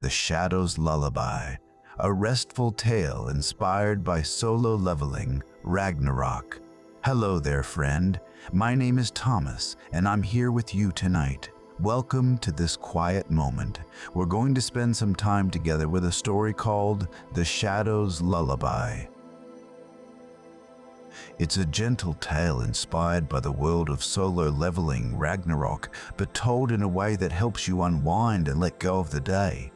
The Shadow's Lullaby, a restful tale inspired by solo leveling Ragnarok. Hello there, friend. My name is Thomas, and I'm here with you tonight. Welcome to this quiet moment. We're going to spend some time together with a story called The Shadow's Lullaby. It's a gentle tale inspired by the world of solo leveling Ragnarok, but told in a way that helps you unwind and let go of the day.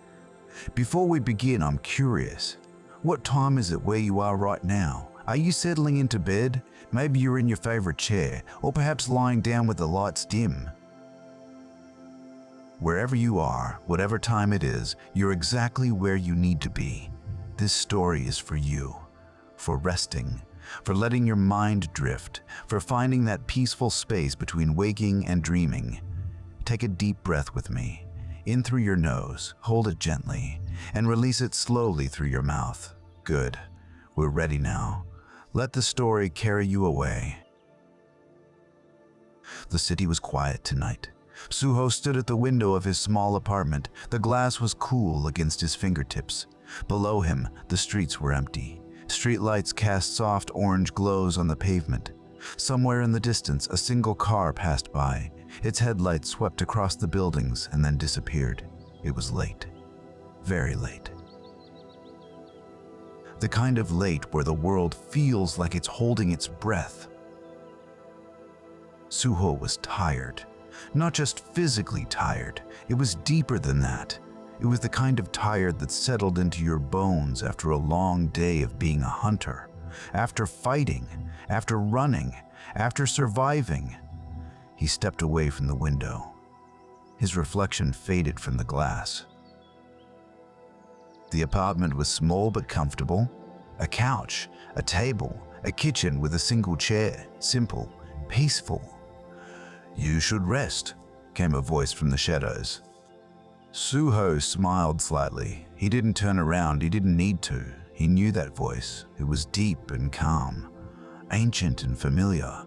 Before we begin, I'm curious. What time is it where you are right now? Are you settling into bed? Maybe you're in your favorite chair, or perhaps lying down with the lights dim. Wherever you are, whatever time it is, you're exactly where you need to be. This story is for you, for resting, for letting your mind drift, for finding that peaceful space between waking and dreaming. Take a deep breath with me. In through your nose, hold it gently, and release it slowly through your mouth. Good. We're ready now. Let the story carry you away. The city was quiet tonight. Suho stood at the window of his small apartment. The glass was cool against his fingertips. Below him, the streets were empty. Streetlights cast soft orange glows on the pavement. Somewhere in the distance, a single car passed by. Its headlights swept across the buildings and then disappeared. It was late. Very late. The kind of late where the world feels like it's holding its breath. Suho was tired. Not just physically tired. It was deeper than that. It was the kind of tired that settled into your bones after a long day of being a hunter. After fighting, after running, after surviving. He stepped away from the window. His reflection faded from the glass. The apartment was small but comfortable. A couch, a table, a kitchen with a single chair. Simple, peaceful. "You should rest," came a voice from the shadows. Suho smiled slightly. He didn't turn around. He didn't need to. He knew that voice. It was deep and calm, ancient and familiar.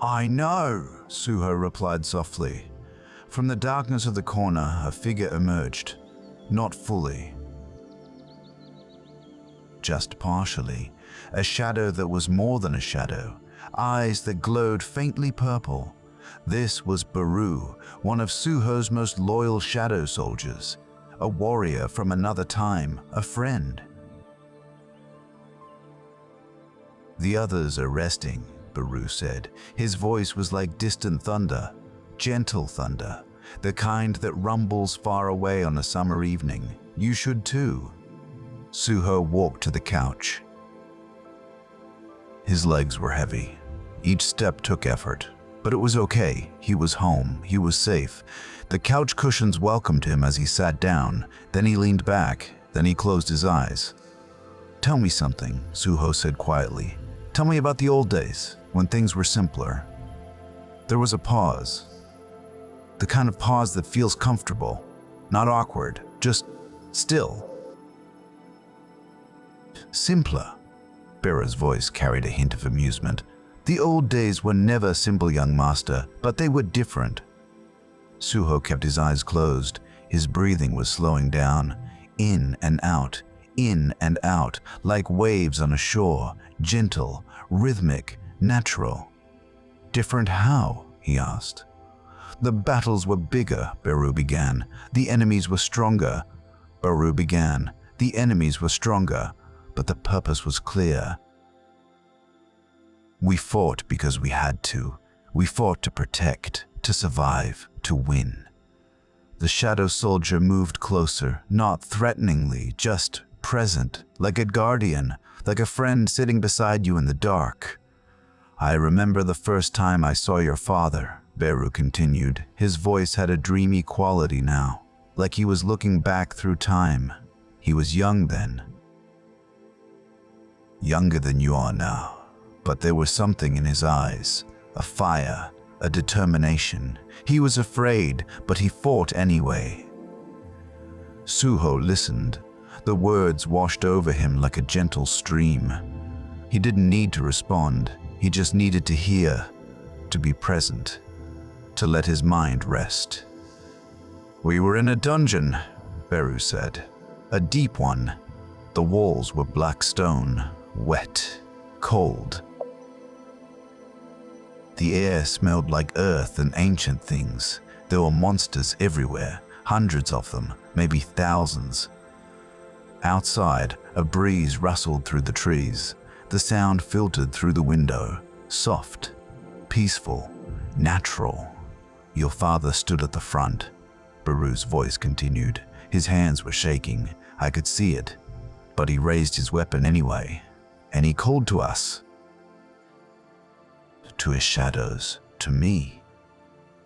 "I know," Suho replied softly. From the darkness of the corner, a figure emerged. Not fully. Just partially. A shadow that was more than a shadow. Eyes that glowed faintly purple. This was Baru, one of Suho's most loyal shadow soldiers. A warrior from another time, a friend. "The others are resting," Baru said. His voice was like distant thunder, gentle thunder, the kind that rumbles far away on a summer evening. "You should too." Suho walked to the couch. His legs were heavy. Each step took effort, but it was okay. He was home. He was safe. The couch cushions welcomed him as he sat down. Then he leaned back. Then he closed his eyes. "Tell me something," Suho said quietly. "Tell me about the old days, when things were simpler." There was a pause. The kind of pause that feels comfortable, not awkward, just still. "Simpler." Bera's voice carried a hint of amusement. "The old days were never simple, young master, but they were different." Suho kept his eyes closed. His breathing was slowing down, in and out, like waves on a shore, gentle, rhythmic, natural. "Different how?" he asked. "The battles were bigger," Beru began. "The enemies were stronger." Beru began. "The enemies were stronger, but the purpose was clear. We fought because we had to. We fought to protect, to survive, to win." The shadow soldier moved closer, not threateningly, just present, like a guardian, like a friend sitting beside you in the dark. "I remember the first time I saw your father," Beru continued. His voice had a dreamy quality now, like he was looking back through time. He was young then. Younger than you are now, but there was something in his eyes, a fire, a determination. He was afraid, but he fought anyway. Suho listened. The words washed over him like a gentle stream. He didn't need to respond. He just needed to hear, to be present, to let his mind rest. "We were in a dungeon," Beru said. A deep one. The walls were black stone, wet, cold. The air smelled like earth and ancient things. There were monsters everywhere, hundreds of them, maybe thousands. Outside, a breeze rustled through the trees. The sound filtered through the window, soft, peaceful, natural. Your father stood at the front, Beru's voice continued. His hands were shaking. I could see it. But he raised his weapon anyway, and he called to us. To his shadows, to me.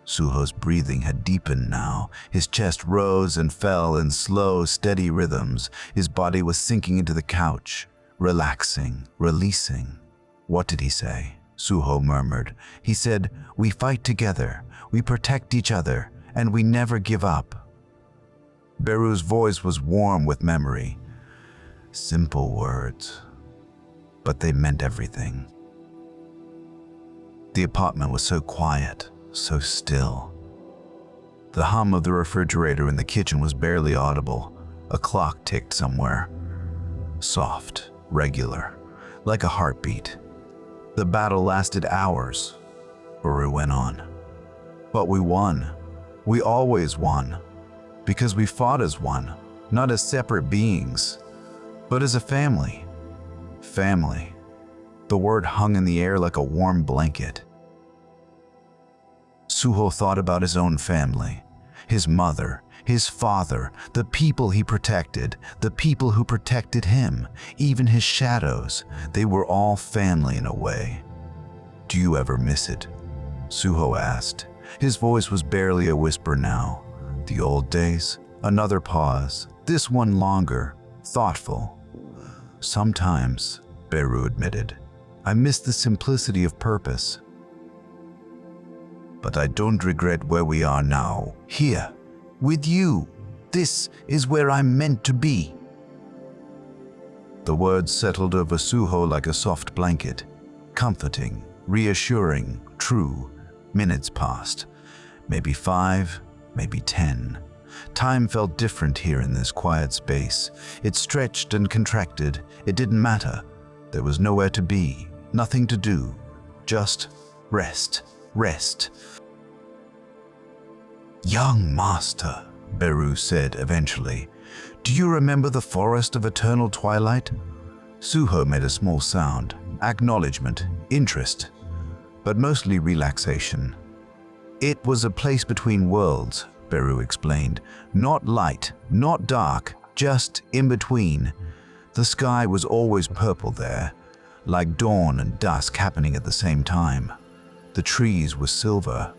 Suho's breathing had deepened now. His chest rose and fell in slow, steady rhythms. His body was sinking into the couch, relaxing, releasing. What did he say? Suho murmured. He said, "We fight together, we protect each other, and we never give up." Beru's voice was warm with memory. Simple words, but they meant everything. The apartment was so quiet, so still. The hum of the refrigerator in the kitchen was barely audible. A clock ticked somewhere. Soft, regular, like a heartbeat. The battle lasted hours. Beru went on. But we won. We always won. Because we fought as one, not as separate beings, but as a family. Family. The word hung in the air like a warm blanket. Suho thought about his own family, his mother, his father, the people he protected, the people who protected him, even his shadows. They were all family in a way. Do you ever miss it? Suho asked. His voice was barely a whisper now. The old days, another pause, this one longer, thoughtful. Sometimes, Beru admitted, I miss the simplicity of purpose. But I don't regret where we are now, here, with you. This is where I'm meant to be. The words settled over Suho like a soft blanket, comforting, reassuring, true. Minutes passed, maybe 5, maybe 10. Time felt different here in this quiet space. It stretched and contracted. It didn't matter. There was nowhere to be, nothing to do. Just rest, rest. Young master, Beru said eventually, do you remember the forest of eternal twilight? Suho made a small sound, acknowledgement, interest, but mostly relaxation. It was a place between worlds, Beru explained. Not light, not dark, just in between. The sky was always purple there, like dawn and dusk happening at the same time. The trees were silver.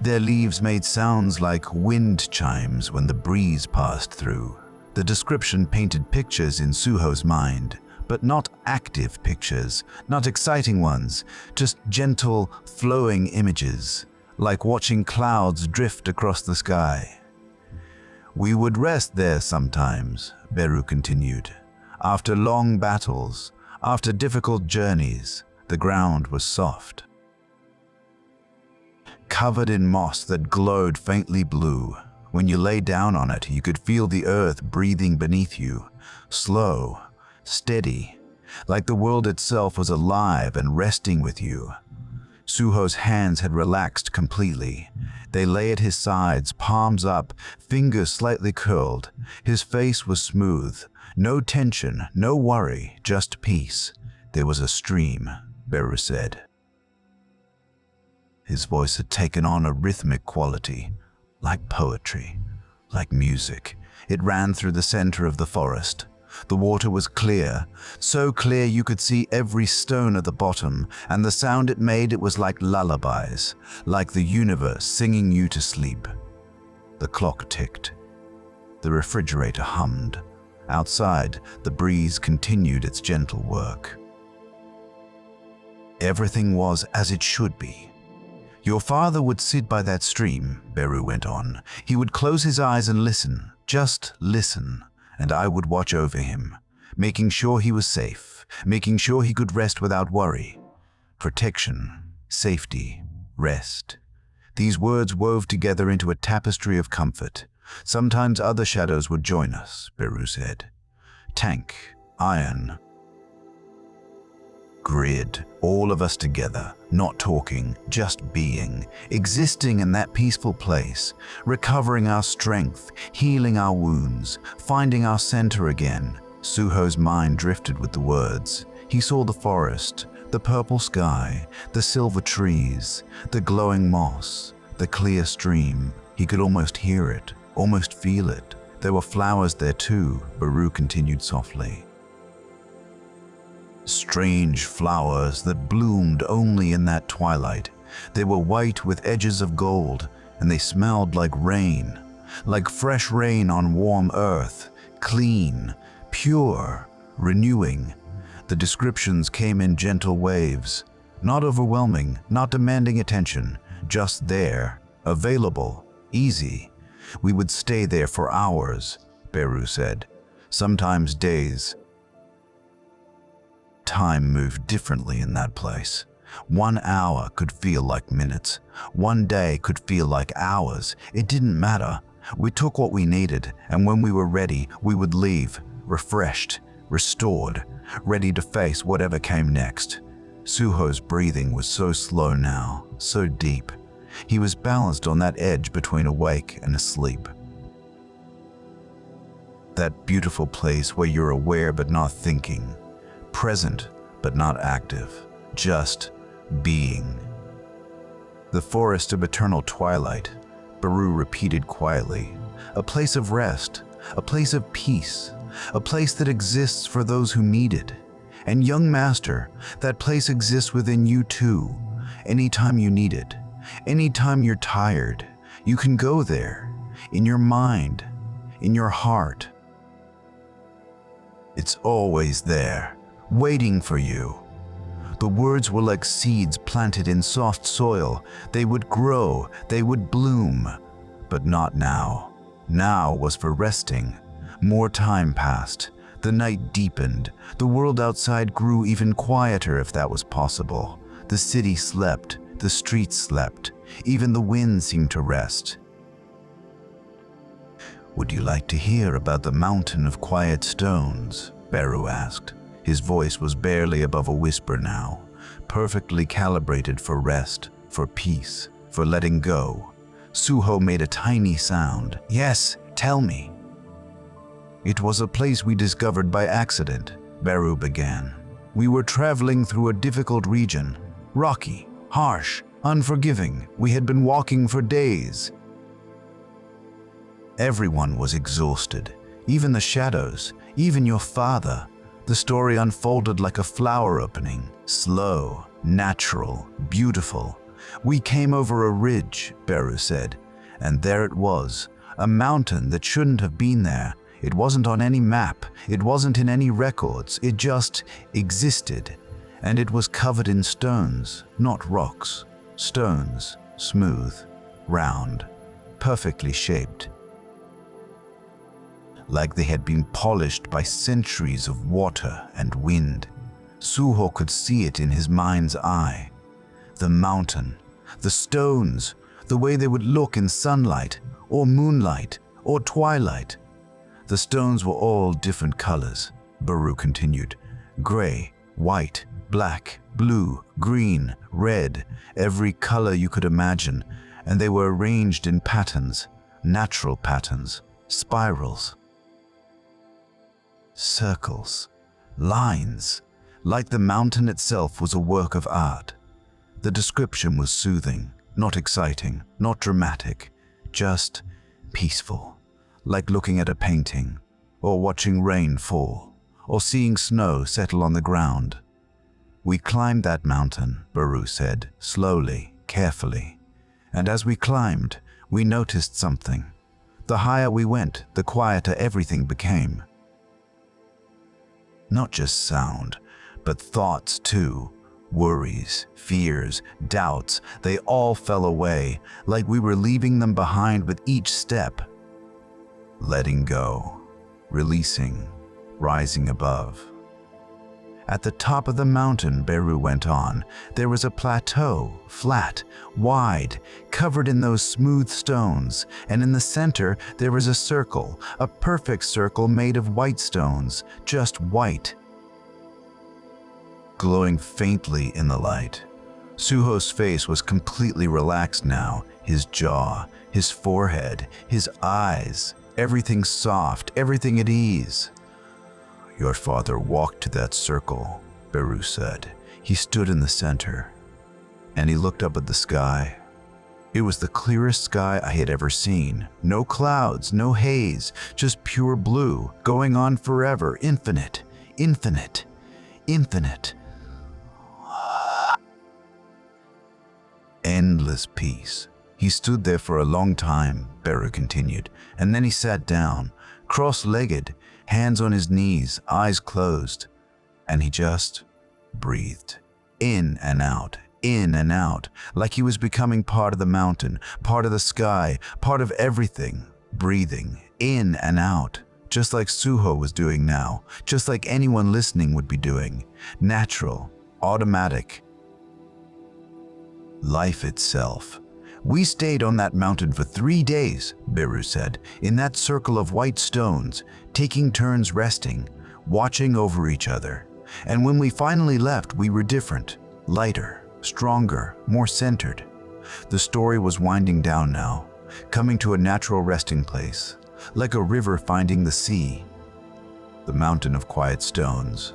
Their leaves made sounds like wind chimes when the breeze passed through. The description painted pictures in Suho's mind, but not active pictures, not exciting ones, just gentle, flowing images, like watching clouds drift across the sky. We would rest there sometimes, Beru continued. After long battles, after difficult journeys, the ground was soft, covered in moss that glowed faintly blue. When you lay down on it, you could feel the earth breathing beneath you, slow, steady, like the world itself was alive and resting with you. Suho's hands had relaxed completely. They lay at his sides, palms up, fingers slightly curled. His face was smooth. No tension, no worry, just peace. There was a stream, Beru said. His voice had taken on a rhythmic quality, like poetry, like music. It ran through the center of the forest. The water was clear, so clear you could see every stone at the bottom, and the sound it made, it was like lullabies, like the universe singing you to sleep. The clock ticked. The refrigerator hummed. Outside, the breeze continued its gentle work. Everything was as it should be. Your father would sit by that stream, Beru went on. He would close his eyes and listen, just listen, and I would watch over him, making sure he was safe, making sure he could rest without worry. Protection, safety, rest. These words wove together into a tapestry of comfort. Sometimes other shadows would join us, Beru said. Tank, iron, grid, all of us together, not talking, just being, existing in that peaceful place, recovering our strength, healing our wounds, finding our center again. Suho's mind drifted with the words. He saw the forest, the purple sky, the silver trees, the glowing moss, the clear stream. He could almost hear it, almost feel it. There were flowers there too, Beru continued softly. Strange flowers that bloomed only in that twilight. They were white with edges of gold, and they smelled like rain, like fresh rain on warm earth, clean, pure, renewing. The descriptions came in gentle waves, not overwhelming, not demanding attention, just there, available, easy. We would stay there for hours, Beru said, sometimes days. Time moved differently in that place. 1 hour could feel like minutes. 1 day could feel like hours. It didn't matter. We took what we needed, and when we were ready, we would leave, refreshed, restored, ready to face whatever came next. Suho's breathing was so slow now, so deep. He was balanced on that edge between awake and asleep. That beautiful place where you're aware but not thinking, present but not active, just being. The forest of eternal twilight, Beru repeated quietly. A place of rest, a place of peace, a place that exists for those who need it. And young master, that place exists within you too. Anytime you need it, anytime you're tired, you can go there, in your mind, in your heart. It's always there, waiting for you. The words were like seeds planted in soft soil. They would grow, they would bloom, but not now. Now was for resting. More time passed. The night deepened. The world outside grew even quieter if that was possible. The city slept. The streets slept. Even the wind seemed to rest. Would you like to hear about the mountain of quiet stones? Beru asked. His voice was barely above a whisper now, perfectly calibrated for rest, for peace, for letting go. Suho made a tiny sound. Yes, tell me. It was a place we discovered by accident, Beru began. We were traveling through a difficult region, rocky, harsh, unforgiving. We had been walking for days. Everyone was exhausted, even the shadows, even your father. The story unfolded like a flower opening, slow, natural, beautiful. We came over a ridge, Beru said, and there it was, a mountain that shouldn't have been there. It wasn't on any map, it wasn't in any records, it just existed. And it was covered in stones, not rocks. Stones, smooth, round, perfectly shaped. Like they had been polished by centuries of water and wind. Suho could see it in his mind's eye. The mountain, the stones, the way they would look in sunlight, or moonlight, or twilight. The stones were all different colors, Beru continued. Gray, white, black, blue, green, red, every color you could imagine, and they were arranged in patterns, natural patterns, spirals. Circles, lines, like the mountain itself was a work of art. The description was soothing, not exciting, not dramatic, just peaceful, like looking at a painting, or watching rain fall, or seeing snow settle on the ground. We climbed that mountain, Beru said, slowly, carefully. And as we climbed, we noticed something. The higher we went, the quieter everything became. Not just sound, but thoughts too. Worries, fears, doubts, they all fell away, like we were leaving them behind with each step. Letting go, releasing, rising above. At the top of the mountain, Beru went on, there was a plateau, flat, wide, covered in those smooth stones, and in the center there was a circle, a perfect circle made of white stones, just white, glowing faintly in the light. Suho's face was completely relaxed now, his jaw, his forehead, his eyes, everything soft, everything at ease. "Your father walked to that circle," Beru said. "He stood in the center, and he looked up at the sky. It was the clearest sky I had ever seen. No clouds, no haze, just pure blue, going on forever, infinite, infinite, infinite. Endless peace. He stood there for a long time," Beru continued, "and then he sat down, cross-legged, hands on his knees, eyes closed, and he just breathed, in and out, like he was becoming part of the mountain, part of the sky, part of everything, breathing, in and out, just like Suho was doing now, just like anyone listening would be doing, natural, automatic. Life itself. We stayed on that mountain for 3 days, Beru said, in that circle of white stones, taking turns resting, watching over each other. And when we finally left, we were different, lighter, stronger, more centered. The story was winding down now, coming to a natural resting place, like a river finding the sea. "The mountain of quiet stones,"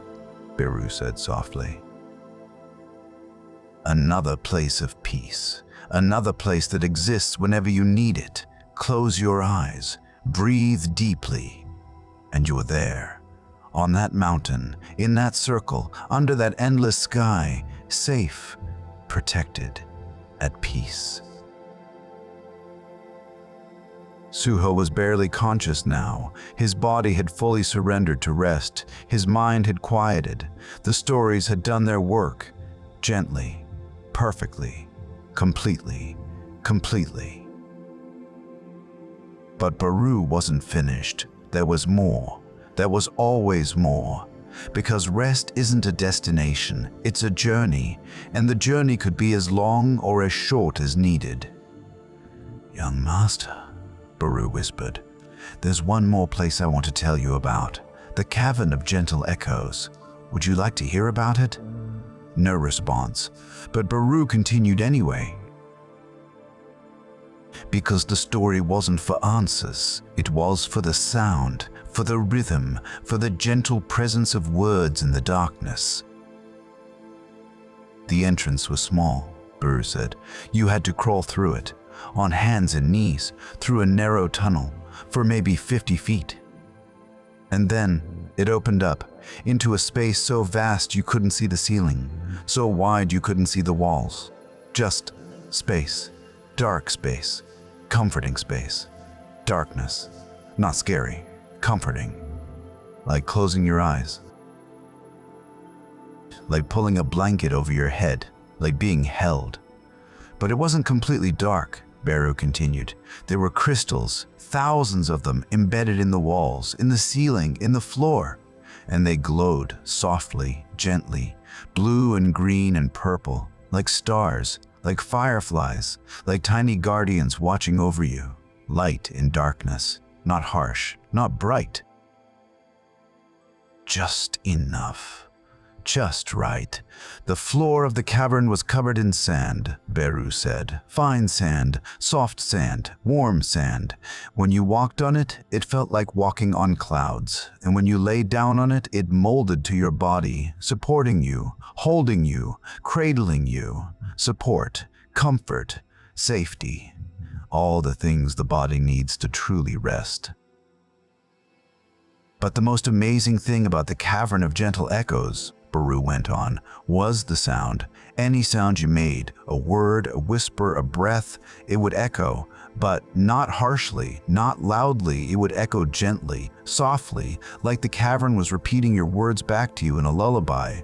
Beru said softly. "Another place of peace. Another place that exists whenever you need it. Close your eyes, breathe deeply, and you're there. On that mountain, in that circle, under that endless sky, safe, protected, at peace." Suho was barely conscious now. His body had fully surrendered to rest. His mind had quieted. The stories had done their work, gently, perfectly, completely. But Beru wasn't finished. There was more. There was always more. Because rest isn't a destination, it's a journey, and the journey could be as long or as short as needed. "Young master," Beru whispered, "there's one more place I want to tell you about. The Cavern of Gentle Echoes. Would you like to hear about it?" No response, but Beru continued anyway. Because the story wasn't for answers, it was for the sound, for the rhythm, for the gentle presence of words in the darkness. "The entrance was small," Beru said. "You had to crawl through it, on hands and knees, through a narrow tunnel, for maybe 50 feet. And then it opened up into a space so vast you couldn't see the ceiling, so wide you couldn't see the walls. Just space, dark space, comforting space, darkness, not scary, comforting, like closing your eyes, like pulling a blanket over your head, like being held. But it wasn't completely dark," Beru continued. "There were crystals, thousands of them, embedded in the walls, in the ceiling, in the floor. And they glowed softly, gently, blue and green and purple, like stars, like fireflies, like tiny guardians watching over you. Light in darkness, not harsh, not bright. Just enough. Just right. The floor of the cavern was covered in sand," Beru said. "Fine sand, soft sand, warm sand. When you walked on it, it felt like walking on clouds. And when you lay down on it, it molded to your body, supporting you, holding you, cradling you. Support, comfort, safety. All the things the body needs to truly rest." "But the most amazing thing about the Cavern of Gentle Echoes," Beru went on, "was the sound. Any sound you made, a word, a whisper, a breath, it would echo, but not harshly, not loudly. It would echo gently, softly, like the cavern was repeating your words back to you in a lullaby."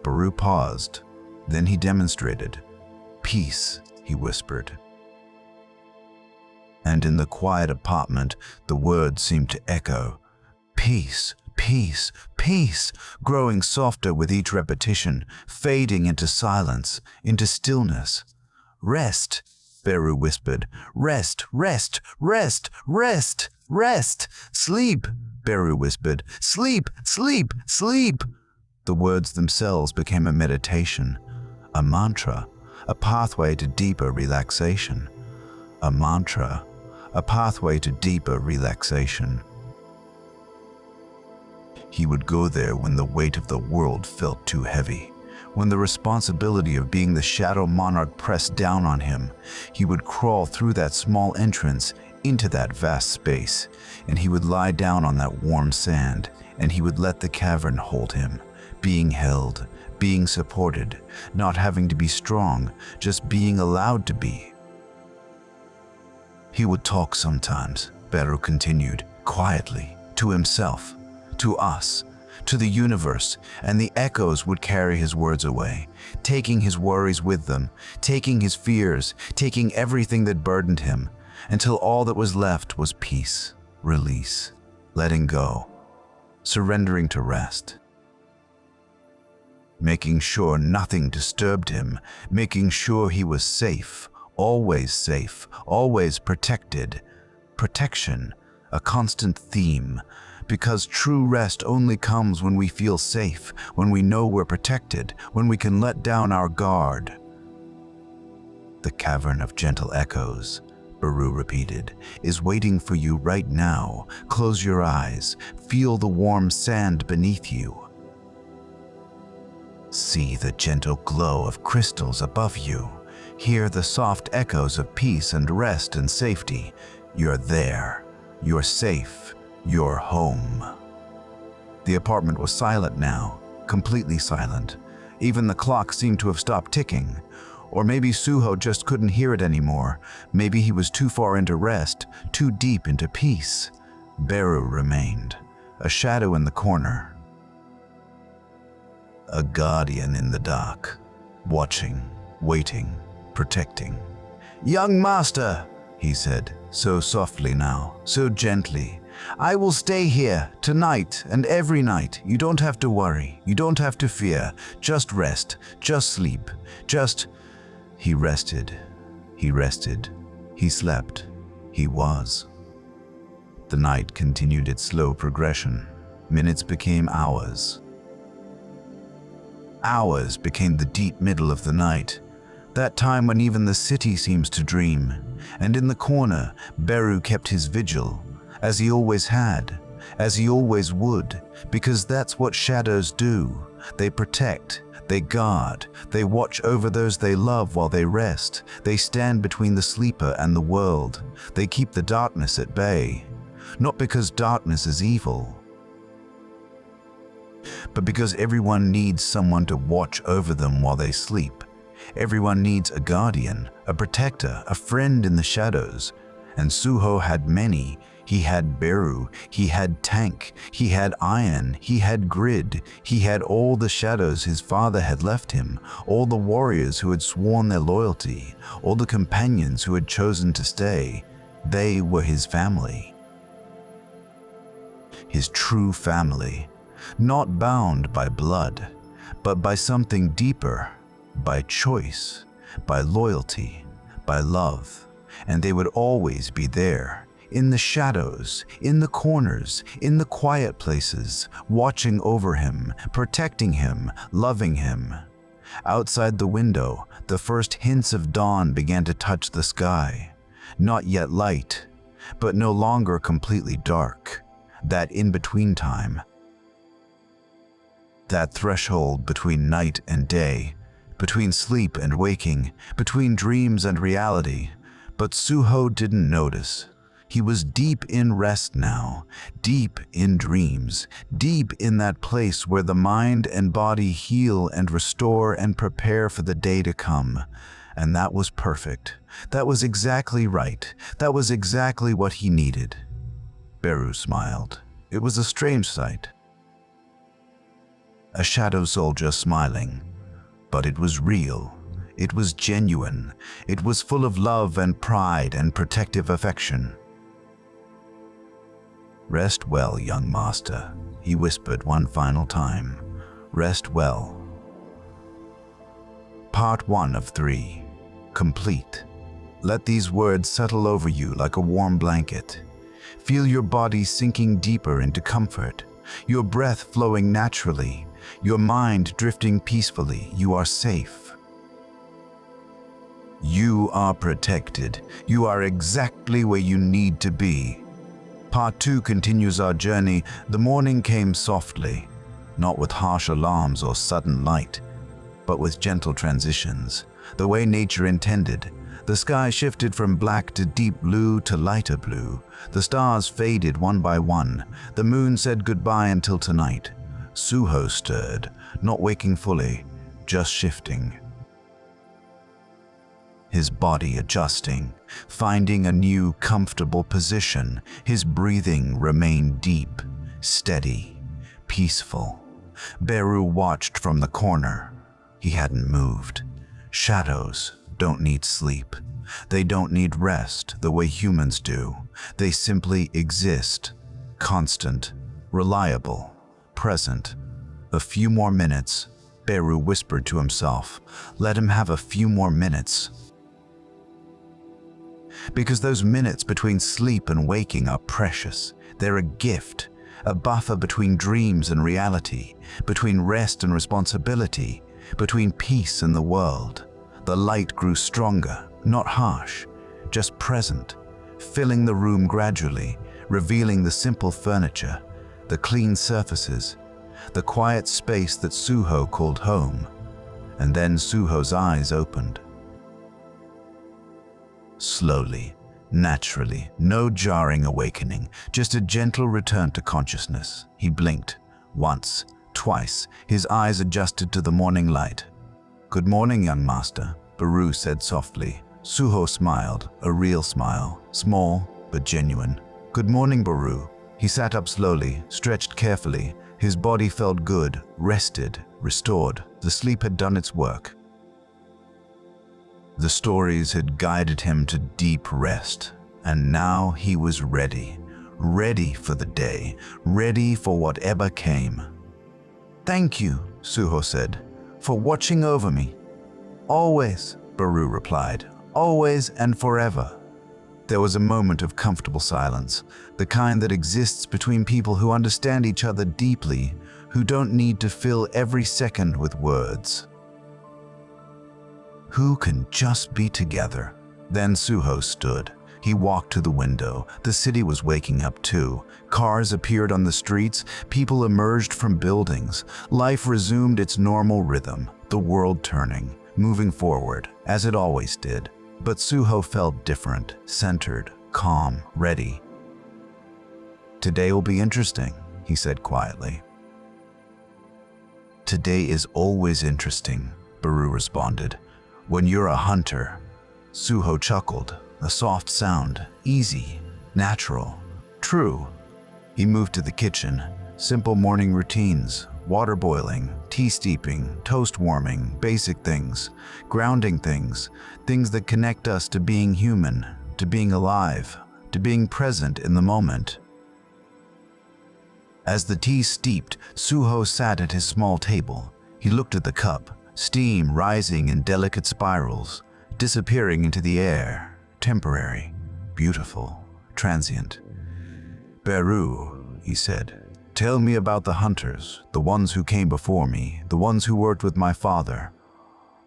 Beru paused. Then he demonstrated. "Peace," he whispered. And in the quiet apartment, the words seemed to echo. "Peace, Peace, peace, growing softer with each repetition, fading into silence, into stillness. Rest, Beru whispered. Rest, rest, rest, rest, rest. Sleep, Beru whispered. Sleep, sleep, sleep. The words themselves became a meditation, a mantra, a pathway to deeper relaxation. A mantra, a pathway to deeper relaxation. He would go there when the weight of the world felt too heavy. When the responsibility of being the shadow monarch pressed down on him, he would crawl through that small entrance into that vast space, and he would lie down on that warm sand, and he would let the cavern hold him, being held, being supported, not having to be strong, just being allowed to be. He would talk sometimes, Beru continued, quietly, to himself, to us, to the universe, and the echoes would carry his words away, taking his worries with them, taking his fears, taking everything that burdened him, until all that was left was peace, release, letting go, surrendering to rest. Making sure nothing disturbed him, making sure he was safe, always protected. Protection, a constant theme, because true rest only comes when we feel safe, when we know we're protected, when we can let down our guard. The cavern of gentle echoes, Beru repeated, is waiting for you right now. Close your eyes, feel the warm sand beneath you. See the gentle glow of crystals above you. Hear the soft echoes of peace and rest and safety. You're there. You're safe. You're home. The apartment was silent now, completely silent. Even the clock seemed to have stopped ticking. Or maybe Suho just couldn't hear it anymore. Maybe he was too far into rest, too deep into peace. Beru remained, a shadow in the corner. A guardian in the dark, watching, waiting, protecting. "Young master," he said, so softly now, so gently. "I will stay here, tonight and every night. You don't have to worry, you don't have to fear. Just rest, just sleep, just..." He rested, he slept, he was. The night continued its slow progression. Minutes became hours. Hours became the deep middle of the night, that time when even the city seems to dream. And in the corner, Beru kept his vigil, as he always had, as he always would, because that's what shadows do. They protect, they guard, they watch over those they love while they rest. They stand between the sleeper and the world. They keep the darkness at bay. Not because darkness is evil, but because everyone needs someone to watch over them while they sleep. Everyone needs a guardian, a protector, a friend in the shadows. And Suho had many. He had Beru, he had Tank, he had Iron, he had Grid, he had all the shadows his father had left him, all the warriors who had sworn their loyalty, all the companions who had chosen to stay. They were his family. His true family, not bound by blood, but by something deeper, by choice, by loyalty, by love. And they would always be there, in the shadows, in the corners, in the quiet places, watching over him, protecting him, loving him. Outside the window, the first hints of dawn began to touch the sky. Not yet light, but no longer completely dark. That in-between time, that threshold between night and day, between sleep and waking, between dreams and reality. But Suho didn't notice. He was deep in rest now, deep in dreams, deep in that place where the mind and body heal and restore and prepare for the day to come. And that was perfect. That was exactly right. That was exactly what he needed. Beru smiled. It was a strange sight. A shadow soldier smiling. But it was real. It was genuine. It was full of love and pride and protective affection. Rest well, young master, he whispered one final time. Rest well. Part 1 of 3. Complete. Let these words settle over you like a warm blanket. Feel your body sinking deeper into comfort, your breath flowing naturally, your mind drifting peacefully. You are safe. You are protected. You are exactly where you need to be. Part 2 continues our journey. The morning came softly, not with harsh alarms or sudden light, but with gentle transitions, the way nature intended. The sky shifted from black to deep blue to lighter blue. The stars faded one by one. The moon said goodbye until tonight. Suho stirred, not waking fully, just shifting. His body adjusting, finding a new comfortable position. His breathing remained deep, steady, peaceful. Beru watched from the corner. He hadn't moved. Shadows don't need sleep. They don't need rest the way humans do. They simply exist, constant, reliable, present. A few more minutes, Beru whispered to himself. Let him have a few more minutes. Because those minutes between sleep and waking are precious. They're a gift, a buffer between dreams and reality, between rest and responsibility, between peace and the world. The light grew stronger, not harsh, just present, filling the room gradually, revealing the simple furniture, the clean surfaces, the quiet space that Suho called home. And then Suho's eyes opened. Slowly, naturally, no jarring awakening, just a gentle return to consciousness. He blinked, once, twice, his eyes adjusted to the morning light. Good morning, young master, Beru said softly. Suho smiled, a real smile, small but genuine. Good morning, Beru. He sat up slowly, stretched carefully. His body felt good, rested, restored. The sleep had done its work. The stories had guided him to deep rest, and now he was ready for the day, ready for whatever came. Thank you, Suho said, for watching over me. Always, Beru replied, always and forever. There was a moment of comfortable silence, the kind that exists between people who understand each other deeply, who don't need to fill every second with words. Who can just be together? Then Suho stood. He walked to the window. The city was waking up too. Cars appeared on the streets. People emerged from buildings. Life resumed its normal rhythm, the world turning, moving forward, as it always did. But Suho felt different, centered, calm, ready. Today will be interesting, he said quietly. Today is always interesting, Beru responded. When you're a hunter, Suho chuckled, a soft sound, easy, natural, true. He moved to the kitchen, simple morning routines, water boiling, tea steeping, toast warming, basic things, grounding things, things that connect us to being human, to being alive, to being present in the moment. As the tea steeped, Suho sat at his small table. He looked at the cup. Steam rising in delicate spirals, disappearing into the air, temporary, beautiful, transient. Beru, he said, tell me about the hunters, the ones who came before me, the ones who worked with my father.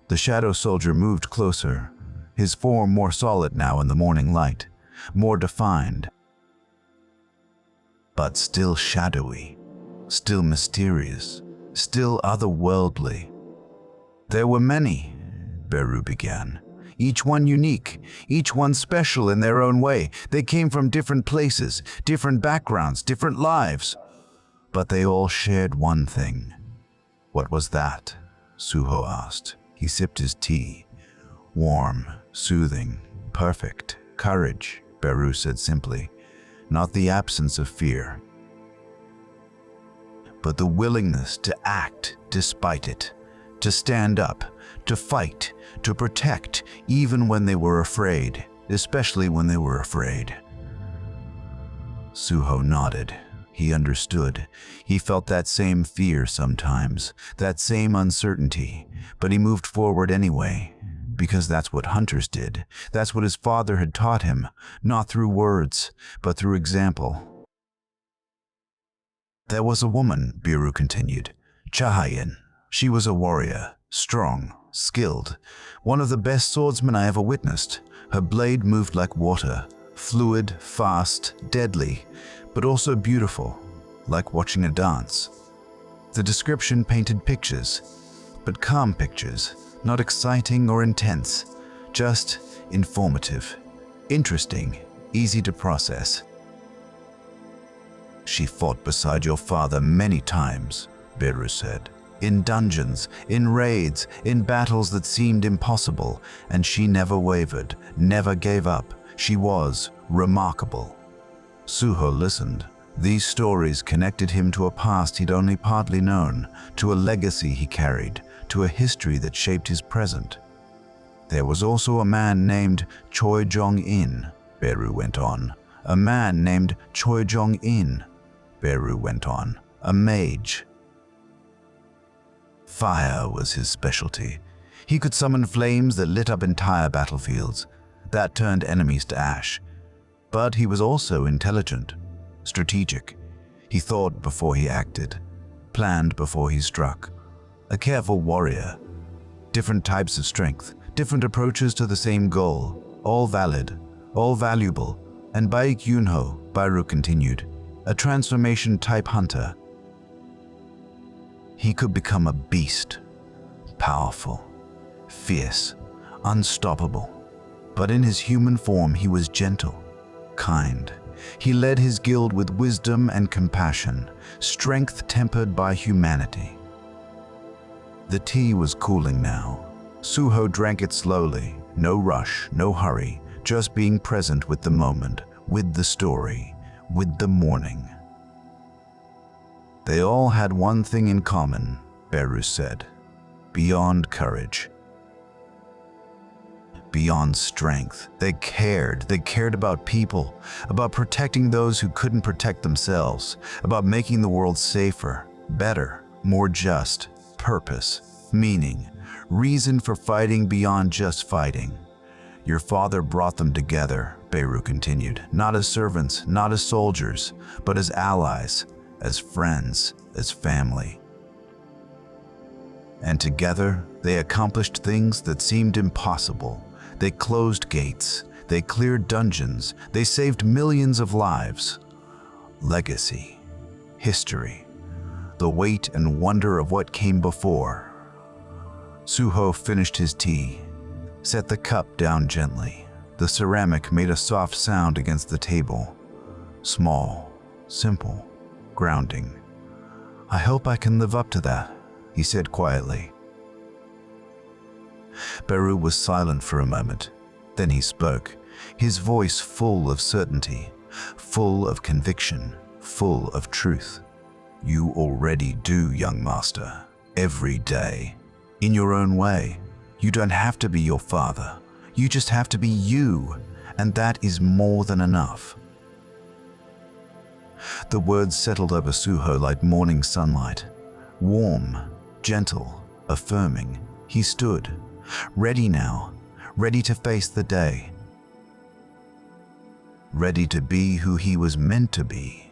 The shadow soldier moved closer, his form more solid now in the morning light, more defined, but still shadowy, still mysterious, still otherworldly. There were many, Beru began, each one unique, each one special in their own way. They came from different places, different backgrounds, different lives. But they all shared one thing. What was that? Suho asked. He sipped his tea. Warm, soothing, perfect, courage, Beru said simply. Not the absence of fear, but the willingness to act despite it. To stand up, to fight, to protect, even when they were afraid, especially when they were afraid. Suho nodded. He understood. He felt that same fear sometimes, that same uncertainty, but he moved forward anyway, because that's what hunters did. That's what his father had taught him, not through words, but through example. There was a woman, Biru continued, Chahayan. She was a warrior, strong, skilled, one of the best swordsmen I ever witnessed. Her blade moved like water, fluid, fast, deadly, but also beautiful, like watching a dance. The description painted pictures, but calm pictures, not exciting or intense, just informative, interesting, easy to process. She fought beside your father many times, Biru said. In dungeons, in raids, in battles that seemed impossible, and she never wavered, never gave up. She was remarkable. Suho listened. These stories connected him to a past he'd only partly known, to a legacy he carried, to a history that shaped his present. There was also a man named Choi Jong-in, Beru went on. A man named Choi Jong-in, Beru went on. A mage. Fire was his specialty. He could summon flames that lit up entire battlefields, that turned enemies to ash. But he was also intelligent, strategic. He thought before he acted, planned before he struck. A careful warrior. Different types of strength, different approaches to the same goal, all valid, all valuable. And Baek Yunho, Biru continued, a transformation-type hunter. He could become a beast, powerful, fierce, unstoppable. But in his human form he was gentle, kind. He led his guild with wisdom and compassion, strength tempered by humanity. The tea was cooling now. Suho drank it slowly, no rush, no hurry, just being present with the moment, with the story, with the morning. They all had one thing in common, Beru said, beyond courage, beyond strength. They cared about people, about protecting those who couldn't protect themselves, about making the world safer, better, more just, purpose, meaning, reason for fighting beyond just fighting. Your father brought them together, Beru continued, not as servants, not as soldiers, but as allies, as friends, as family. And together, they accomplished things that seemed impossible. They closed gates, they cleared dungeons, they saved millions of lives. Legacy, history, the weight and wonder of what came before. Suho finished his tea, set the cup down gently. The ceramic made a soft sound against the table. Small, simple, grounding. I hope I can live up to that, he said quietly. Beru was silent for a moment. Then he spoke, his voice full of certainty, full of conviction, full of truth. You already do, young master, every day, in your own way. You don't have to be your father. You just have to be you, and that is more than enough. The words settled over Suho like morning sunlight. Warm, gentle, affirming. He stood, ready now, ready to face the day. Ready to be who he was meant to be.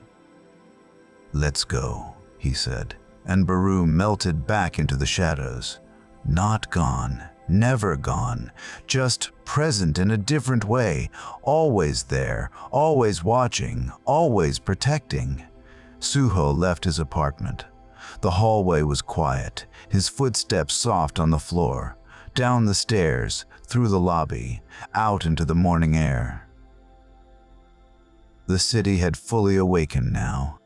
Let's go, he said, and Beru melted back into the shadows. Not gone, never gone, just present in a different way, always there, always watching, always protecting. Suho left his apartment. The hallway was quiet, his footsteps soft on the floor, down the stairs, through the lobby, out into the morning air. The city had fully awakened now.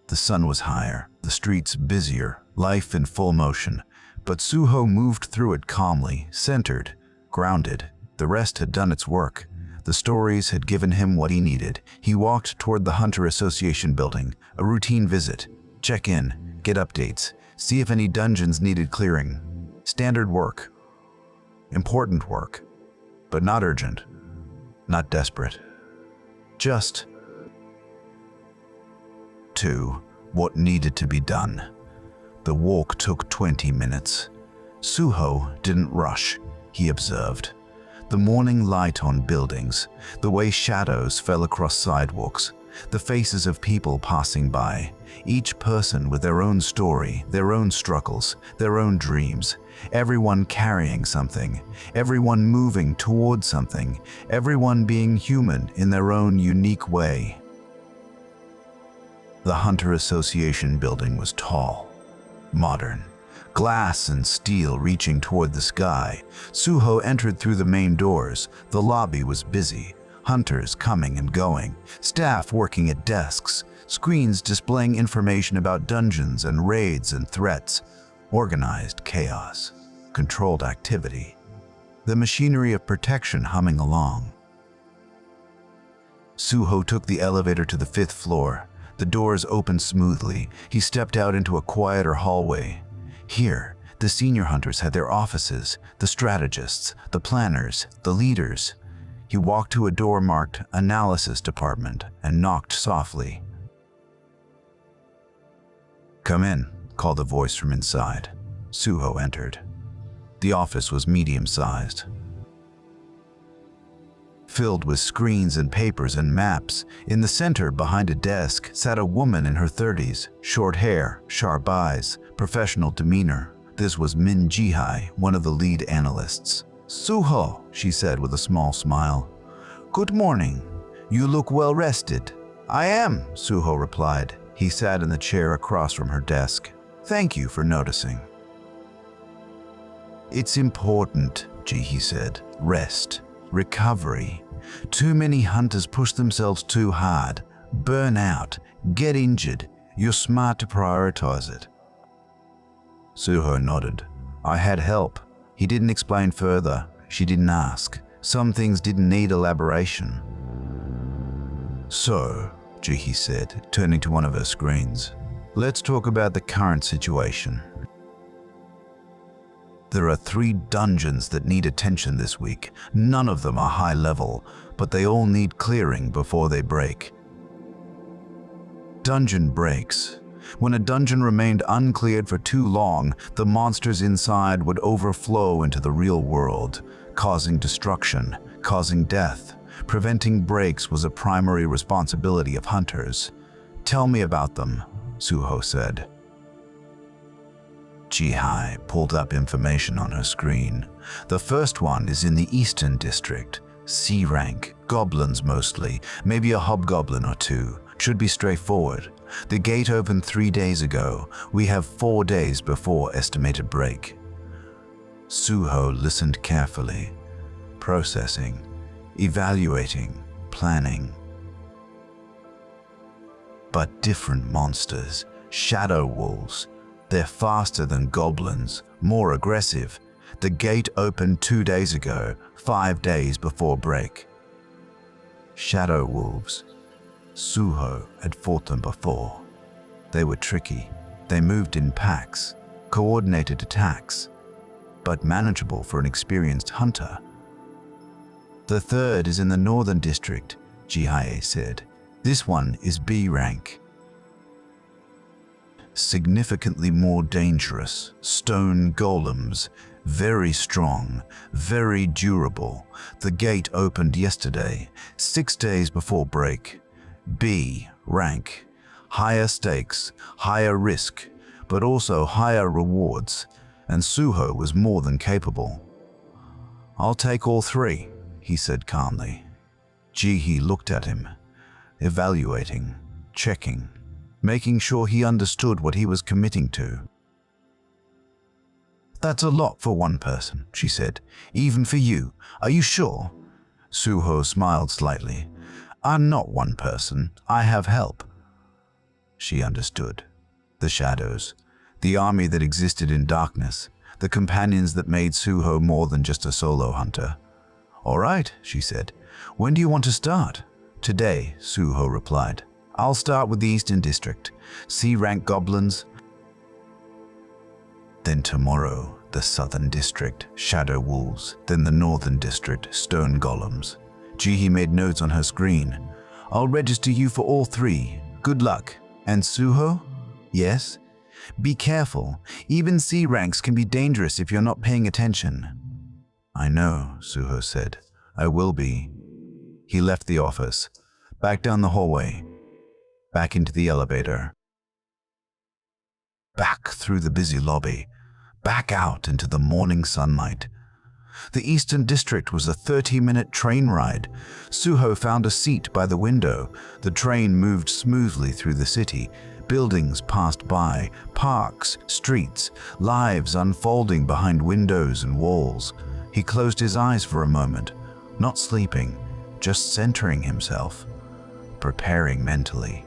The sun was higher, the streets busier, life in full motion, but Suho moved through it calmly, centered, grounded. The rest had done its work. The stories had given him what he needed. He walked toward the Hunter Association building, a routine visit. Check in, get updates, see if any dungeons needed clearing. Standard work. Important work, but not urgent, not desperate. Just to what needed to be done. The walk took 20 minutes. Suho didn't rush, he observed. The morning light on buildings, the way shadows fell across sidewalks, the faces of people passing by, each person with their own story, their own struggles, their own dreams, everyone carrying something, everyone moving towards something, everyone being human in their own unique way. The Hunter Association building was tall, modern, glass and steel reaching toward the sky. Suho entered through the main doors. The lobby was busy. Hunters coming and going, staff working at desks, screens displaying information about dungeons and raids and threats, organized chaos, controlled activity, the machinery of protection humming along. Suho took the elevator to the 5th floor. The doors opened smoothly. He stepped out into a quieter hallway. Here, the senior hunters had their offices, the strategists, the planners, the leaders. He walked to a door marked Analysis Department and knocked softly. "Come in," called a voice from inside. Suho entered. The office was medium-sized, filled with screens and papers and maps. In the center, behind a desk, sat a woman in her 30s, short hair, sharp eyes, professional demeanor. This was Min Jihai, one of the lead analysts. "Suho," she said with a small smile. "Good morning. You look well rested." "I am," Suho replied. He sat in the chair across from her desk. "Thank you for noticing." "It's important," Jihi said. "Rest. Recovery. Too many hunters push themselves too hard, burn out, get injured. You're smart to prioritize it." Suho nodded. "I had help." He didn't explain further. She didn't ask. Some things didn't need elaboration. "So," Jihi said, turning to one of her screens, "let's talk about the current situation. There are 3 dungeons that need attention this week. None of them are high level, but they all need clearing before they break." Dungeon breaks. When a dungeon remained uncleared for too long, the monsters inside would overflow into the real world, causing destruction, causing death. Preventing breaks was a primary responsibility of hunters. "Tell me about them," Suho said. Jihai pulled up information on her screen. "The first one is in the Eastern District. C rank, goblins mostly, maybe a hobgoblin or 2. Should be straightforward. The gate opened 3 days ago. We have 4 days before estimated break." Suho listened carefully, processing, evaluating, planning. But different monsters, shadow wolves. They're faster than goblins, more aggressive. The gate opened 2 days ago, 5 days before break. Shadow wolves. Suho had fought them before. They were tricky. They moved in packs, coordinated attacks, but manageable for an experienced hunter. "The third is in the Northern District," Jihai said. "This one is B rank. Significantly more dangerous. Stone golems. Very strong, very durable. The gate opened yesterday, 6 days before break. B rank. Higher stakes, higher risk, but also higher rewards, and Suho was more than capable." "I'll take all 3, he said calmly. Jihi looked at him, evaluating, checking, making sure he understood what he was committing to. "That's a lot for one person," she said. "Even for you. Are you sure?" Suho smiled slightly. "I'm not one person. I have help." She understood. The shadows, the army that existed in darkness, the companions that made Suho more than just a solo hunter. "All right," she said. "When do you want to start?" "Today," Suho replied. "I'll start with the Eastern District. C-rank goblins. Then tomorrow, the Southern District, shadow wolves. Then the Northern District, stone golems." Jihi made notes on her screen. I'll register you for all three. Good luck. And Suho? Yes? Be careful. Even C ranks can be dangerous if you're not paying attention. I know, Suho said. I will be. He left the office, back down the hallway, back into the elevator, back through the busy lobby, back out into the morning sunlight. The Eastern District was a 30-minute train ride. Suho found a seat by the window. The train moved smoothly through the city. Buildings passed by, parks, streets, lives unfolding behind windows and walls. He closed his eyes for a moment, not sleeping, just centering himself, preparing mentally.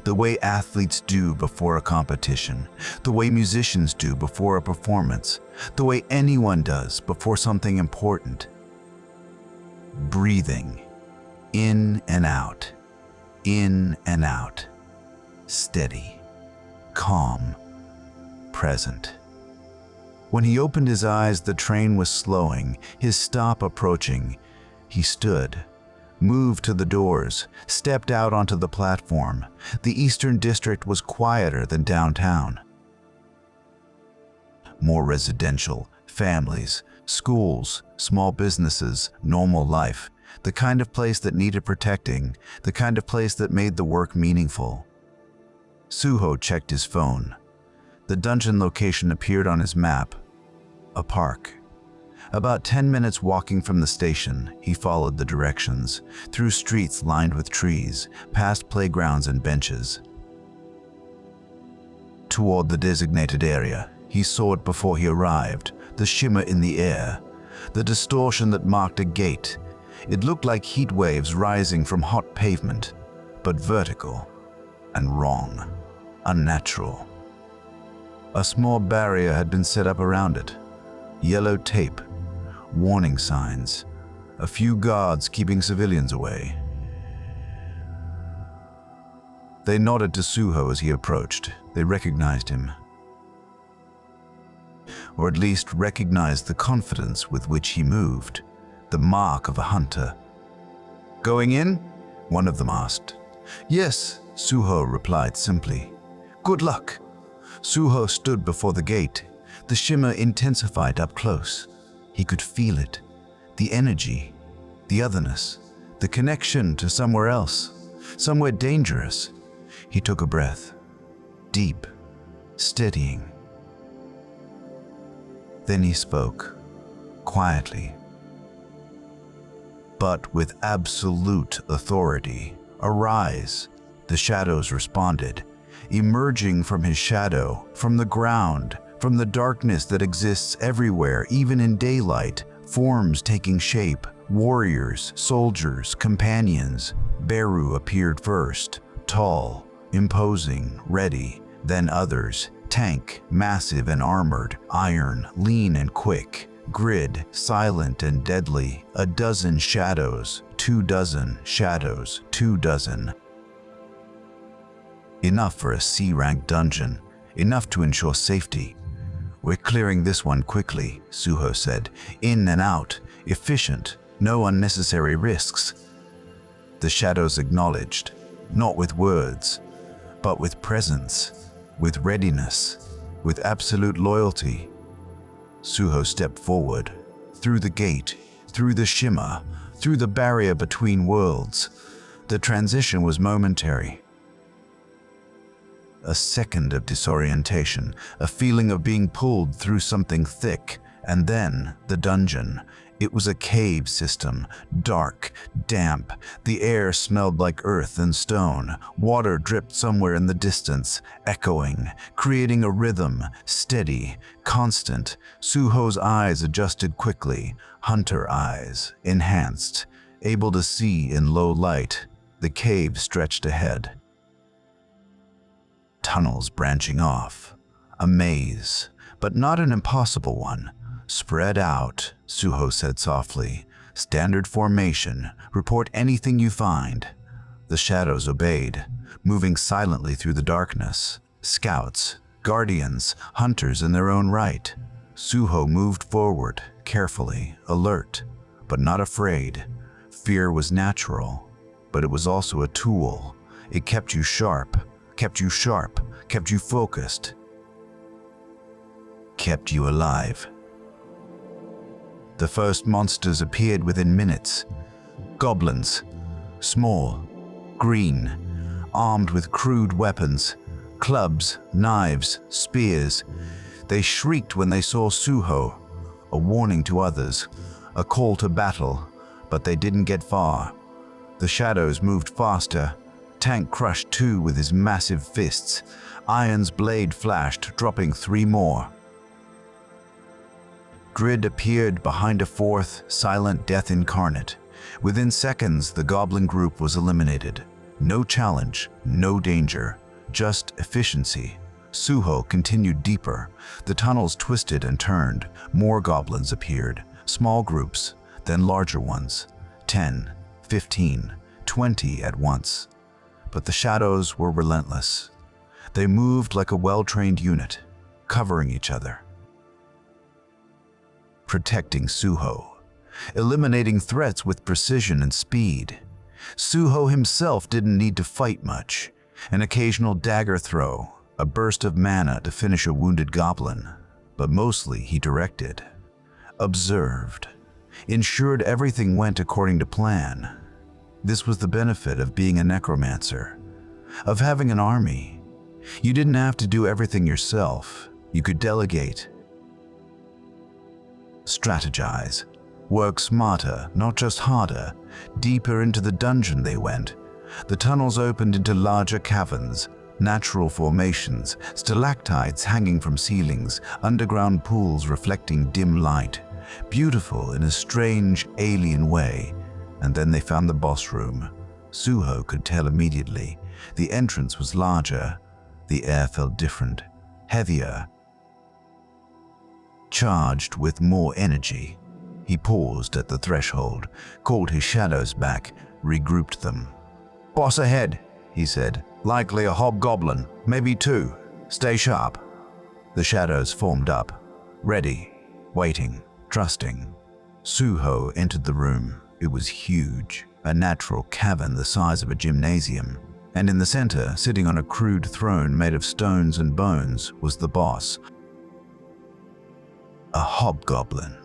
The way athletes do before a competition, the way musicians do before a performance, the way anyone does before something important. Breathing, in and out, steady, calm, present. When he opened his eyes, the train was slowing, his stop approaching. He stood, moved to the doors, stepped out onto the platform. The Eastern District was quieter than downtown. More residential, families, schools, small businesses, normal life. The kind of place that needed protecting, the kind of place that made the work meaningful. Suho checked his phone. The dungeon location appeared on his map. A park. About 10 minutes walking from the station, he followed the directions, through streets lined with trees, past playgrounds and benches. Toward the designated area, he saw it before he arrived, the shimmer in the air, the distortion that marked a gate. It looked like heat waves rising from hot pavement, but vertical and wrong, unnatural. A small barrier had been set up around it. Yellow tape, warning signs, a few guards keeping civilians away. They nodded to Suho as he approached. They recognized him. Or at least recognized the confidence with which he moved, the mark of a hunter. Going in? One of them asked. Yes, Suho replied simply. Good luck. Suho stood before the gate. The shimmer intensified up close. He could feel it, the energy, the otherness, the connection to somewhere else, somewhere dangerous. He took a breath, deep, steadying. Then he spoke, quietly, but with absolute authority. Arise. The shadows responded, emerging from his shadow, from the ground, from the darkness that exists everywhere, even in daylight, forms taking shape, warriors, soldiers, companions. Beru appeared first, tall, imposing, ready, then others, tank, massive and armored, iron, lean and quick, grid, silent and deadly, a dozen shadows, 24 shadows, 24. Enough for a C-rank dungeon, enough to ensure safety. We're clearing this one quickly, Suho said. In and out, efficient, no unnecessary risks. The shadows acknowledged, not with words, but with presence, with readiness, with absolute loyalty. Suho stepped forward, through the gate, through the shimmer, through the barrier between worlds. The transition was momentary. A second of disorientation, a feeling of being pulled through something thick, and then the dungeon. It was a cave system, dark, damp. The air smelled like earth and stone. Water dripped somewhere in the distance, echoing, creating a rhythm, steady, constant. Suho's eyes adjusted quickly, hunter eyes, enhanced, able to see in low light. The cave stretched ahead. Tunnels branching off, a maze, but not an impossible one. Spread out, Suho said softly. Standard formation, report anything you find. The shadows obeyed, moving silently through the darkness. Scouts, guardians, hunters in their own right. Suho moved forward, carefully, alert, but not afraid. Fear was natural, but it was also a tool. It kept you sharp, kept you focused, kept you alive. The first monsters appeared within minutes. Goblins, small, green, armed with crude weapons, clubs, knives, spears. They shrieked when they saw Suho, a warning to others, a call to battle, but they didn't get far. The shadows moved faster. Tank crushed two with his massive fists. Iron's blade flashed, dropping three more. Grid appeared behind a fourth, silent death incarnate. Within seconds, the goblin group was eliminated. No challenge, no danger, just efficiency. Suho continued deeper. The tunnels twisted and turned. More goblins appeared. Small groups, then larger ones. 10, 15, 20 at once. But the shadows were relentless. They moved like a well-trained unit, covering each other, protecting Suho, eliminating threats with precision and speed. Suho himself didn't need to fight much. An occasional dagger throw, a burst of mana to finish a wounded goblin. But mostly he directed, observed, ensured everything went according to plan. This was the benefit of being a necromancer, of having an army. You didn't have to do everything yourself. You could delegate, strategize, work smarter, not just harder. Deeper into the dungeon they went. The tunnels opened into larger caverns, natural formations, stalactites hanging from ceilings, underground pools reflecting dim light, beautiful in a strange, alien way. And then they found the boss room. Suho could tell immediately. The entrance was larger. The air felt different, heavier, charged with more energy. He paused at the threshold, called his shadows back, regrouped them. "Boss ahead," he said. "Likely a hobgoblin, maybe two. Stay sharp." The shadows formed up, ready, waiting, trusting. Suho entered the room. It was huge, a natural cavern the size of a gymnasium. And in the center, sitting on a crude throne made of stones and bones, was the boss. A hobgoblin,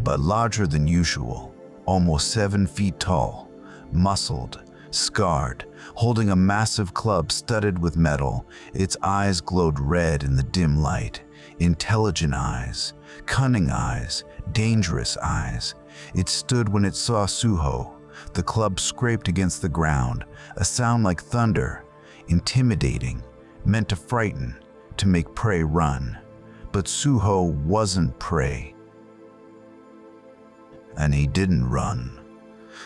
but larger than usual, almost 7 feet tall, muscled, scarred, holding a massive club studded with metal. Its eyes glowed red in the dim light. Intelligent eyes, cunning eyes, dangerous eyes. It stood when it saw Suho. The club scraped against the ground, a sound like thunder, intimidating, meant to frighten, to make prey run. But Suho wasn't prey. And he didn't run.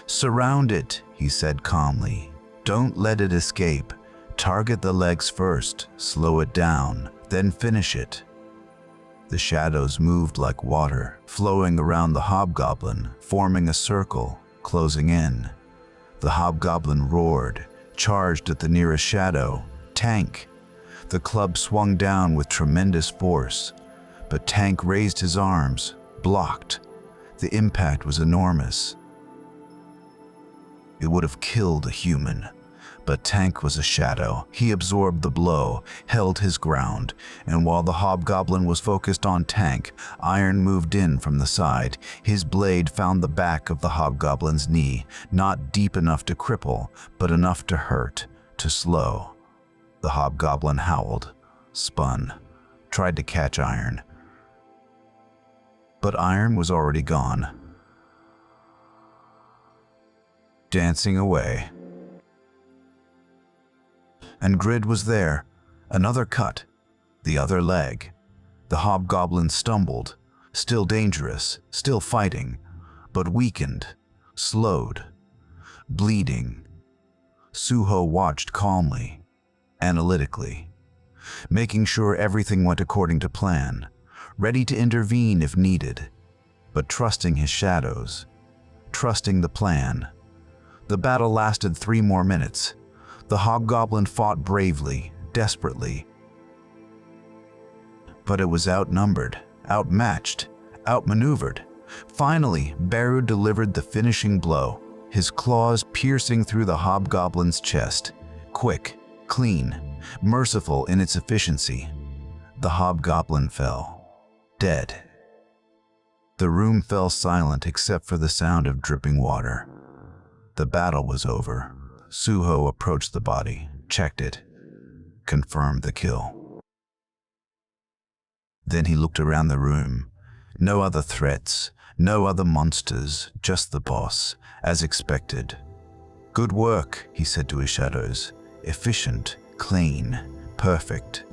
"Surround it," he said calmly. "Don't let it escape. Target the legs first, slow it down, then finish it." The shadows moved like water, flowing around the hobgoblin, forming a circle, closing in. The hobgoblin roared, charged at the nearest shadow. Tank. The club swung down with tremendous force, but Tank raised his arms, blocked. The impact was enormous. It would have killed a human, but Tank was a shadow. He absorbed the blow, held his ground, and while the hobgoblin was focused on Tank, Iron moved in from the side. His blade found the back of the hobgoblin's knee, not deep enough to cripple, but enough to hurt, to slow. The hobgoblin howled, spun, tried to catch Iron. But Iron was already gone, dancing away. And Grid was there, another cut, the other leg. The hobgoblin stumbled, still dangerous, still fighting, but weakened, slowed, bleeding. Suho watched calmly, analytically, making sure everything went according to plan, ready to intervene if needed, but trusting his shadows, trusting the plan. The battle lasted 3 more minutes. The hobgoblin fought bravely, desperately. But it was outnumbered, outmatched, outmaneuvered. Finally, Beru delivered the finishing blow. his claws piercing through the hobgoblin's chest. Quick, clean, merciful in its efficiency. The hobgoblin fell, dead. The room fell silent except for the sound of dripping water. The battle was over. Suho approached the body, checked it, confirmed the kill. Then he looked around the room. No other threats, no other monsters, just the boss, as expected. "Good work," he said to his shadows. "Efficient, clean, perfect."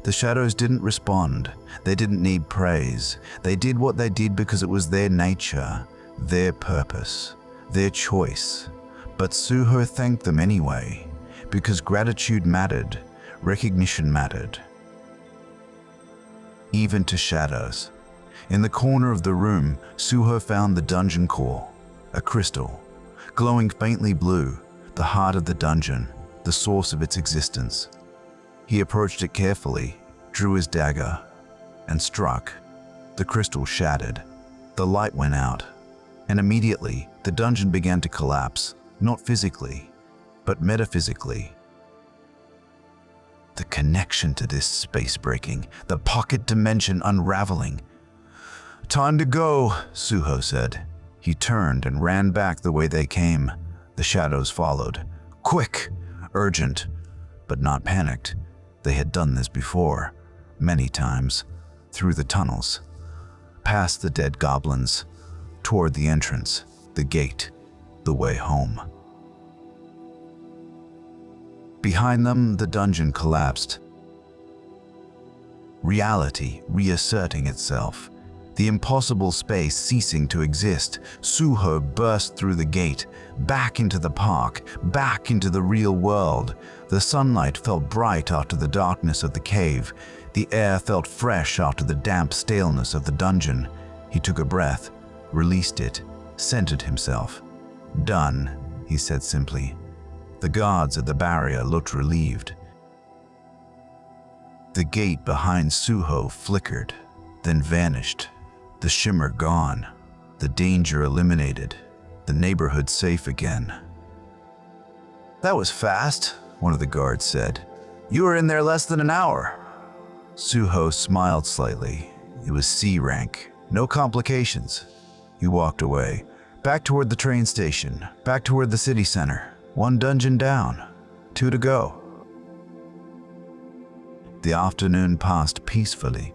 The shadows didn't respond. They didn't need praise. They did what they did because it was their nature, their purpose, their choice. But Suho thanked them anyway, because gratitude mattered, recognition mattered. Even to shadows. In the corner of the room, Suho found the dungeon core, a crystal, glowing faintly blue, the heart of the dungeon, the source of its existence. He approached it carefully, drew his dagger, and struck. The crystal shattered. The light went out, and immediately the dungeon began to collapse, not physically, but metaphysically. The connection to this space breaking, the pocket dimension unraveling. "Time to go," Suho said. He turned and ran back the way they came. The shadows followed. Quick, urgent, but not panicked. They had done this before, many times, through the tunnels, past the dead goblins, toward the entrance, the gate, the way home. Behind them, the dungeon collapsed. Reality reasserting itself. The impossible space ceasing to exist. Suho burst through the gate, back into the park, back into the real world. The sunlight felt bright after the darkness of the cave. The air felt fresh after the damp staleness of the dungeon. He took a breath, released it, centered himself. "Done," he said simply. The guards at the barrier looked relieved. The gate behind Suho flickered, then vanished. The shimmer gone, the danger eliminated, the neighborhood safe again. "That was fast," one of the guards said. "You were in there less than an hour." Suho smiled slightly. It was C rank, no complications. He walked away, back toward the train station, back toward the city center. 1 dungeon down, 2 to go. The afternoon passed peacefully.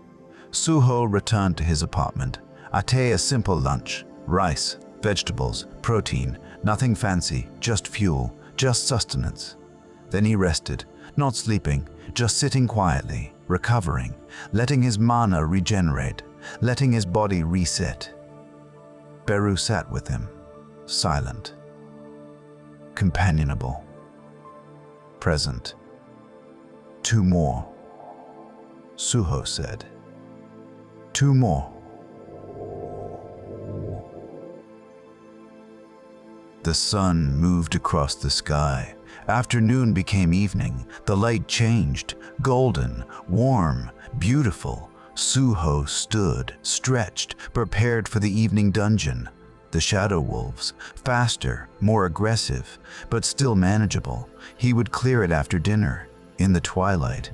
Suho returned to his apartment. Ate a simple lunch, rice, vegetables, protein, nothing fancy, just fuel, just sustenance. Then he rested, not sleeping, just sitting quietly, recovering, letting his mana regenerate, letting his body reset. Beru sat with him, silent, companionable, present. "2 more," Suho said. "2 more." The sun moved across the sky. Afternoon became evening. The light changed, golden, warm, beautiful. Suho stood, stretched, prepared for the evening dungeon. The shadow wolves, faster, more aggressive, but still manageable. He would clear it after dinner, in the twilight,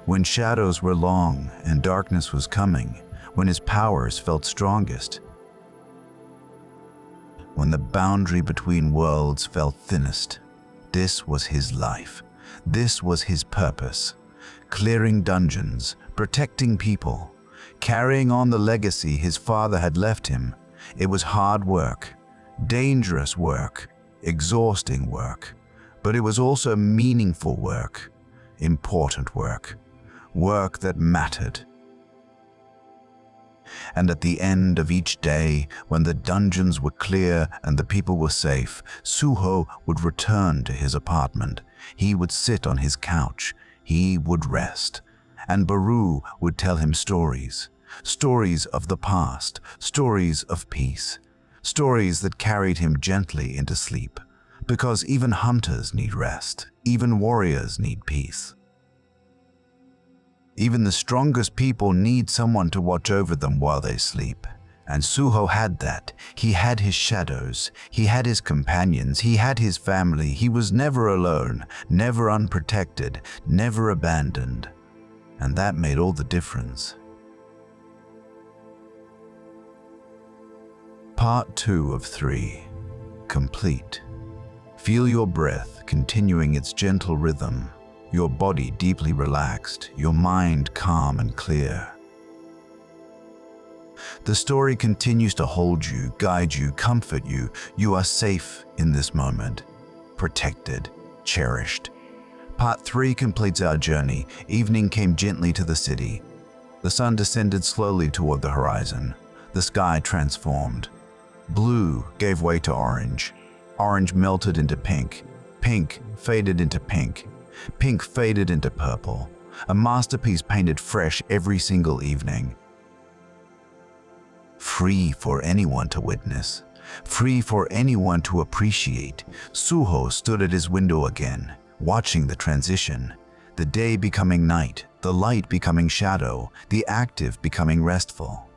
when shadows were long and darkness was coming, when his powers felt strongest, when the boundary between worlds felt thinnest. This was his life. This was his purpose. Clearing dungeons, protecting people, carrying on the legacy his father had left him. It was hard work, dangerous work, exhausting work, but it was also meaningful work, important work, work that mattered. And at the end of each day, when the dungeons were clear and the people were safe, Suho would return to his apartment. He would sit on his couch. He would rest. And Beru would tell him stories. Stories of the past, stories of peace, stories that carried him gently into sleep. Because even hunters need rest. Even warriors need peace. Even the strongest people need someone to watch over them while they sleep. And Suho had that. He had his shadows. He had his companions. He had his family. He was never alone, never unprotected, never abandoned. And that made all the difference. Part 2 of 3. Complete. Feel your breath continuing its gentle rhythm, your body deeply relaxed, your mind calm and clear. The story continues to hold you, guide you, comfort you. You are safe in this moment, protected, cherished. Part 3 completes our journey. Evening came gently to the city. The sun descended slowly toward the horizon. The sky transformed. Blue gave way to orange. Orange melted into pink. Pink faded into pink. Pink faded into purple. A masterpiece painted fresh every single evening. Free for anyone to witness. Free for anyone to appreciate. Suho stood at his window again, watching the transition. The day becoming night, the light becoming shadow, the active becoming restful.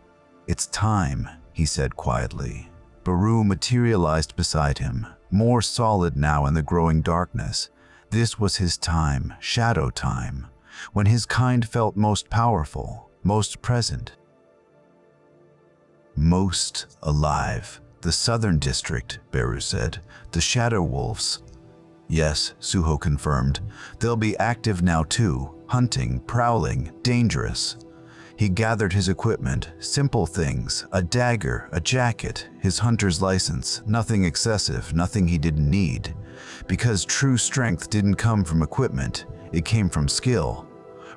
"It's time," he said quietly. Baru materialized beside him, more solid now in the growing darkness. This was his time, shadow time, when his kind felt most powerful, most present, most alive. "The southern district," Baru said. "The shadow wolves." "Yes," Suho confirmed. "They'll be active now too, hunting, prowling, dangerous." He gathered his equipment, simple things, a dagger, a jacket, his hunter's license, nothing excessive, nothing he didn't need. Because true strength didn't come from equipment, it came from skill,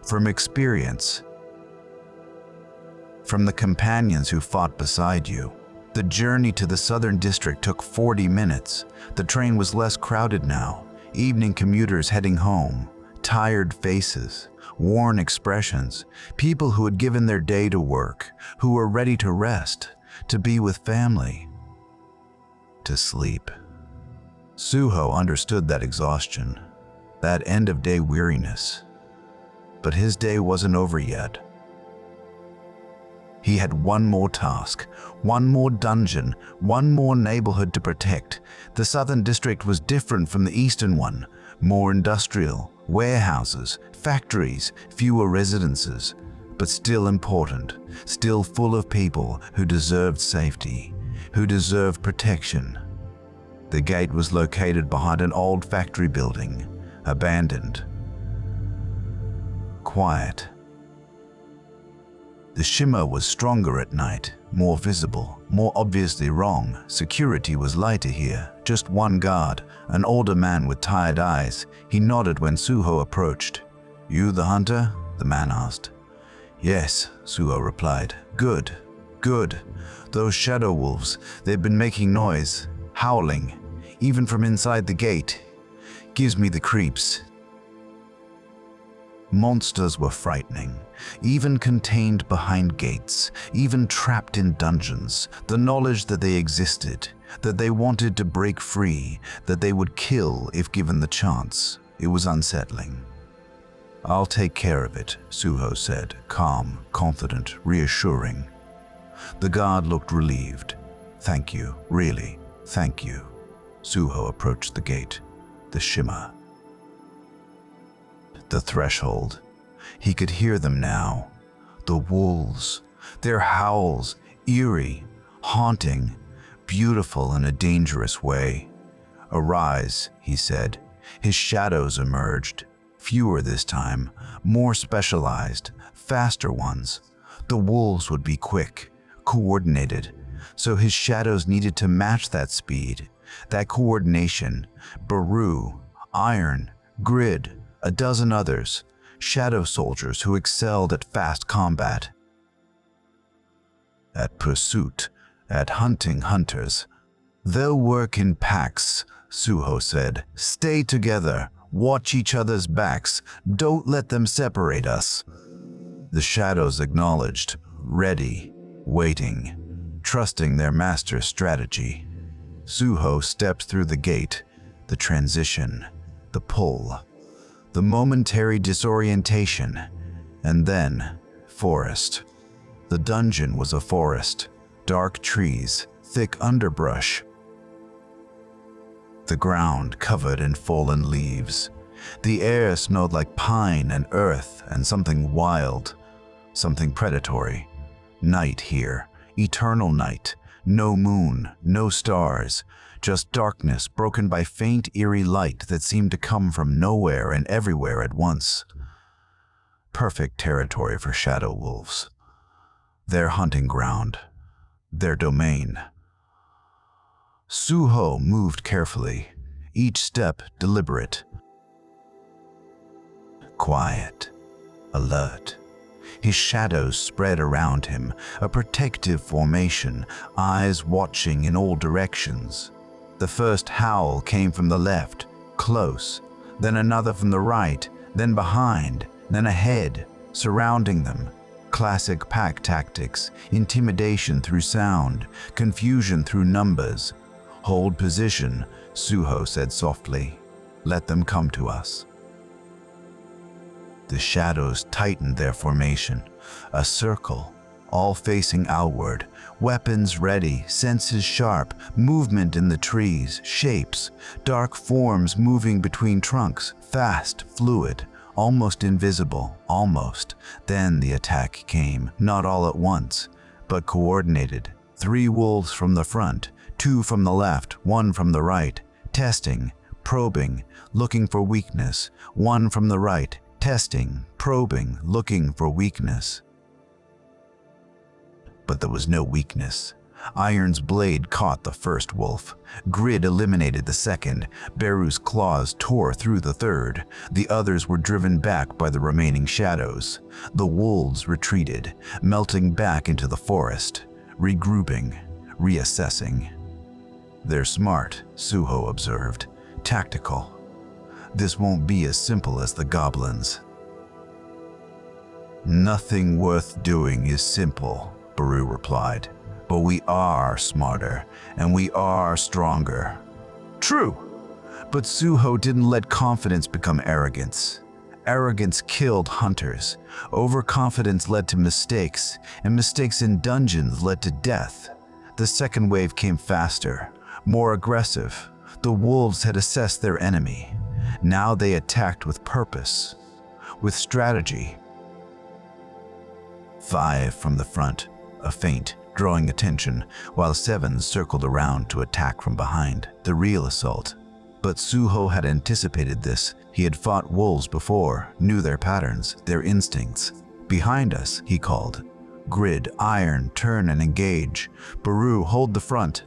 from experience, from the companions who fought beside you. The journey to the southern district took 40 minutes. The train was less crowded now. Evening commuters heading home, tired faces, worn expressions, people who had given their day to work, who were ready to rest, to be with family, to sleep. Suho understood that exhaustion, that end-of-day weariness. But his day wasn't over yet. He had one more task, one more dungeon, one more neighborhood to protect. The southern district was different from the eastern one, more industrial, warehouses, factories, fewer residences, but still important, still full of people who deserved safety, who deserved protection. The gate was located behind an old factory building, abandoned, quiet. The shimmer was stronger at night, more visible, more obviously wrong. Security was lighter here, just one guard, an older man with tired eyes. He nodded when Suho approached. "You the hunter?" the man asked. "Yes," Suho replied. Good. Those shadow wolves, they've been making noise, howling, even from inside the gate. Gives me the creeps." Monsters were frightening, even contained behind gates, even trapped in dungeons. The knowledge that they existed, that they wanted to break free, that they would kill if given the chance, it was unsettling. "I'll take care of it," Suho said, calm, confident, reassuring. The guard looked relieved. "Thank you, really, thank you." Suho approached the gate, the shimmer, the threshold. He could hear them now. The wolves, their howls, eerie, haunting, beautiful in a dangerous way. "Arise," he said. His shadows emerged, fewer this time, more specialized, faster ones. The wolves would be quick, coordinated, so his shadows needed to match that speed, that coordination. Baru, Iron, Grid, a dozen others, shadow soldiers who excelled at fast combat, at pursuit, at hunting hunters. "They'll work in packs," Suho said. "Stay together, watch each other's backs, don't let them separate us." The shadows acknowledged, ready, waiting, trusting their master's strategy. Suho stepped through the gate, the transition, the pull, the momentary disorientation, and then forest. The dungeon was a forest, dark trees, thick underbrush. The ground covered in fallen leaves. The air smelled like pine and earth and something wild, something predatory. Night here, eternal night. No moon, no stars, just darkness broken by faint, eerie light that seemed to come from nowhere and everywhere at once. Perfect territory for shadow wolves. Their hunting ground, their domain. Suho moved carefully, each step deliberate. Quiet, alert. His shadows spread around him, a protective formation, eyes watching in all directions. The first howl came from the left, close, then another from the right, then behind, then ahead, surrounding them. Classic pack tactics, intimidation through sound, confusion through numbers. Hold position, Suho said softly. Let them come to us. The shadows tightened their formation, a circle, all facing outward, weapons ready, senses sharp, movement in the trees, shapes, dark forms moving between trunks, fast, fluid, almost invisible, almost. Then the attack came, not all at once, but coordinated. 3 wolves from the front, 2 from the left, 1 from the right, testing, probing, looking for weakness, 1 from the right, testing, probing, looking for weakness. But there was no weakness. Iron's blade caught the first wolf. Grid eliminated the second. Beru's claws tore through the third. The others were driven back by the remaining shadows. The wolves retreated, melting back into the forest, regrouping, reassessing. They're smart, Suho observed. Tactical. This won't be as simple as the goblins. Nothing worth doing is simple, Beru replied. But we are smarter, and we are stronger. True, but Suho didn't let confidence become arrogance. Arrogance killed hunters. Overconfidence led to mistakes, and mistakes in dungeons led to death. The second wave came faster, more aggressive. The wolves had assessed their enemy. Now they attacked with purpose, with strategy. 5 from the front, a feint, drawing attention, while 7 circled around to attack from behind, the real assault. But Suho had anticipated this. He had fought wolves before, knew their patterns, their instincts. Behind us, he called. Grid, iron, turn and engage. Beru, hold the front.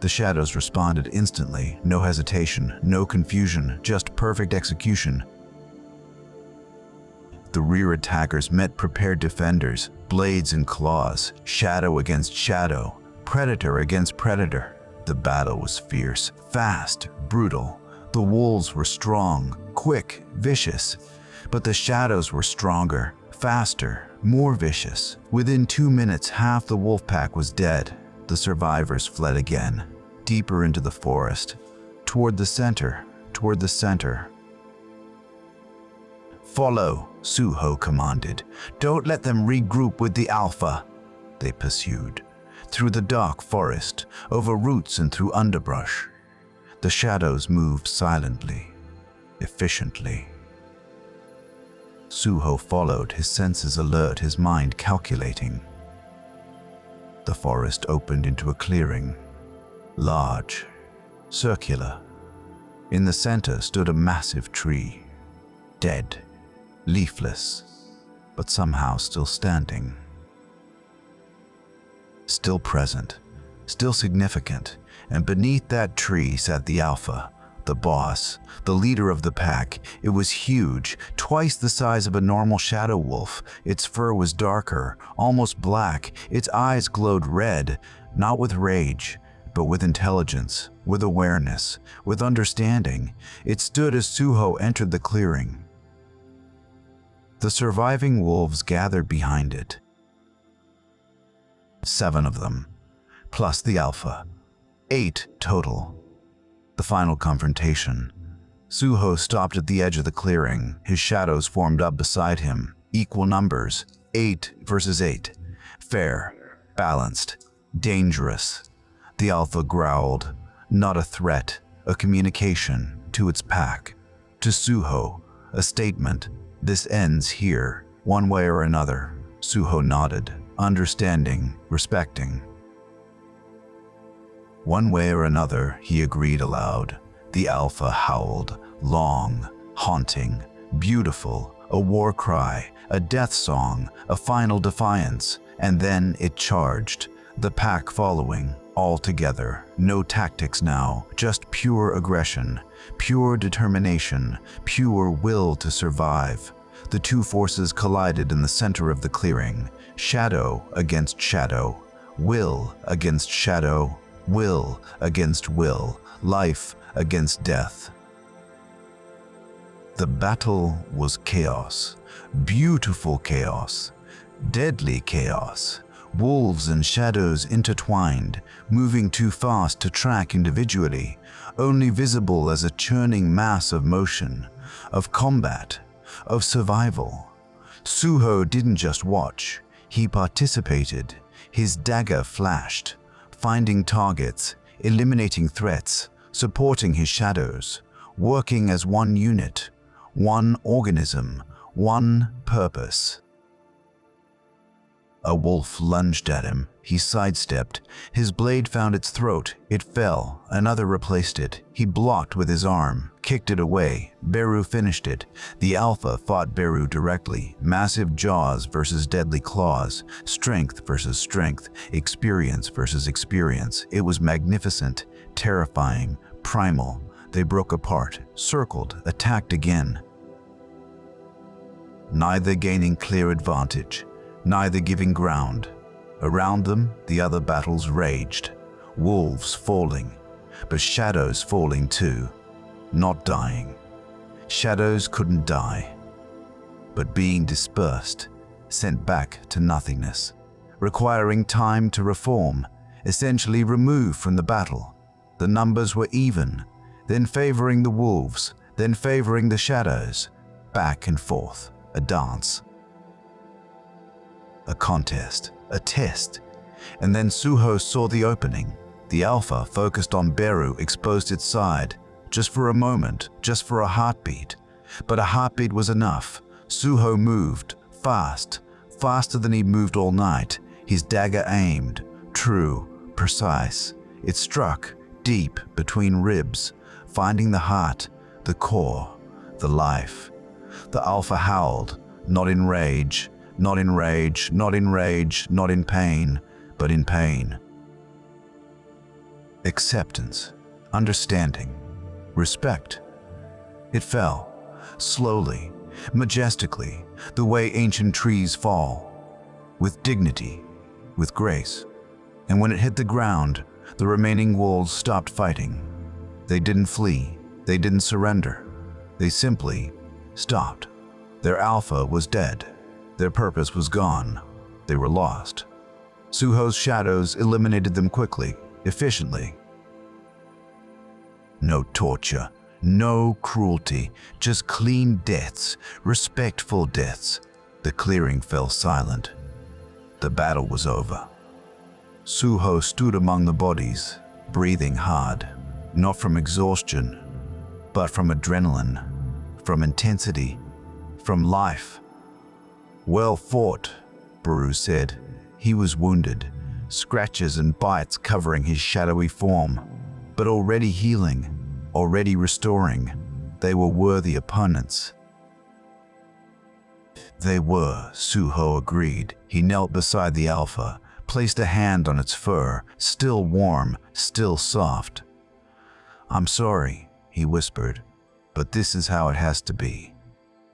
The shadows responded instantly, no hesitation, no confusion, just perfect execution. The rear attackers met prepared defenders, blades and claws, shadow against shadow, predator against predator. The battle was fierce, fast, brutal. The wolves were strong, quick, vicious, but the shadows were stronger, faster, more vicious. Within 2 minutes, half the wolf pack was dead. The survivors fled again, deeper into the forest, toward the center. Follow, Suho commanded. Don't let them regroup with the Alpha. They pursued, through the dark forest, over roots and through underbrush. The shadows moved silently, efficiently. Suho followed, his senses alert, his mind calculating. The forest opened into a clearing, large, circular. In the center stood a massive tree, dead, leafless, but somehow still standing. Still present, still significant, and beneath that tree sat the Alpha, the boss, the leader of the pack. It was huge, twice the size of a normal shadow wolf. Its fur was darker, almost black. Its eyes glowed red, not with rage, but with intelligence, with awareness, with understanding. It stood as Suho entered the clearing. The surviving wolves gathered behind it. 7 of them, plus the Alpha. 8 total. The final confrontation. Suho stopped at the edge of the clearing. His shadows formed up beside him. Equal numbers. 8 versus 8. Fair. Balanced. Dangerous. The Alpha growled. Not a threat, a communication to its pack. To Suho, a statement. This ends here, one way or another. Suho nodded, understanding, respecting. One way or another, he agreed aloud. The Alpha howled, long, haunting, beautiful, a war cry, a death song, a final defiance, and then it charged, the pack following, all together. No tactics now, just pure aggression, pure determination, pure will to survive. The two forces collided in the center of the clearing, shadow against shadow, will against shadow, will against will, life against death. The battle was chaos, beautiful chaos, deadly chaos. Wolves and shadows intertwined, moving too fast to track individually, only visible as a churning mass of motion, of combat, of survival. Suho didn't just watch, he participated. His dagger flashed, finding targets, eliminating threats, supporting his shadows, working as one unit, one organism, one purpose. A wolf lunged at him. He sidestepped. His blade found its throat. It fell. Another replaced it. He blocked with his arm, kicked it away. Beru finished it. The Alpha fought Beru directly. Massive jaws versus deadly claws. Strength versus strength. Experience versus experience. It was magnificent, terrifying, primal. They broke apart, circled, attacked again. Neither gaining clear advantage, neither giving ground. Around them, the other battles raged. Wolves falling, but shadows falling too. Not dying. Shadows couldn't die, but being dispersed, sent back to nothingness, requiring time to reform, essentially removed from the battle. The numbers were even, then favoring the wolves, then favoring the shadows, back and forth, a dance. A contest, a test, and then Suho saw the opening. The Alpha focused on Beru, exposed its side, just for a moment, just for a heartbeat. But a heartbeat was enough. Suho moved, fast, faster than he'd moved all night. His dagger aimed, true, precise. It struck, deep between ribs, finding the heart, the core, the life. The Alpha howled, not in rage, not in rage, not in rage, not in pain, but in pain. Acceptance, understanding, respect. It fell, slowly, majestically, the way ancient trees fall, with dignity, with grace. And when it hit the ground, the remaining wolves stopped fighting. They didn't flee, they didn't surrender. They simply stopped. Their Alpha was dead. Their purpose was gone. They were lost. Suho's shadows eliminated them quickly, efficiently. No torture, no cruelty, just clean deaths, respectful deaths. The clearing fell silent. The battle was over. Suho stood among the bodies, breathing hard, not from exhaustion, but from adrenaline, from intensity, from life. Well fought, Beru said. He was wounded, scratches and bites covering his shadowy form, but already healing, already restoring. They were worthy opponents. They were, Suho agreed. He knelt beside the Alpha, placed a hand on its fur, still warm, still soft. "I'm sorry," he whispered, "but this is how it has to be."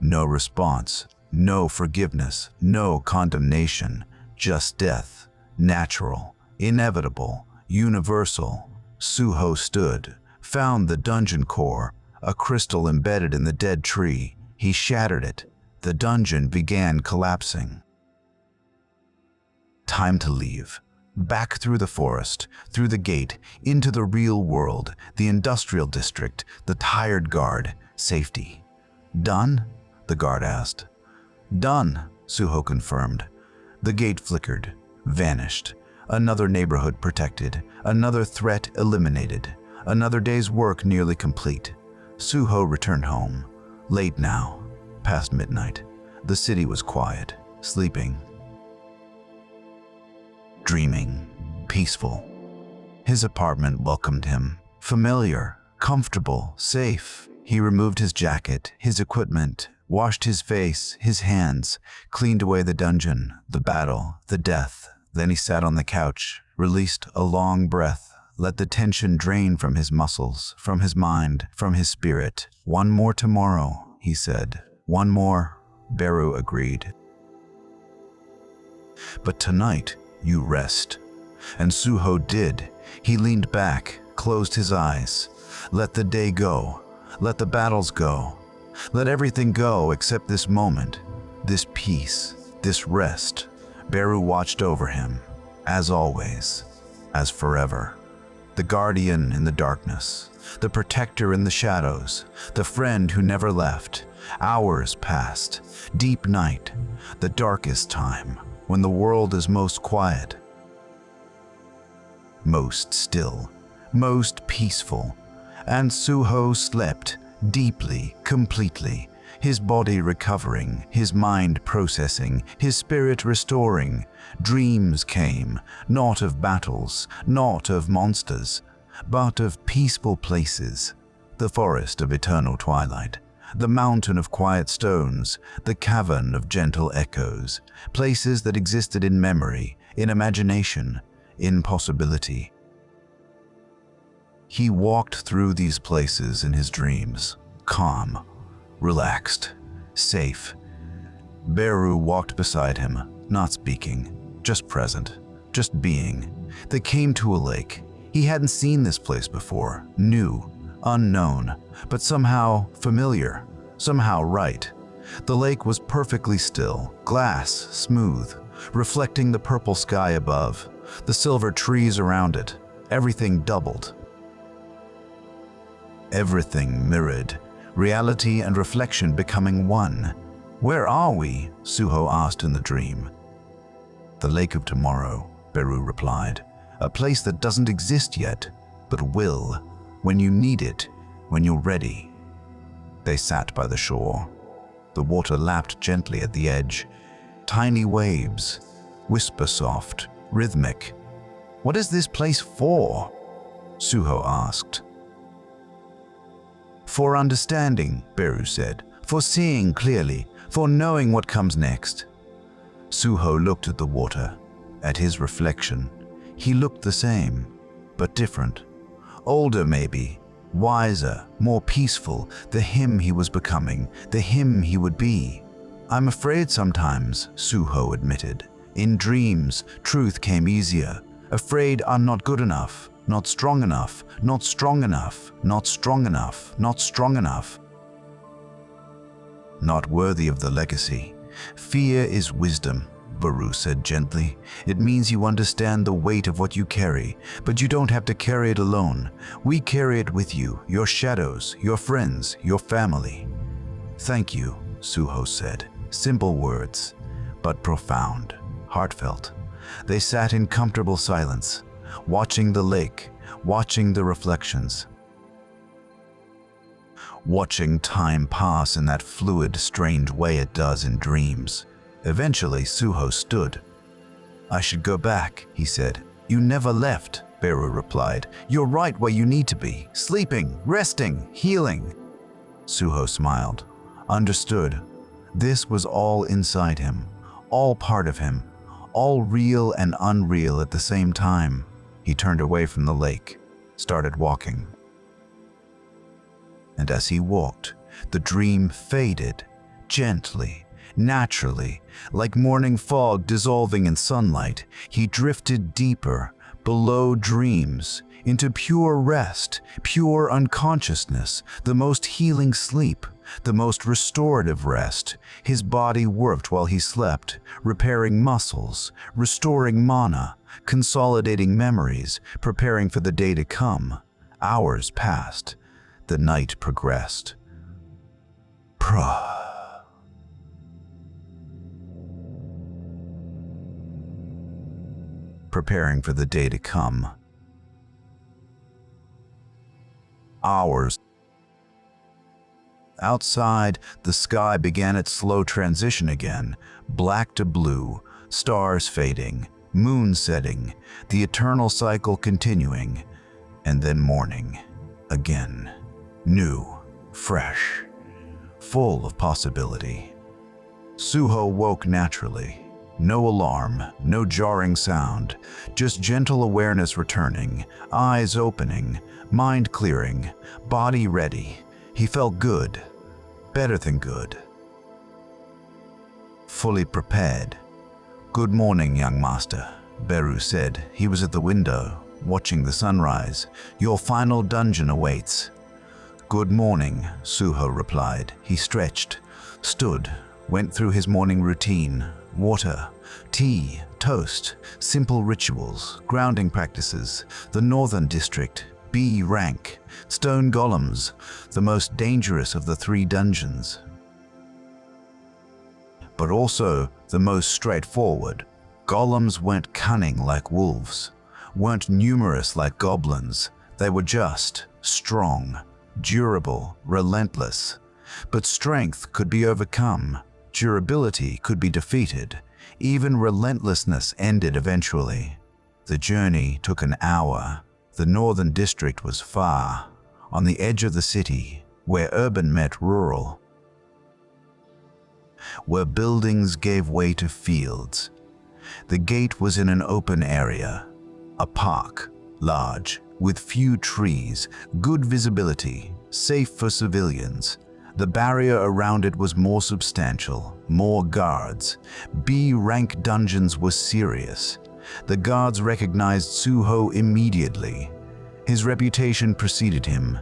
No response. No forgiveness, no condemnation, just death, natural, inevitable, universal. Suho stood, found the dungeon core, a crystal embedded in the dead tree. He shattered it. The dungeon began collapsing. Time to leave. Back through the forest, through the gate, into the real world, the industrial district, the tired guard, safety. "Done?" the guard asked. "Done," Suho confirmed. The gate flickered, vanished. Another neighborhood protected, another threat eliminated, another day's work nearly complete. Suho returned home. Late now, past midnight. The city was quiet, sleeping, dreaming, peaceful. His apartment welcomed him. Familiar, comfortable, safe. He removed his jacket, his equipment, washed his face, his hands, cleaned away the dungeon, the battle, the death. Then he sat on the couch, released a long breath, let the tension drain from his muscles, from his mind, from his spirit. "One more tomorrow," he said. "One more," Beru agreed. "But tonight, you rest." And Suho did. He leaned back, closed his eyes. Let the day go. Let the battles go. Let everything go except this moment, this peace, this rest. Beru watched over him, as always, as forever. The guardian in the darkness, the protector in the shadows, the friend who never left. Hours passed, deep night, the darkest time, when the world is most quiet, most still, most peaceful. And Suho slept deeply, completely, his body recovering, his mind processing, his spirit restoring. Dreams came, not of battles, not of monsters, but of peaceful places. The forest of eternal twilight, the mountain of quiet stones, the cavern of gentle echoes, places that existed in memory, in imagination, in possibility. He walked through these places in his dreams, calm, relaxed, safe. Beru walked beside him, not speaking, just present, just being. They came to a lake. He hadn't seen this place before, new, unknown, but somehow familiar, somehow right. The lake was perfectly still, glass, smooth, reflecting the purple sky above, the silver trees around it. Everything doubled. Everything mirrored, reality and reflection becoming one. "Where are we?" Suho asked in the dream. "The lake of tomorrow," Beru replied. "A place that doesn't exist yet, but will, when you need it, when you're ready." They sat by the shore. The water lapped gently at the edge. Tiny waves, whisper-soft, rhythmic. "What is this place for?" Suho asked. "For understanding," Beru said. "For seeing clearly, for knowing what comes next." Suho looked at the water, at his reflection. He looked the same, but different. Older maybe, wiser, more peaceful, the him he was becoming, the him he would be. "I'm afraid sometimes," Suho admitted. "In dreams, truth came easier. Afraid I'm not good enough, not strong enough, not strong enough, not strong enough, not strong enough. Not worthy of the legacy. Fear is wisdom," Beru said gently. "It means you understand the weight of what you carry, but you don't have to carry it alone. We carry it with you, your shadows, your friends, your family." "Thank you," Suho said. Simple words, but profound, heartfelt. They sat in comfortable silence, watching the lake, watching the reflections, watching time pass in that fluid, strange way it does in dreams. Eventually, Suho stood. "I should go back," he said. "You never left," Beru replied. "You're right where you need to be, sleeping, resting, healing." Suho smiled, understood. This was all inside him, all part of him, all real and unreal at the same time. He turned away from the lake, started walking. And as he walked, the dream faded, gently, naturally, like morning fog dissolving in sunlight. He drifted deeper, below dreams, into pure rest, pure unconsciousness, the most healing sleep, the most restorative rest. His body worked while he slept, repairing muscles, restoring mana, consolidating memories, preparing for the day to come. Hours passed. The night progressed. preparing for the day to come. Hours. Outside, the sky began its slow transition again, black to blue, stars fading, moon setting, the eternal cycle continuing, and then morning, again, new, fresh, full of possibility. Suho woke naturally. No alarm, no jarring sound, just gentle awareness returning, eyes opening, mind clearing, body ready. He felt good, better than good. Fully prepared. "Good morning, young master," Beru said. He was at the window, watching the sunrise. "Your final dungeon awaits." "Good morning," Suho replied. He stretched, stood, went through his morning routine. Water, tea, toast, simple rituals, grounding practices, the Northern District, B rank, stone golems, the most dangerous of the 3 dungeons. But also the most straightforward. Golems weren't cunning like wolves, weren't numerous like goblins. They were just strong, durable, relentless. But strength could be overcome. Durability could be defeated. Even relentlessness ended eventually. The journey took an hour. The Northern District was far, on the edge of the city, where urban met rural, where buildings gave way to fields. The gate was in an open area, a park, large, with few trees, good visibility, safe for civilians. The barrier around it was more substantial, more guards. B-rank dungeons were serious. The guards recognized Suho immediately. His reputation preceded him.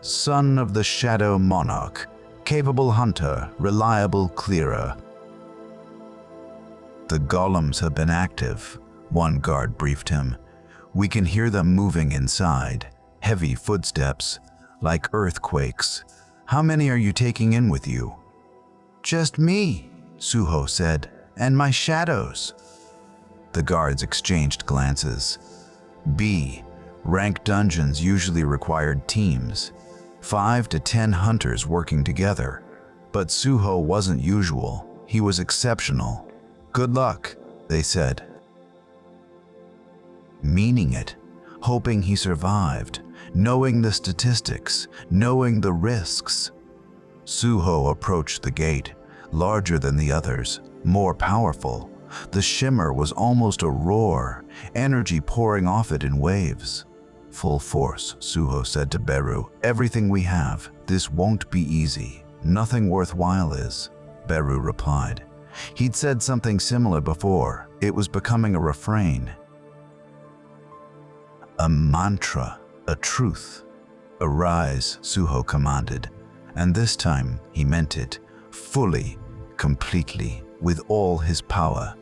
Son of the Shadow Monarch, capable hunter, reliable clearer. "The golems have been active," one guard briefed him. "We can hear them moving inside, heavy footsteps, like earthquakes. How many are you taking in with you?" "Just me," Suho said, "and my shadows." The guards exchanged glances. B-rank dungeons usually required teams, 5 to 10 hunters working together. But Suho wasn't usual. He was exceptional. "Good luck," they said. Meaning it, hoping he survived, knowing the statistics, knowing the risks. Suho approached the gate, larger than the others, more powerful. The shimmer was almost a roar, energy pouring off it in waves. "Full force," Suho said to Beru. "Everything we have. This won't be easy. Nothing worthwhile is," Beru replied. He'd said something similar before. It was becoming a refrain. A mantra, a truth. "Arise," Suho commanded. And this time he meant it, fully, completely, with all his power.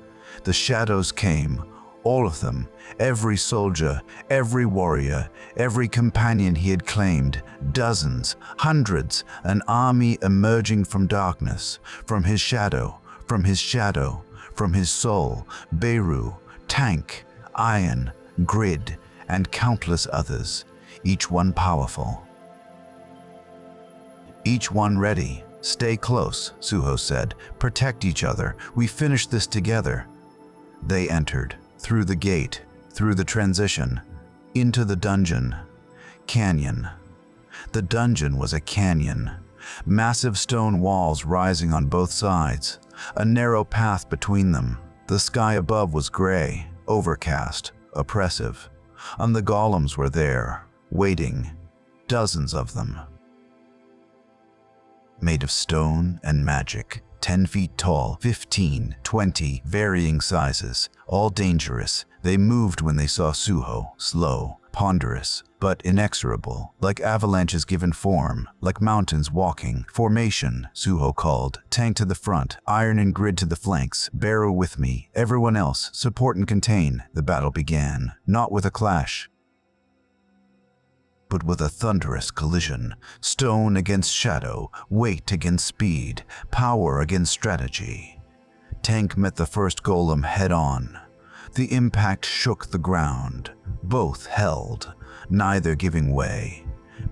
The shadows came, all of them, every soldier, every warrior, every companion he had claimed, dozens, hundreds, an army emerging from darkness, from his shadow, from his shadow, from his soul, Beru, Tank, Iron, Grid, and countless others, each one powerful. Each one ready. "Stay close," Suho said. "Protect each other. We finish this together." They entered, through the gate, through the transition, into the dungeon. Canyon. The dungeon was a canyon. Massive stone walls rising on both sides, a narrow path between them. The sky above was gray, overcast, oppressive. And the golems were there, waiting, dozens of them. Made of stone and magic, 10 feet tall, 15, 20, varying sizes, all dangerous. They moved when they saw Suho, slow, ponderous, but inexorable, like avalanches given form, like mountains walking. "Formation," Suho called. "Tank to the front, Iron and Grid to the flanks, Beru with me, everyone else, support and contain." The battle began, not with a clash, but with a thunderous collision. Stone against shadow, weight against speed, power against strategy. Tank met the first golem head-on. The impact shook the ground. Both held, neither giving way.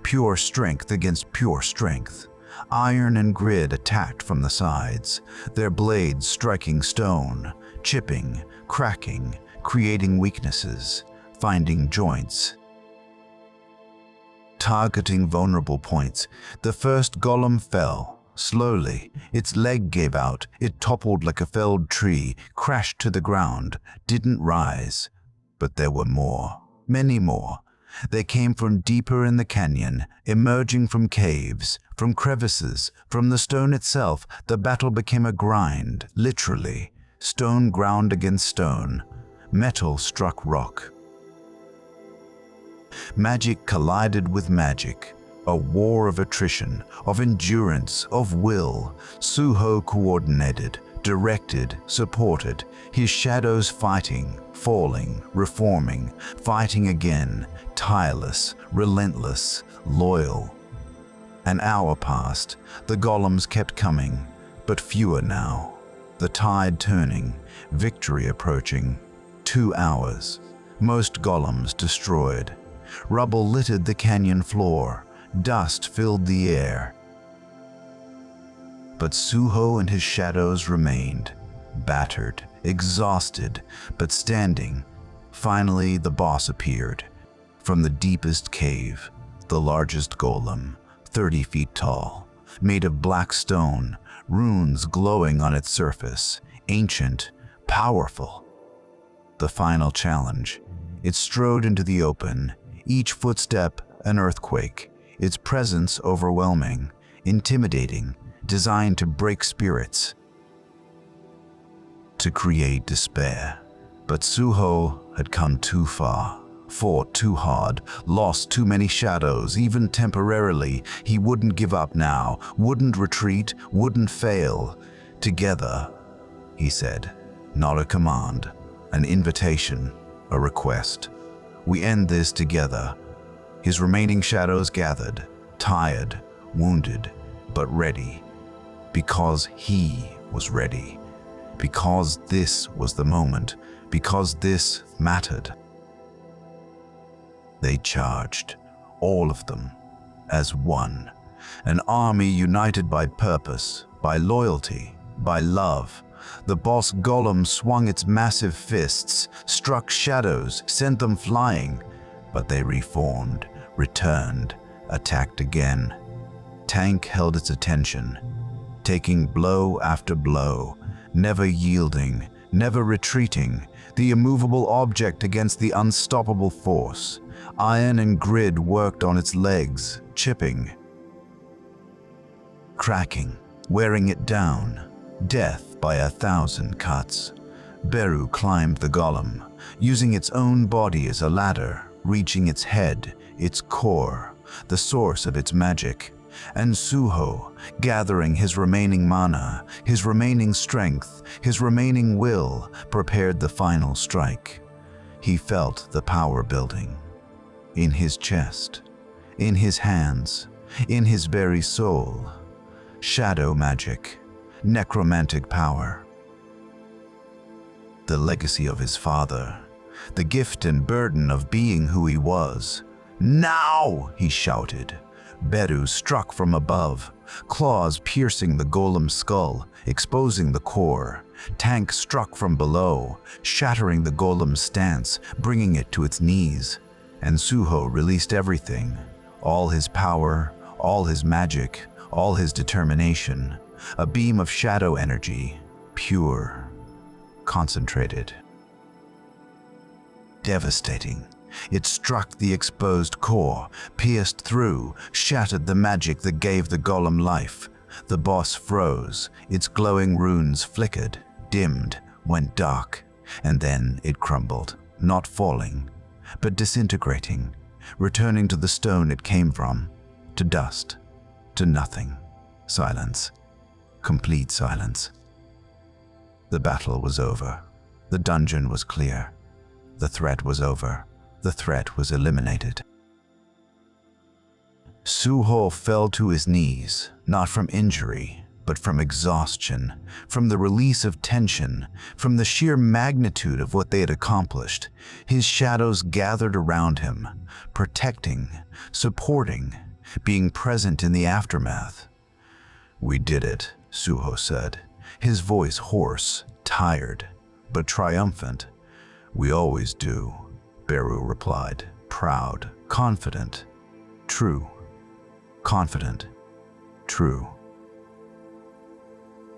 Pure strength against pure strength. Iron and grid attacked from the sides, their blades striking stone, chipping, cracking, creating weaknesses, finding joints, targeting vulnerable points. The first golem fell. Slowly, its leg gave out, it toppled like a felled tree, crashed to the ground, didn't rise. But there were more, many more. They came from deeper in the canyon, emerging from caves, from crevices, from the stone itself. The battle became a grind, literally. Stone ground against stone. Metal struck rock. Magic collided with magic. A war of attrition, of endurance, of will. Suho coordinated, directed, supported, his shadows fighting, falling, reforming, fighting again, tireless, relentless, loyal. An hour passed. The golems kept coming, but fewer now. The tide turning, victory approaching. 2 hours. Most golems destroyed. Rubble littered the canyon floor. Dust filled the air. But Suho and his shadows remained, battered, exhausted, but standing. Finally, the boss appeared. From the deepest cave, the largest golem, 30 feet tall, made of black stone, runes glowing on its surface, ancient, powerful. The final challenge. It strode into the open, each footstep an earthquake, its presence overwhelming, intimidating, designed to break spirits, to create despair. But Suho had come too far, fought too hard, lost too many shadows, even temporarily. He wouldn't give up now, wouldn't retreat, wouldn't fail. Together, he said, not a command, an invitation, a request. We end this together. His remaining shadows gathered, tired, wounded, but ready. Because he was ready. Because this was the moment. Because this mattered. They charged, all of them, as one. An army united by purpose, by loyalty, by love. The boss golem swung its massive fists, struck shadows, sent them flying. But they reformed, returned, attacked again. Tank held its attention, taking blow after blow, never yielding, never retreating, the immovable object against the unstoppable force. Iron and grid worked on its legs, chipping, cracking, wearing it down. Death by 1,000 cuts. Beru climbed the golem, using its own body as a ladder, reaching its head, its core, the source of its magic. And Suho, gathering his remaining mana, his remaining strength, his remaining will, prepared the final strike. He felt the power building. In his chest, in his hands, in his very soul. Shadow magic, necromantic power. The legacy of his father, the gift and burden of being who he was. Now, he shouted. Beru struck from above, claws piercing the golem's skull, exposing the core. Tank struck from below, shattering the golem's stance, bringing it to its knees. And Suho released everything, all his power, all his magic, all his determination. A beam of shadow energy, pure, concentrated, devastating. It struck the exposed core, pierced through, shattered the magic that gave the golem life. The boss froze, its glowing runes flickered, dimmed, went dark, and then it crumbled, not falling, but disintegrating, returning to the stone it came from, to dust, to nothing, silence, complete silence. The battle was over. The dungeon was clear. The threat was over. The threat was eliminated. Suho fell to his knees, not from injury, but from exhaustion, from the release of tension, from the sheer magnitude of what they had accomplished. His shadows gathered around him, protecting, supporting, being present in the aftermath. "We did it," Suho said, his voice hoarse, tired, but triumphant. "We always do," Beru replied, proud, confident. "True. Confident. True."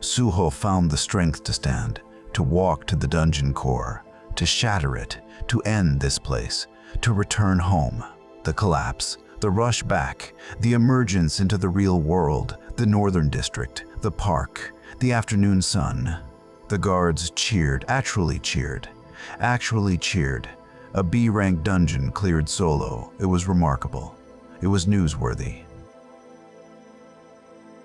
Suho found the strength to stand, to walk to the dungeon core, to shatter it, to end this place, to return home. The collapse, the rush back, the emergence into the real world, the northern district, the park, the afternoon sun. The guards cheered, actually cheered. A B-rank dungeon cleared solo. It was remarkable. It was newsworthy.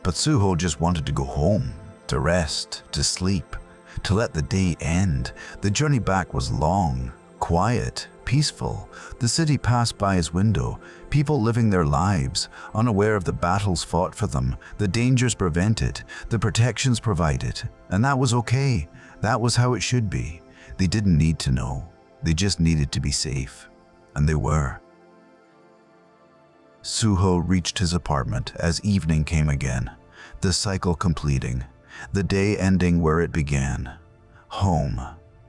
But Suho just wanted to go home, to rest, to sleep, to let the day end. The journey back was long, quiet, peaceful. The city passed by his window, people living their lives, unaware of the battles fought for them, the dangers prevented, the protections provided. And that was okay. That was how it should be. They didn't need to know. They just needed to be safe. And they were. Suho reached his apartment as evening came again, the cycle completing, the day ending where it began. Home,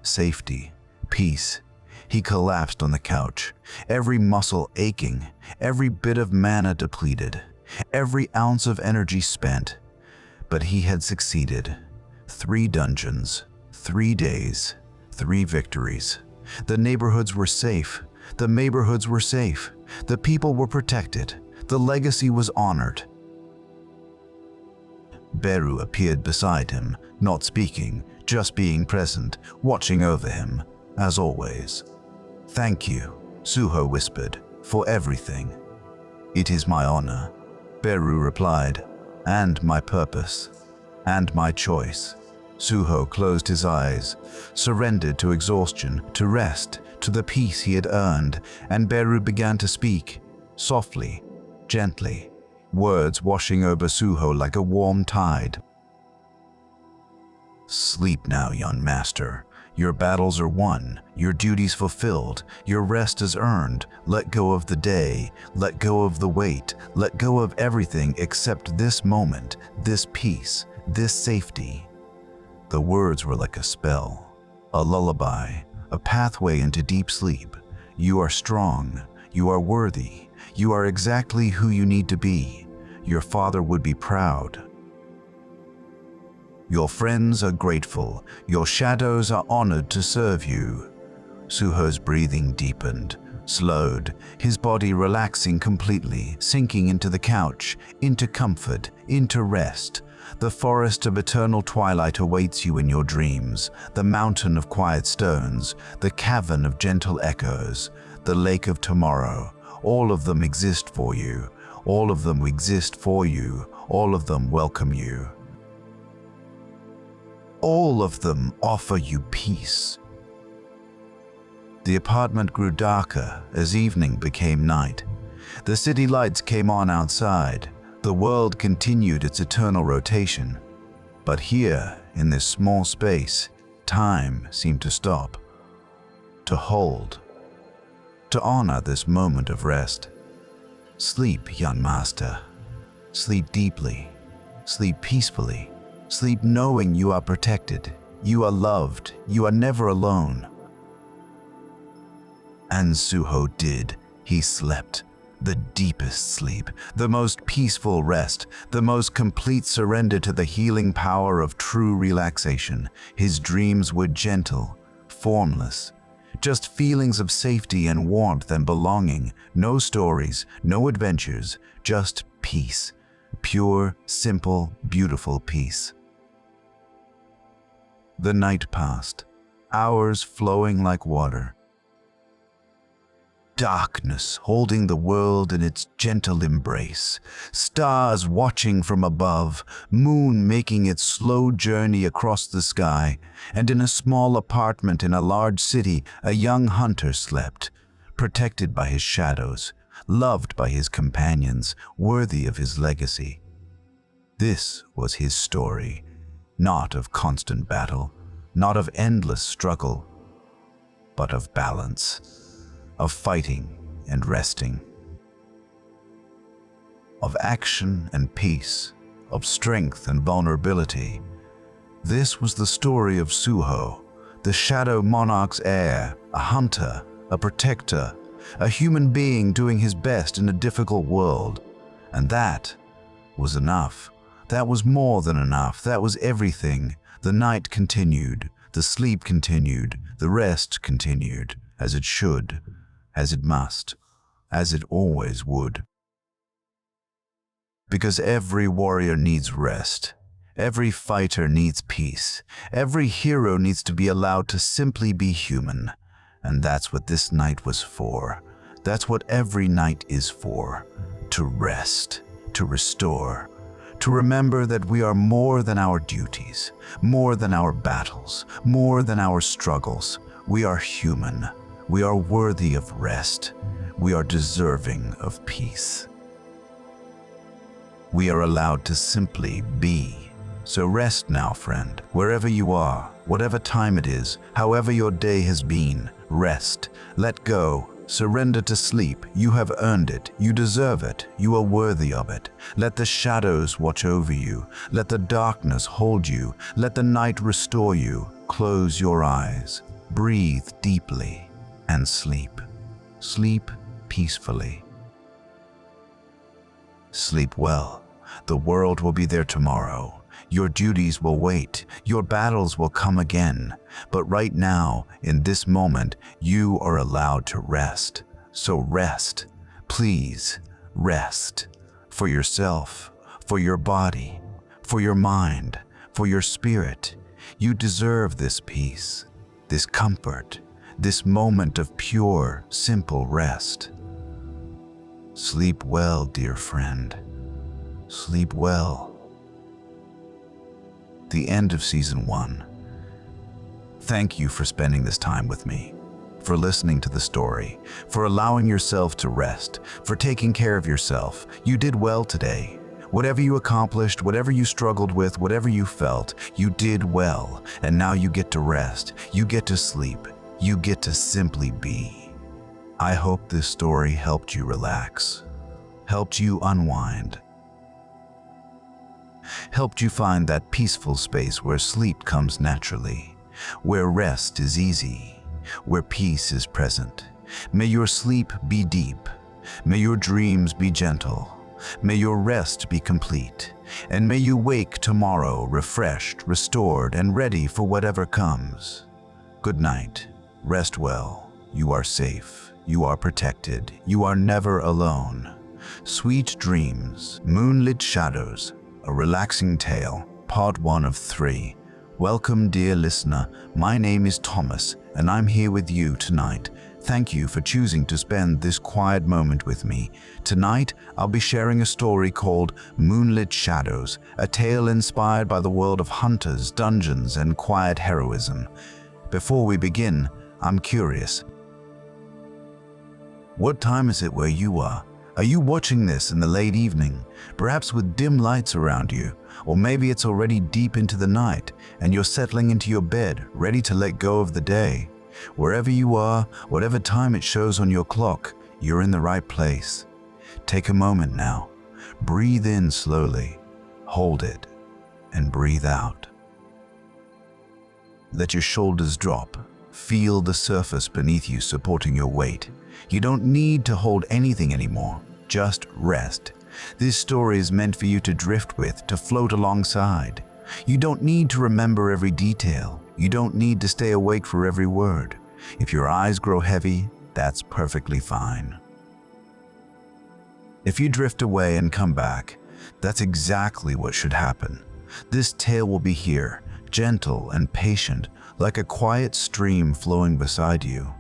safety, peace. He collapsed on the couch, every muscle aching, every bit of mana depleted, every ounce of energy spent. But he had succeeded. 3 dungeons, 3 days, 3 victories. The neighborhoods were safe. The neighborhoods were safe. The people were protected. The legacy was honored. Beru appeared beside him, not speaking, just being present, watching over him, as always. "Thank you," Suho whispered, "for everything." "It is my honor," Beru replied, "and my purpose, and my choice." Suho closed his eyes, surrendered to exhaustion, to rest, to the peace he had earned, and Beru began to speak, softly, gently, words washing over Suho like a warm tide. "Sleep now, young master. Your battles are won, your duties fulfilled, your rest is earned. Let go of the day, let go of the weight, let go of everything except this moment, this peace, this safety." The words were like a spell, a lullaby, a pathway into deep sleep. You are strong, you are worthy, you are exactly who you need to be. Your father would be proud. Your friends are grateful, your shadows are honored to serve you. Suho's breathing deepened, slowed, his body relaxing completely, sinking into the couch, into comfort, into rest. The forest of eternal twilight awaits you in your dreams, the mountain of quiet stones, the cavern of gentle echoes, the lake of tomorrow. All of them exist for you. All of them exist for you. All of them welcome you. All of them offer you peace. The apartment grew darker as evening became night. The city lights came on outside. The world continued its eternal rotation. But here, in this small space, time seemed to stop, to hold, to honor this moment of rest. Sleep, young master. Sleep deeply. Sleep peacefully. Sleep knowing you are protected. You are loved. You are never alone. And Suho did. He slept. The deepest sleep, the most peaceful rest, the most complete surrender to the healing power of true relaxation. His dreams were gentle, formless, just feelings of safety and warmth and belonging. No stories, no adventures, just peace. Pure, simple, beautiful peace. The night passed, hours flowing like water. Darkness holding the world in its gentle embrace, stars watching from above, moon making its slow journey across the sky, and in a small apartment in a large city, a young hunter slept, protected by his shadows, loved by his companions, worthy of his legacy. This was his story, not of constant battle, not of endless struggle, but of balance, of fighting and resting, of action and peace, of strength and vulnerability. This was the story of Suho, the Shadow Monarch's heir, a hunter, a protector, a human being doing his best in a difficult world. And that was enough. That was more than enough. That was everything. The night continued, the sleep continued, the rest continued, as it should, as it must, as it always would. Because every warrior needs rest. Every fighter needs peace. Every hero needs to be allowed to simply be human. And that's what this night was for. That's what every night is for. To rest, to restore, to remember that we are more than our duties, more than our battles, more than our struggles. We are human. We are worthy of rest. We are deserving of peace. We are allowed to simply be. So rest now, friend, wherever you are, whatever time it is, however your day has been. Rest, let go, surrender to sleep. You have earned it, you deserve it, you are worthy of it. Let the shadows watch over you, let the darkness hold you, let the night restore you. Close your eyes, breathe deeply, and sleep. Sleep peacefully. Sleep well. The world will be there tomorrow. Your duties will wait. Your battles will come again. But right now, in this moment, you are allowed to rest. So rest. Please, rest. For yourself, for your body, for your mind, for your spirit. You deserve this peace, this comfort, this moment of pure, simple rest. Sleep well, dear friend. Sleep well. The end of Season 1. Thank you for spending this time with me, for listening to the story, for allowing yourself to rest, for taking care of yourself. You did well today. Whatever you accomplished, whatever you struggled with, whatever you felt, you did well. And now you get to rest. You get to sleep. You get to simply be. I hope this story helped you relax, helped you unwind, helped you find that peaceful space where sleep comes naturally, where rest is easy, where peace is present. May your sleep be deep. May your dreams be gentle. May your rest be complete. And may you wake tomorrow refreshed, restored, and ready for whatever comes. Good night. Rest well. You are safe. You are protected. You are never alone. Sweet dreams, moonlit shadows, a relaxing tale, part 1 of 3. Welcome, dear listener. My name is Thomas, and I'm here with you tonight. Thank you for choosing to spend this quiet moment with me. Tonight, I'll be sharing a story called Moonlit Shadows, a tale inspired by the world of hunters, dungeons, and quiet heroism. Before we begin, I'm curious. What time is it where you are? Are you watching this in the late evening, perhaps with dim lights around you? Or maybe it's already deep into the night and you're settling into your bed, ready to let go of the day. Wherever you are, whatever time it shows on your clock, you're in the right place. Take a moment now. Breathe in slowly, hold it, and breathe out. Let your shoulders drop. Feel the surface beneath you supporting your weight. You don't need to hold anything anymore. Just rest. This story is meant for you to drift with, to float alongside. You don't need to remember every detail. You don't need to stay awake for every word. If your eyes grow heavy, that's perfectly fine. If you drift away and come back, that's exactly what should happen. This tale will be here, gentle and patient, like a quiet stream flowing beside you.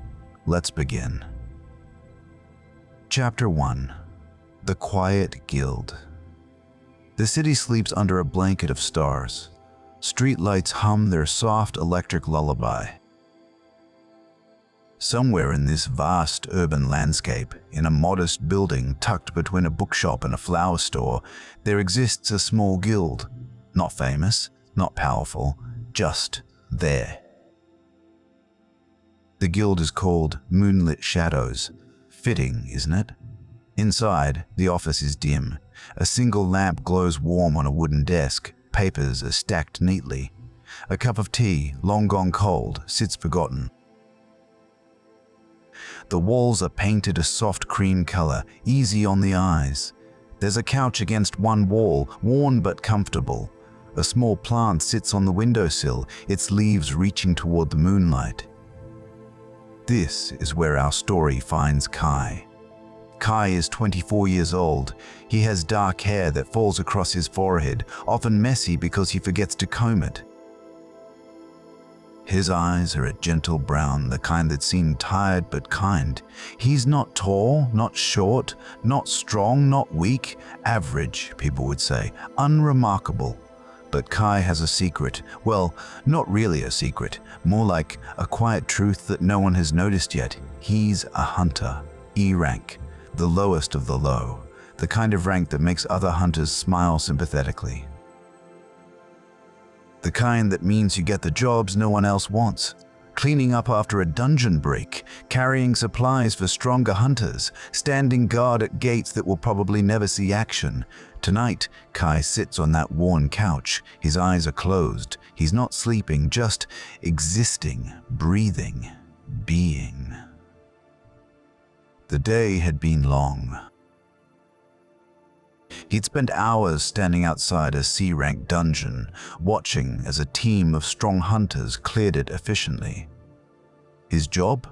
Let's begin. Chapter 1. The Quiet Guild. The city sleeps under a blanket of stars. Streetlights hum their soft electric lullaby. Somewhere in this vast urban landscape, in a modest building tucked between a bookshop and a flower store, there exists a small guild. Not famous, not powerful, just there. The guild is called Moonlit Shadows. Fitting, isn't it? Inside, the office is dim. A single lamp glows warm on a wooden desk. Papers are stacked neatly. A cup of tea, long gone cold, sits forgotten. The walls are painted a soft cream color, easy on the eyes. There's a couch against one wall, worn but comfortable. A small plant sits on the windowsill, its leaves reaching toward the moonlight. This is where our story finds Kai. Kai is 24 years old. He has dark hair that falls across his forehead, often messy because he forgets to comb it. His eyes are a gentle brown, the kind that seem tired but kind. He's not tall, not short, not strong, not weak. Average, people would say. Unremarkable. But Kai has a secret. Well, not really a secret. More like a quiet truth that no one has noticed yet. He's a hunter. E rank. The lowest of the low. The kind of rank that makes other hunters smile sympathetically. The kind that means you get the jobs no one else wants. Cleaning up after a dungeon break, carrying supplies for stronger hunters, standing guard at gates that will probably never see action. Tonight, Kai sits on that worn couch. His eyes are closed. He's not sleeping, just existing, breathing, being. The day had been long. He'd spent hours standing outside a C-rank dungeon, watching as a team of strong hunters cleared it efficiently. His job?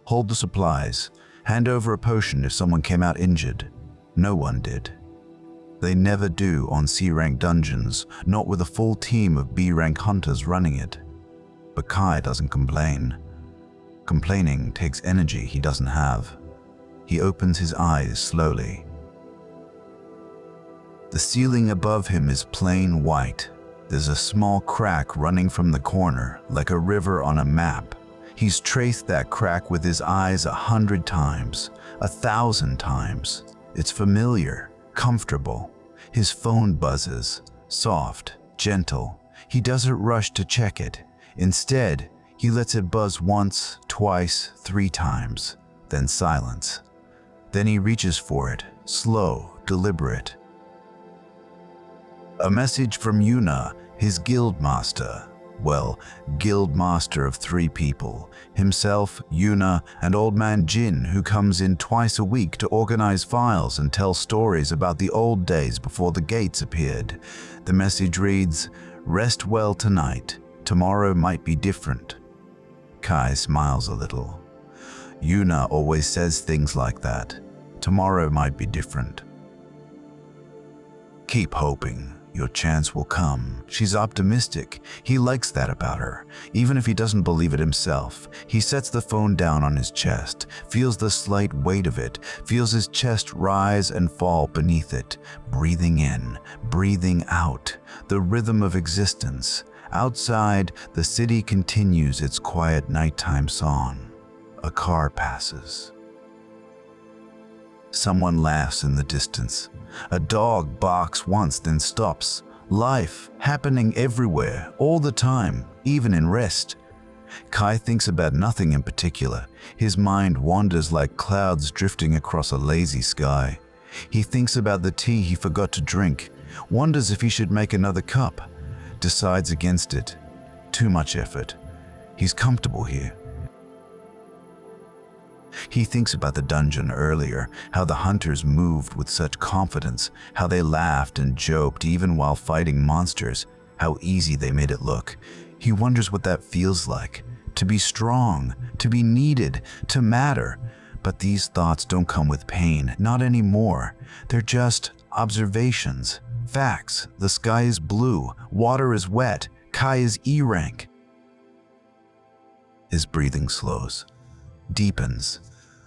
Hold the supplies, hand over a potion if someone came out injured. No one did. They never do on C-rank dungeons, not with a full team of B-rank hunters running it. But Kai doesn't complain. Complaining takes energy he doesn't have. He opens his eyes slowly. The ceiling above him is plain white. There's a small crack running from the corner, like a river on a map. He's traced that crack with his eyes 100 times, 1,000 times. It's familiar, comfortable. His phone buzzes, soft, gentle. He doesn't rush to check it. Instead, he lets it buzz once, twice, 3 times, then silence. Then he reaches for it, slow, deliberate. A message from Yuna, his guild master. Well, guild master of 3 people. Himself, Yuna, and old man Jin, who comes in twice a week to organize files and tell stories about the old days before the gates appeared. The message reads, "Rest well tonight. Tomorrow might be different." Kai smiles a little. Yuna always says things like that. Tomorrow might be different. Keep hoping. Your chance will come. She's optimistic. He likes that about her, even if he doesn't believe it himself. He sets the phone down on his chest, feels the slight weight of it, feels his chest rise and fall beneath it, breathing in, breathing out, the rhythm of existence. Outside, the city continues its quiet nighttime song. A car passes. Someone laughs in the distance. A dog barks once, then stops. Life happening everywhere, all the time, even in rest. Kai thinks about nothing in particular. His mind wanders like clouds drifting across a lazy sky. He thinks about the tea he forgot to drink, wonders if he should make another cup, decides against it. Too much effort. He's comfortable here. He thinks about the dungeon earlier, how the hunters moved with such confidence, how they laughed and joked even while fighting monsters, how easy they made it look. He wonders what that feels like, to be strong, to be needed, to matter. But these thoughts don't come with pain, not anymore. They're just observations, facts. The sky is blue, water is wet, Kai is E-rank. His breathing slows, deepens.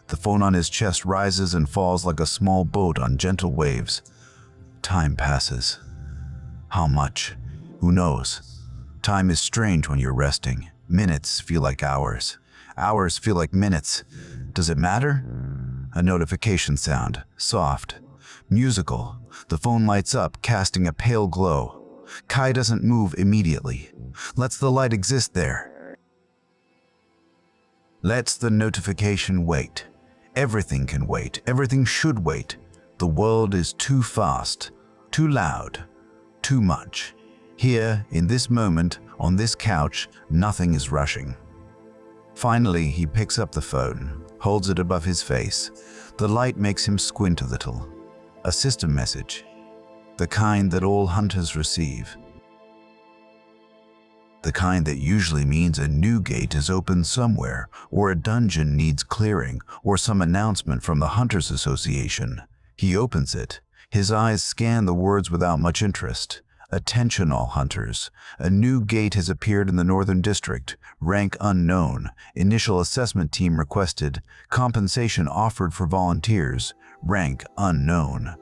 The phone on his chest rises and falls like a small boat on gentle waves. Time passes. How much? Who knows? Time is strange when you're resting. Minutes feel like hours. Hours feel like minutes. Does it matter? A notification sound, soft, musical. The phone lights up, casting a pale glow. Kai doesn't move immediately. Lets the light exist there. Lets the notification wait. Everything can wait. Everything should wait. The world is too fast, too loud, too much. Here, in this moment, on this couch, nothing is rushing. Finally, he picks up the phone, holds it above his face. The light makes him squint a little. A system message. The kind that all hunters receive. The kind that usually means a new gate is open somewhere, or a dungeon needs clearing, or some announcement from the Hunters Association. He opens it. His eyes scan the words without much interest. Attention all hunters. A new gate has appeared in the Northern District. Rank unknown. Initial assessment team requested. Compensation offered for volunteers. Rank unknown.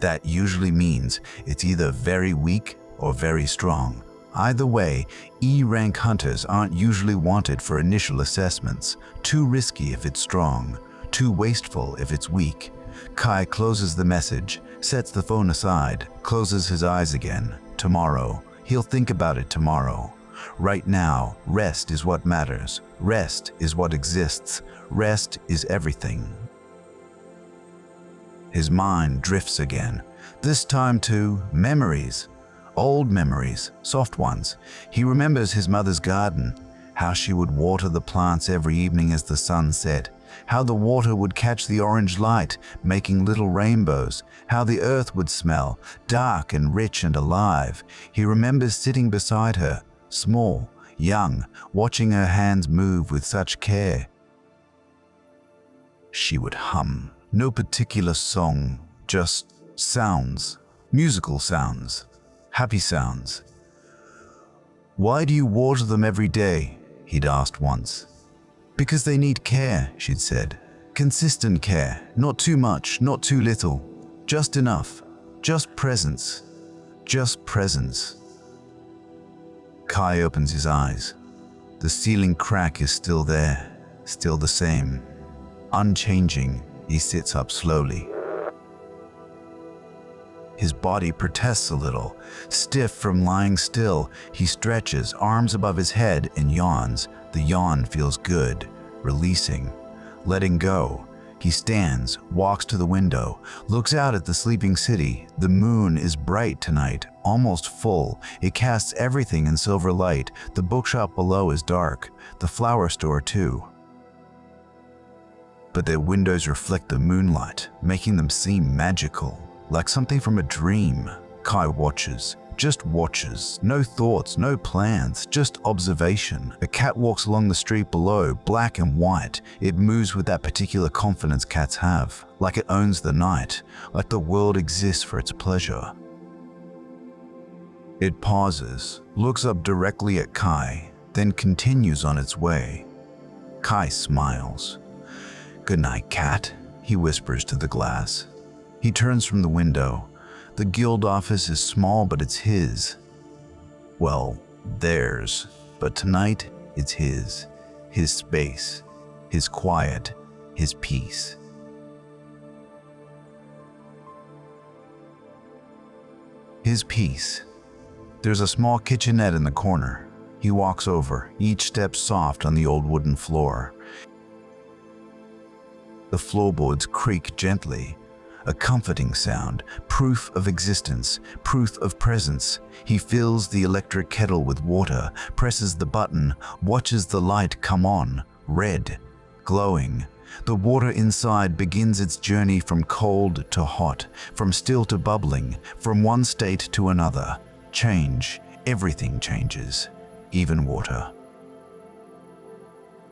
That usually means it's either very weak or very strong. Either way, E-rank hunters aren't usually wanted for initial assessments. Too risky if it's strong. Too wasteful if it's weak. Kai closes the message, sets the phone aside, closes his eyes again. Tomorrow. He'll think about it tomorrow. Right now, rest is what matters. Rest is what exists. Rest is everything. His mind drifts again. This time to memories. Old memories, soft ones. He remembers his mother's garden, how she would water the plants every evening as the sun set, how the water would catch the orange light, making little rainbows, how the earth would smell, dark and rich and alive. He remembers sitting beside her, small, young, watching her hands move with such care. She would hum. No particular song, just sounds, musical sounds, happy sounds. "Why do you water them every day?" he'd asked once. "Because they need care," she'd said. "Consistent care, not too much, not too little, just enough, just presence, just presence." Kai opens his eyes. The ceiling crack is still there, still the same, unchanging. He sits up slowly. His body protests a little. Stiff from lying still, he stretches, arms above his head, and yawns. The yawn feels good, releasing, letting go. He stands, walks to the window, looks out at the sleeping city. The moon is bright tonight, almost full. It casts everything in silver light. The bookshop below is dark, the flower store too. But their windows reflect the moonlight, making them seem magical, like something from a dream. Kai watches, just watches, no thoughts, no plans, just observation. A cat walks along the street below, black and white. It moves with that particular confidence cats have, like it owns the night, like the world exists for its pleasure. It pauses, looks up directly at Kai, then continues on its way. Kai smiles. "Good night, cat," he whispers to the glass. He turns from the window. The guild office is small, but it's his. Well, theirs, but tonight it's his. His space, his quiet, his peace. His peace. There's a small kitchenette in the corner. He walks over, each step soft on the old wooden floor. The floorboards creak gently, a comforting sound, proof of existence, proof of presence. He fills the electric kettle with water, presses the button, watches the light come on, red, glowing. The water inside begins its journey from cold to hot, from still to bubbling, from one state to another. Change, everything changes, even water.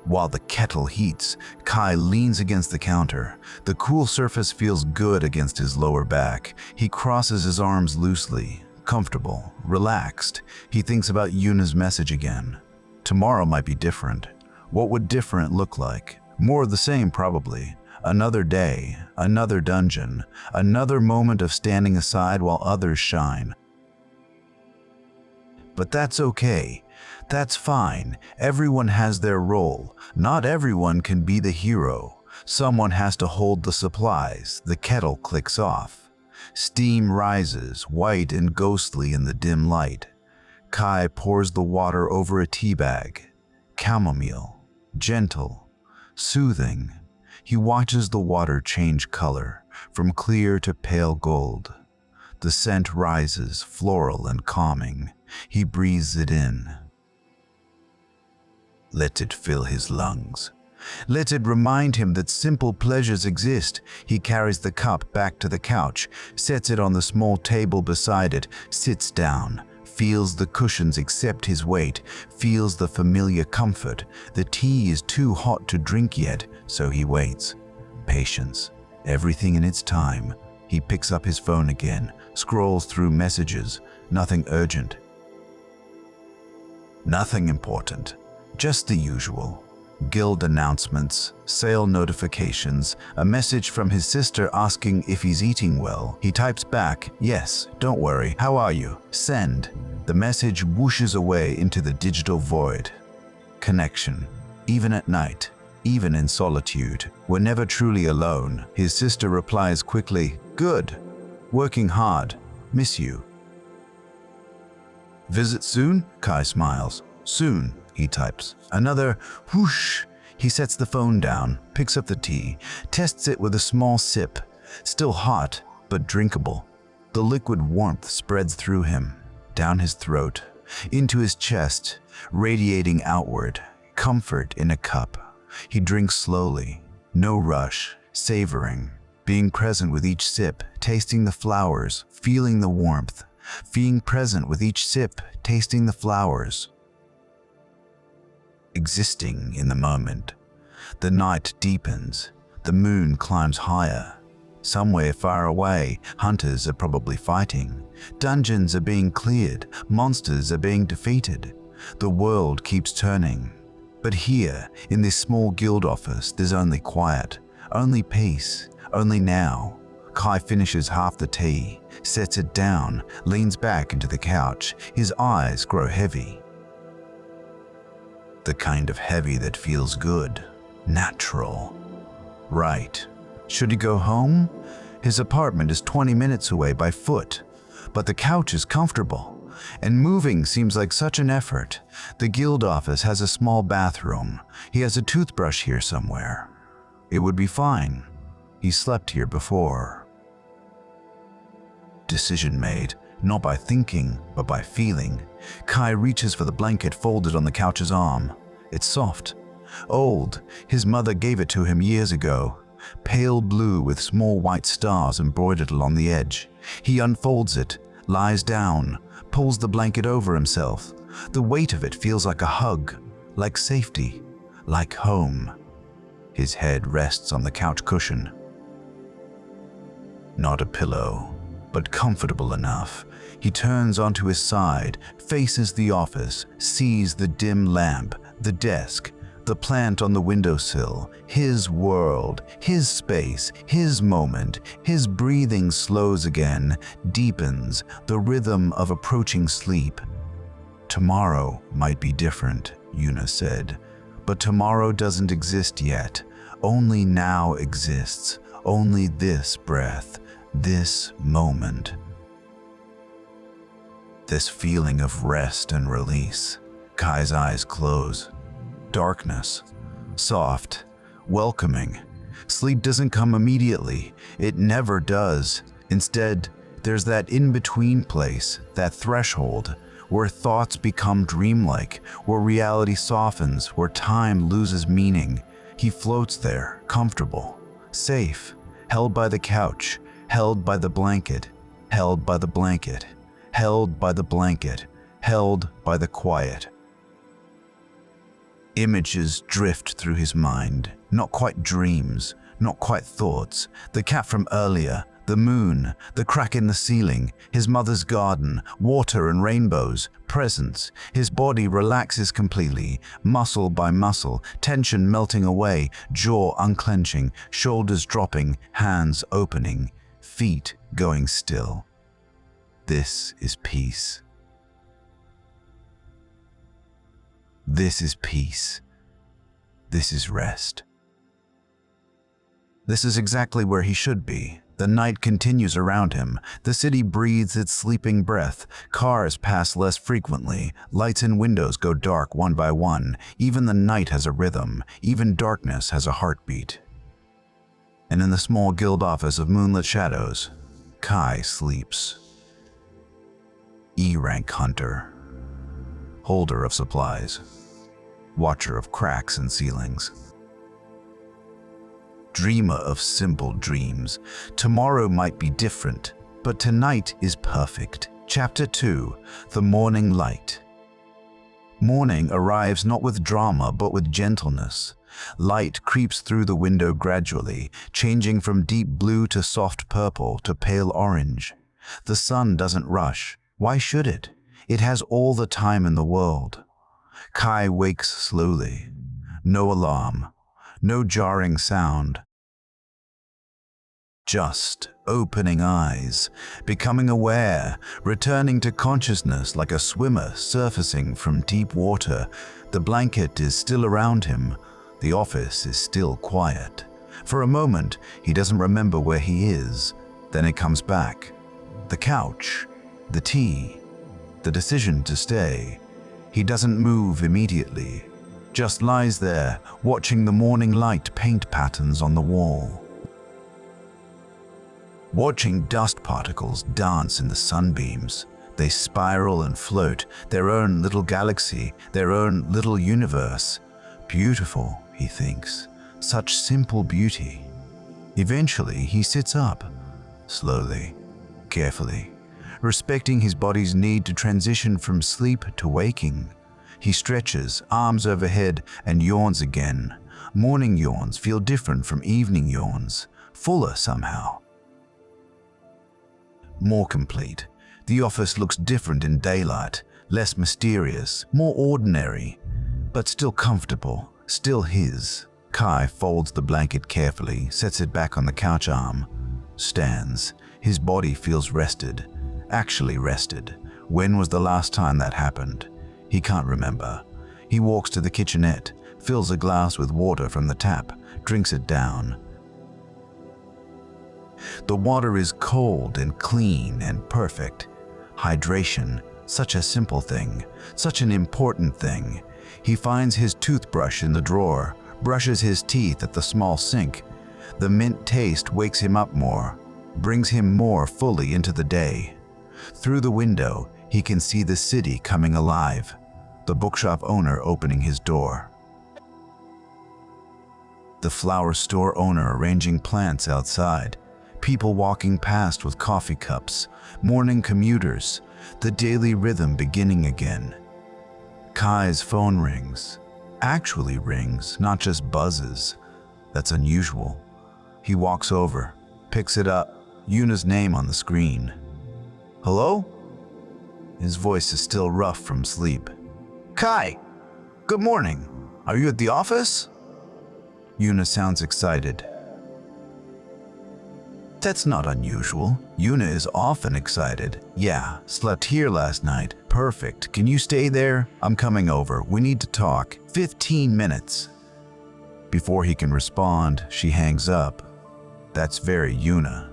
While the kettle heats, Kai leans against the counter. The cool surface feels good against his lower back. He crosses his arms loosely, comfortable, relaxed. He thinks about Yuna's message again. Tomorrow might be different. What would different look like? More of the same, probably. Another day, another dungeon, another moment of standing aside while others shine. But that's okay. That's fine. Everyone has their role. Not everyone can be the hero. Someone has to hold the supplies. The kettle clicks off. Steam rises, white and ghostly in the dim light. Kai pours the water over a tea bag. Chamomile. Gentle. Soothing. He watches the water change color, from clear to pale gold. The scent rises, floral and calming. He breathes it in. Let it fill his lungs. Let it remind him that simple pleasures exist. He carries the cup back to the couch, sets it on the small table beside it, sits down, feels the cushions accept his weight, feels the familiar comfort. The tea is too hot to drink yet, so he waits. Patience. Everything in its time. He picks up his phone again, scrolls through messages. Nothing urgent. Nothing important. Just the usual. Guild announcements, sale notifications, a message from his sister asking if he's eating well. He types back, "Yes, don't worry, how are you?" Send. The message whooshes away into the digital void. Connection. Even at night, even in solitude, we're never truly alone. His sister replies quickly, "Good. Working hard. Miss you." "Visit soon?" Kai smiles. "Soon," he types. Another whoosh. He sets the phone down, picks up the tea, tests it with a small sip. Still hot, but drinkable. The liquid warmth spreads through him, down his throat, into his chest, radiating outward. Comfort in a cup. He drinks slowly, no rush, savoring, being present with each sip, tasting the flowers, feeling the warmth, being present with each sip, tasting the flowers. Existing in the moment. The night deepens. The moon climbs higher. Somewhere far away, hunters are probably fighting. Dungeons are being cleared. Monsters are being defeated. The world keeps turning. But here, in this small guild office, there's only quiet, only peace, only now. Kai finishes half the tea, sets it down, leans back into the couch. His eyes grow heavy. The kind of heavy that feels good, natural. Right. Should he go home? His apartment is 20 minutes away by foot, but the couch is comfortable, and moving seems like such an effort. The guild office has a small bathroom. He has a toothbrush here somewhere. It would be fine. He slept here before. Decision made. Not by thinking, but by feeling. Kai reaches for the blanket folded on the couch's arm. It's soft. Old. His mother gave it to him years ago. Pale blue with small white stars embroidered along the edge. He unfolds it, lies down, pulls the blanket over himself. The weight of it feels like a hug, like safety, like home. His head rests on the couch cushion. Not a pillow, but comfortable enough. He turns onto his side, faces the office, sees the dim lamp, the desk, the plant on the windowsill, his world, his space, his moment. His breathing slows again, deepens, the rhythm of approaching sleep. Tomorrow might be different, Yuna said, but tomorrow doesn't exist yet. Only now exists, only this breath, this moment. This feeling of rest and release. Kai's eyes close. Darkness. Soft. Welcoming. Sleep doesn't come immediately. It never does. Instead, there's that in-between place, that threshold, where thoughts become dreamlike, where reality softens, where time loses meaning. He floats there, comfortable, safe, held by the couch, held by the blanket, held by the blanket, held by the blanket, held by the quiet. Images drift through his mind, not quite dreams, not quite thoughts. The cat from earlier, the moon, the crack in the ceiling, his mother's garden, water and rainbows, presence. His body relaxes completely, muscle by muscle, tension melting away, jaw unclenching, shoulders dropping, hands opening, feet going still. This is peace. This is peace. This is rest. This is exactly where he should be. The night continues around him. The city breathes its sleeping breath. Cars pass less frequently. Lights in windows go dark one by one. Even the night has a rhythm. Even darkness has a heartbeat. And in the small guild office of moonlit shadows, Kai sleeps. E-rank hunter. Holder of supplies. Watcher of cracks in ceilings. Dreamer of simple dreams. Tomorrow might be different, but tonight is perfect. Chapter 2. The Morning Light. Morning arrives not with drama, but with gentleness. Light creeps through the window gradually, changing from deep blue to soft purple to pale orange. The sun doesn't rush. Why should it? It has all the time in the world. Kai wakes slowly. No alarm. No jarring sound. Just opening eyes, becoming aware, returning to consciousness like a swimmer surfacing from deep water. The blanket is still around him. The office is still quiet. For a moment, he doesn't remember where he is. Then it comes back. The couch, the tea, the decision to stay. He doesn't move immediately, just lies there, watching the morning light paint patterns on the wall. Watching dust particles dance in the sunbeams. They spiral and float, their own little galaxy, their own little universe. Beautiful, he thinks. Such simple beauty. Eventually, he sits up, slowly, carefully, respecting his body's need to transition from sleep to waking. He stretches, arms overhead, and yawns again. Morning yawns feel different from evening yawns, fuller somehow. More complete. The office looks different in daylight, less mysterious, more ordinary, but still comfortable, still his. Kai folds the blanket carefully, sets it back on the couch arm, stands. His body feels rested, actually rested. When was the last time that happened? He can't remember. He walks to the kitchenette, fills a glass with water from the tap, drinks it down. The water is cold and clean and perfect. Hydration, such a simple thing, such an important thing. He finds his toothbrush in the drawer, brushes his teeth at the small sink. The mint taste wakes him up more, brings him more fully into the day. Through the window, he can see the city coming alive, the bookshop owner opening his door. The flower store owner arranging plants outside. People walking past with coffee cups, morning commuters, the daily rhythm beginning again. Kai's phone rings. Actually rings, not just buzzes. That's unusual. He walks over, picks it up, Yuna's name on the screen. Hello? His voice is still rough from sleep. Kai! Good morning. Are you at the office? Yuna sounds excited. That's not unusual. Yuna is often excited. Yeah, slept here last night. Perfect. Can you stay there? I'm coming over. We need to talk. 15 minutes. Before he can respond, she hangs up. That's very Yuna.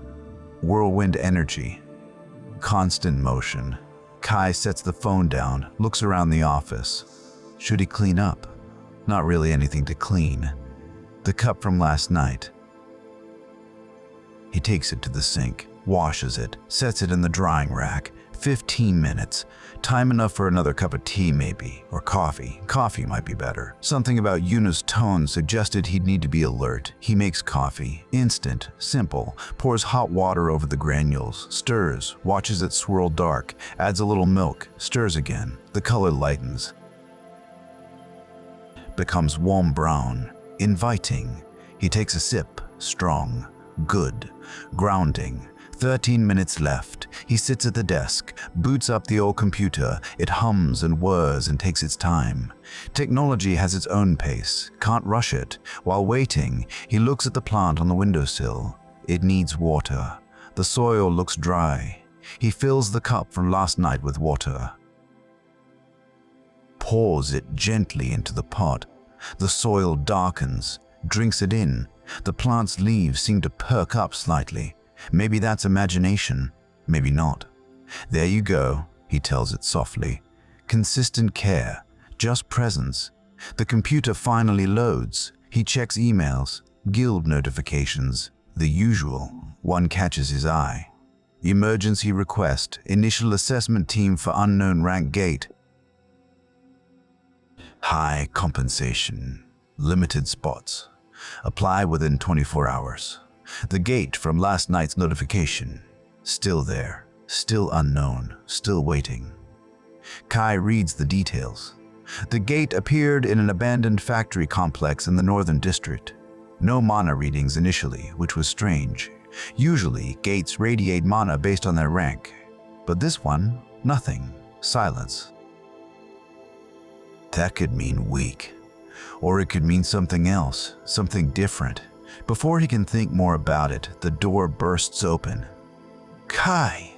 Whirlwind energy. Constant motion. Kai sets the phone down, looks around the office. Should he clean up? Not really anything to clean. The cup from last night. He takes it to the sink, washes it, sets it in the drying rack. 15 minutes. Time enough for another cup of tea maybe, or coffee. Coffee might be better. Something about Yuna's tone suggested he'd need to be alert. He makes coffee. Instant, simple. Pours hot water over the granules. Stirs, watches it swirl dark. Adds a little milk. Stirs again. The color lightens. Becomes warm brown. Inviting. He takes a sip. Strong. Good. Grounding. 13 minutes left. He sits at the desk, boots up the old computer. It hums and whirs and takes its time. Technology has its own pace. Can't rush it. While waiting, he looks at the plant on the windowsill. It needs water. The soil looks dry. He fills the cup from last night with water. pours it gently into the pot. The soil darkens, drinks it in. The plant's leaves seem to perk up slightly. Maybe that's imagination, maybe not. There you go, he tells it softly. Consistent care, just presence. The computer finally loads. He checks emails, guild notifications, the usual. One catches his eye. Emergency request, initial assessment team for unknown rank gate. High compensation, limited spots. Apply within 24 hours. The gate from last night's notification. Still there, still unknown, still waiting. Kai reads the details. The gate appeared in an abandoned factory complex in the northern district. No mana readings initially, which was strange. Usually, gates radiate mana based on their rank. But this one, nothing. Silence. That could mean weak. Or it could mean something else, something different. Before he can think more about it, the door bursts open. Kai!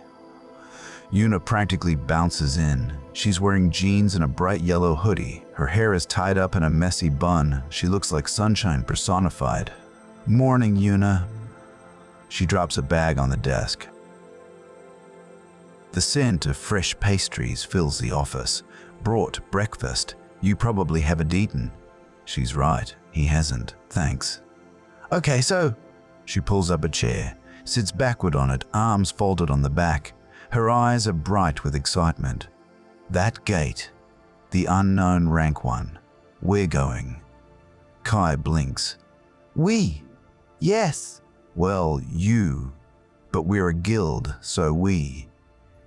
Yuna practically bounces in. She's wearing jeans and a bright yellow hoodie. Her hair is tied up in a messy bun. She looks like sunshine personified. Morning, Yuna. She drops a bag on the desk. The scent of fresh pastries fills the office. Brought breakfast. You probably haven't eaten. She's right. He hasn't. Thanks. Okay, so... She pulls up a chair, sits backward on it, arms folded on the back. Her eyes are bright with excitement. That gate. The unknown rank one. We're going. Kai blinks. We? Yes. Well, you. But we're a guild, so we.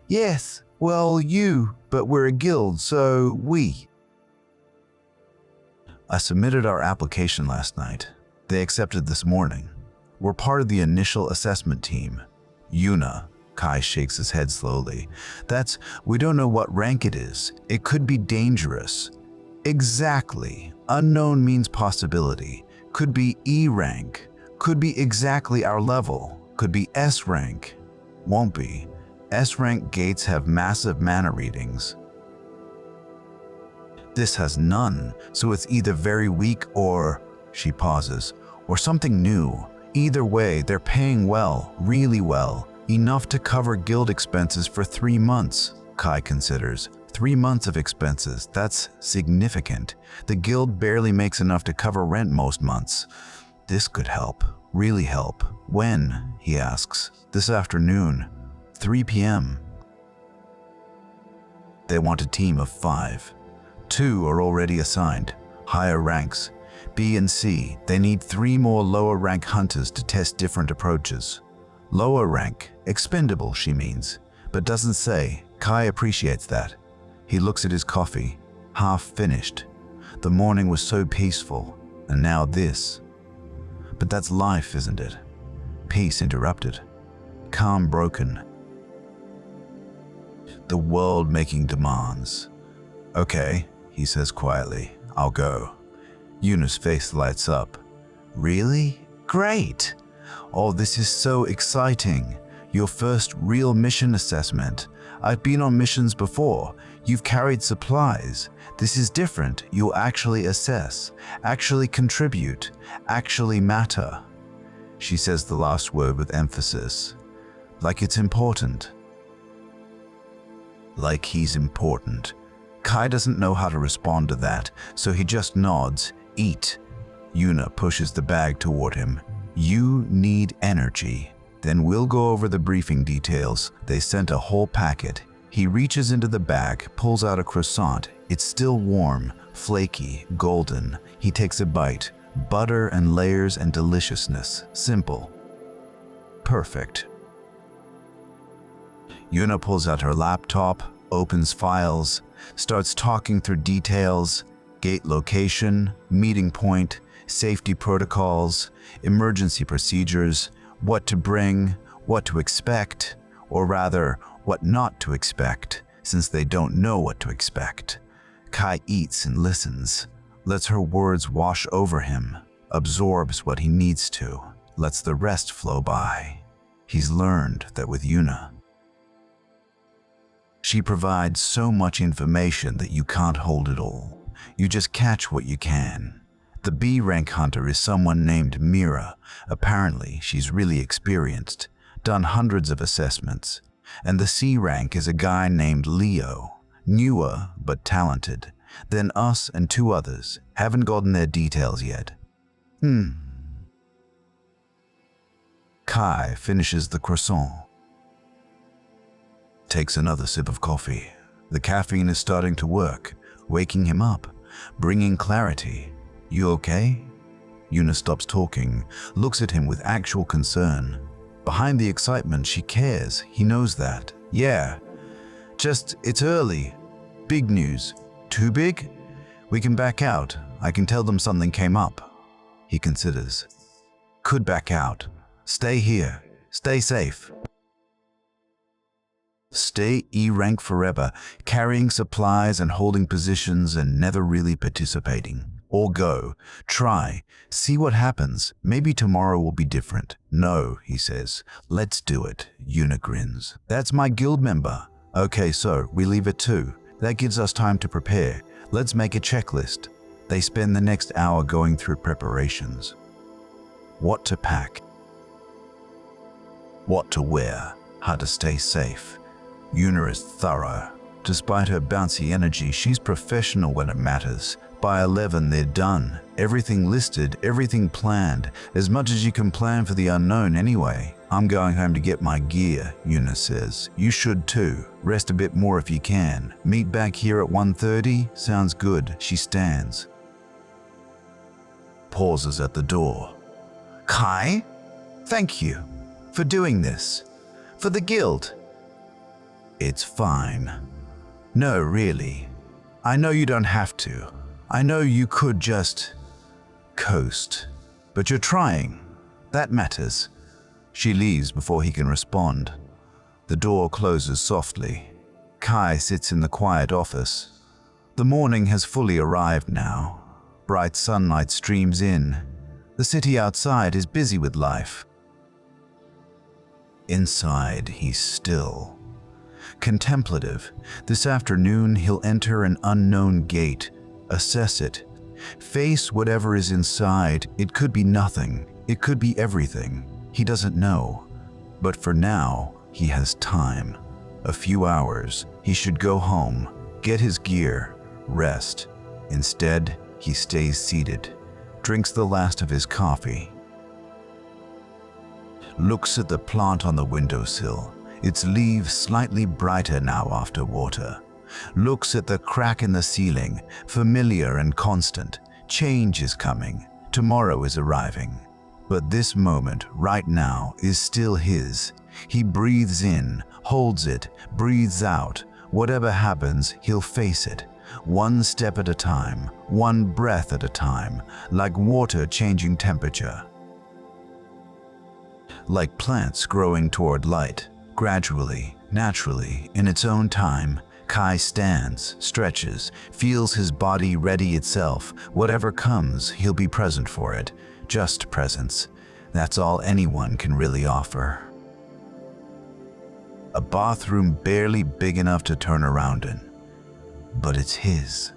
Yes. Well, you. But we're a guild, so we. I submitted our application last night. They accepted this morning. We're part of the initial assessment team. Yuna. Kai shakes his head slowly. We don't know what rank it is. It could be dangerous. Exactly. Unknown means possibility. Could be E rank. Could be exactly our level. Could be S rank. Won't be. S rank gates have massive mana readings. This has none, so it's either very weak or, she pauses, or something new. Either way, they're paying well, really well, enough to cover guild expenses for 3 months, Kai considers. 3 months of expenses, that's significant. The guild barely makes enough to cover rent most months. This could help, really help. When? He asks. This afternoon, 3 p.m. They want a team of 5. 2 are already assigned, higher ranks. B and C, they need 3 more lower rank hunters to test different approaches. Lower rank, expendable, she means, but doesn't say. Kai appreciates that. He looks at his coffee, half finished. The morning was so peaceful, and now this. But that's life, isn't it? Peace interrupted. Calm broken. The world making demands. Okay, he says quietly, I'll go. Yuna's face lights up. Really? Great! Oh, this is so exciting. Your first real mission assessment. I've been on missions before. You've carried supplies. This is different. You'll actually assess, actually contribute, actually matter. She says the last word with emphasis. Like it's important. Like he's important. Kai doesn't know how to respond to that, so he just nods. Eat. Yuna pushes the bag toward him. You need energy. Then we'll go over the briefing details. They sent a whole packet. He reaches into the bag, pulls out a croissant. It's still warm, flaky, golden. He takes a bite. Butter and layers and deliciousness. Simple. Perfect. Yuna pulls out her laptop, opens files, starts talking through details, gate location, meeting point, safety protocols, emergency procedures, what to bring, what to expect, or rather, what not to expect, since they don't know what to expect. Kai eats and listens, lets her words wash over him, absorbs what he needs to, lets the rest flow by. He's learned that with Yuna. She provides so much information that you can't hold it all. You just catch what you can. The B rank hunter is someone named Mira. Apparently, she's really experienced, done hundreds of assessments. And the C rank is a guy named Leo, newer but talented. Then us and two others, haven't gotten their details yet. Kai finishes the croissant. Takes another sip of coffee. The caffeine is starting to work, waking him up, bringing clarity. You okay? Yuna stops talking, looks at him with actual concern. Behind the excitement, she cares. He knows that. Yeah. Just, it's early. Big news. Too big? We can back out. I can tell them something came up. He considers. Could back out. Stay here. Stay safe. Stay E-rank forever, carrying supplies and holding positions and never really participating. Or go. Try. See what happens. Maybe tomorrow will be different. No, he says. Let's do it. Yuna grins. That's my guild member. Okay, so we leave at 2. That gives us time to prepare. Let's make a checklist. They spend the next hour going through preparations. What to pack. What to wear. How to stay safe. Yuna is thorough. Despite her bouncy energy, she's professional when it matters. By 11, they're done. Everything listed, everything planned. As much as you can plan for the unknown anyway. I'm going home to get my gear, Yuna says. You should too. Rest a bit more if you can. Meet back here at 1:30? Sounds good. She stands. Pauses at the door. Kai? Thank you. For doing this. For the guild. It's fine. No, really. I know you don't have to. I know you could just coast. But you're trying. That matters. She leaves before he can respond. The door closes softly. Kai sits in the quiet office. The morning has fully arrived now. Bright sunlight streams in. The city outside is busy with life. Inside, he's still. Contemplative. This afternoon, he'll enter an unknown gate, assess it, face whatever is inside. It could be nothing. It could be everything. He doesn't know. But for now, he has time. A few hours. He should go home, get his gear, rest. Instead, he stays seated, drinks the last of his coffee. Looks at the plant on the windowsill. Its leaves slightly brighter now after water. Looks at the crack in the ceiling, familiar and constant. Change is coming. Tomorrow is arriving. But this moment, right now, is still his. He breathes in, holds it, breathes out. Whatever happens, he'll face it. One step at a time, one breath at a time, like water changing temperature. Like plants growing toward light. Gradually, naturally, in its own time, Kai stands, stretches, feels his body ready itself. Whatever comes, he'll be present for it. Just presence. That's all anyone can really offer. A bathroom barely big enough to turn around in. But it's his.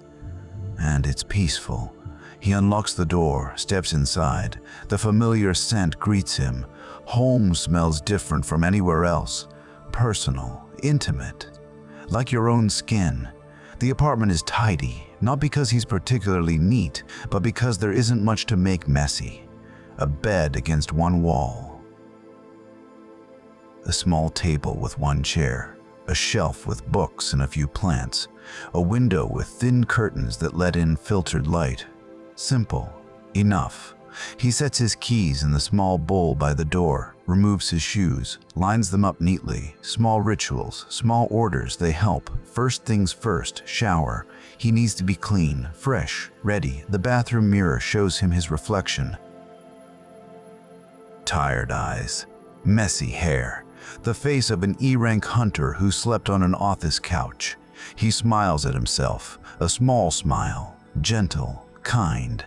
And it's peaceful. He unlocks the door, steps inside. The familiar scent greets him. Home smells different from anywhere else. Personal, intimate, like your own skin. The apartment is tidy, not because he's particularly neat, but because there isn't much to make messy. A bed against one wall. A small table with one chair. A shelf with books and a few plants. A window with thin curtains that let in filtered light. Simple. Enough. He sets his keys in the small bowl by the door, removes his shoes, lines them up neatly. Small rituals, small orders, they help. First things first, shower. He needs to be clean, fresh, ready. The bathroom mirror shows him his reflection. Tired eyes, messy hair, the face of an E-rank hunter who slept on an office couch. He smiles at himself, a small smile, gentle, kind.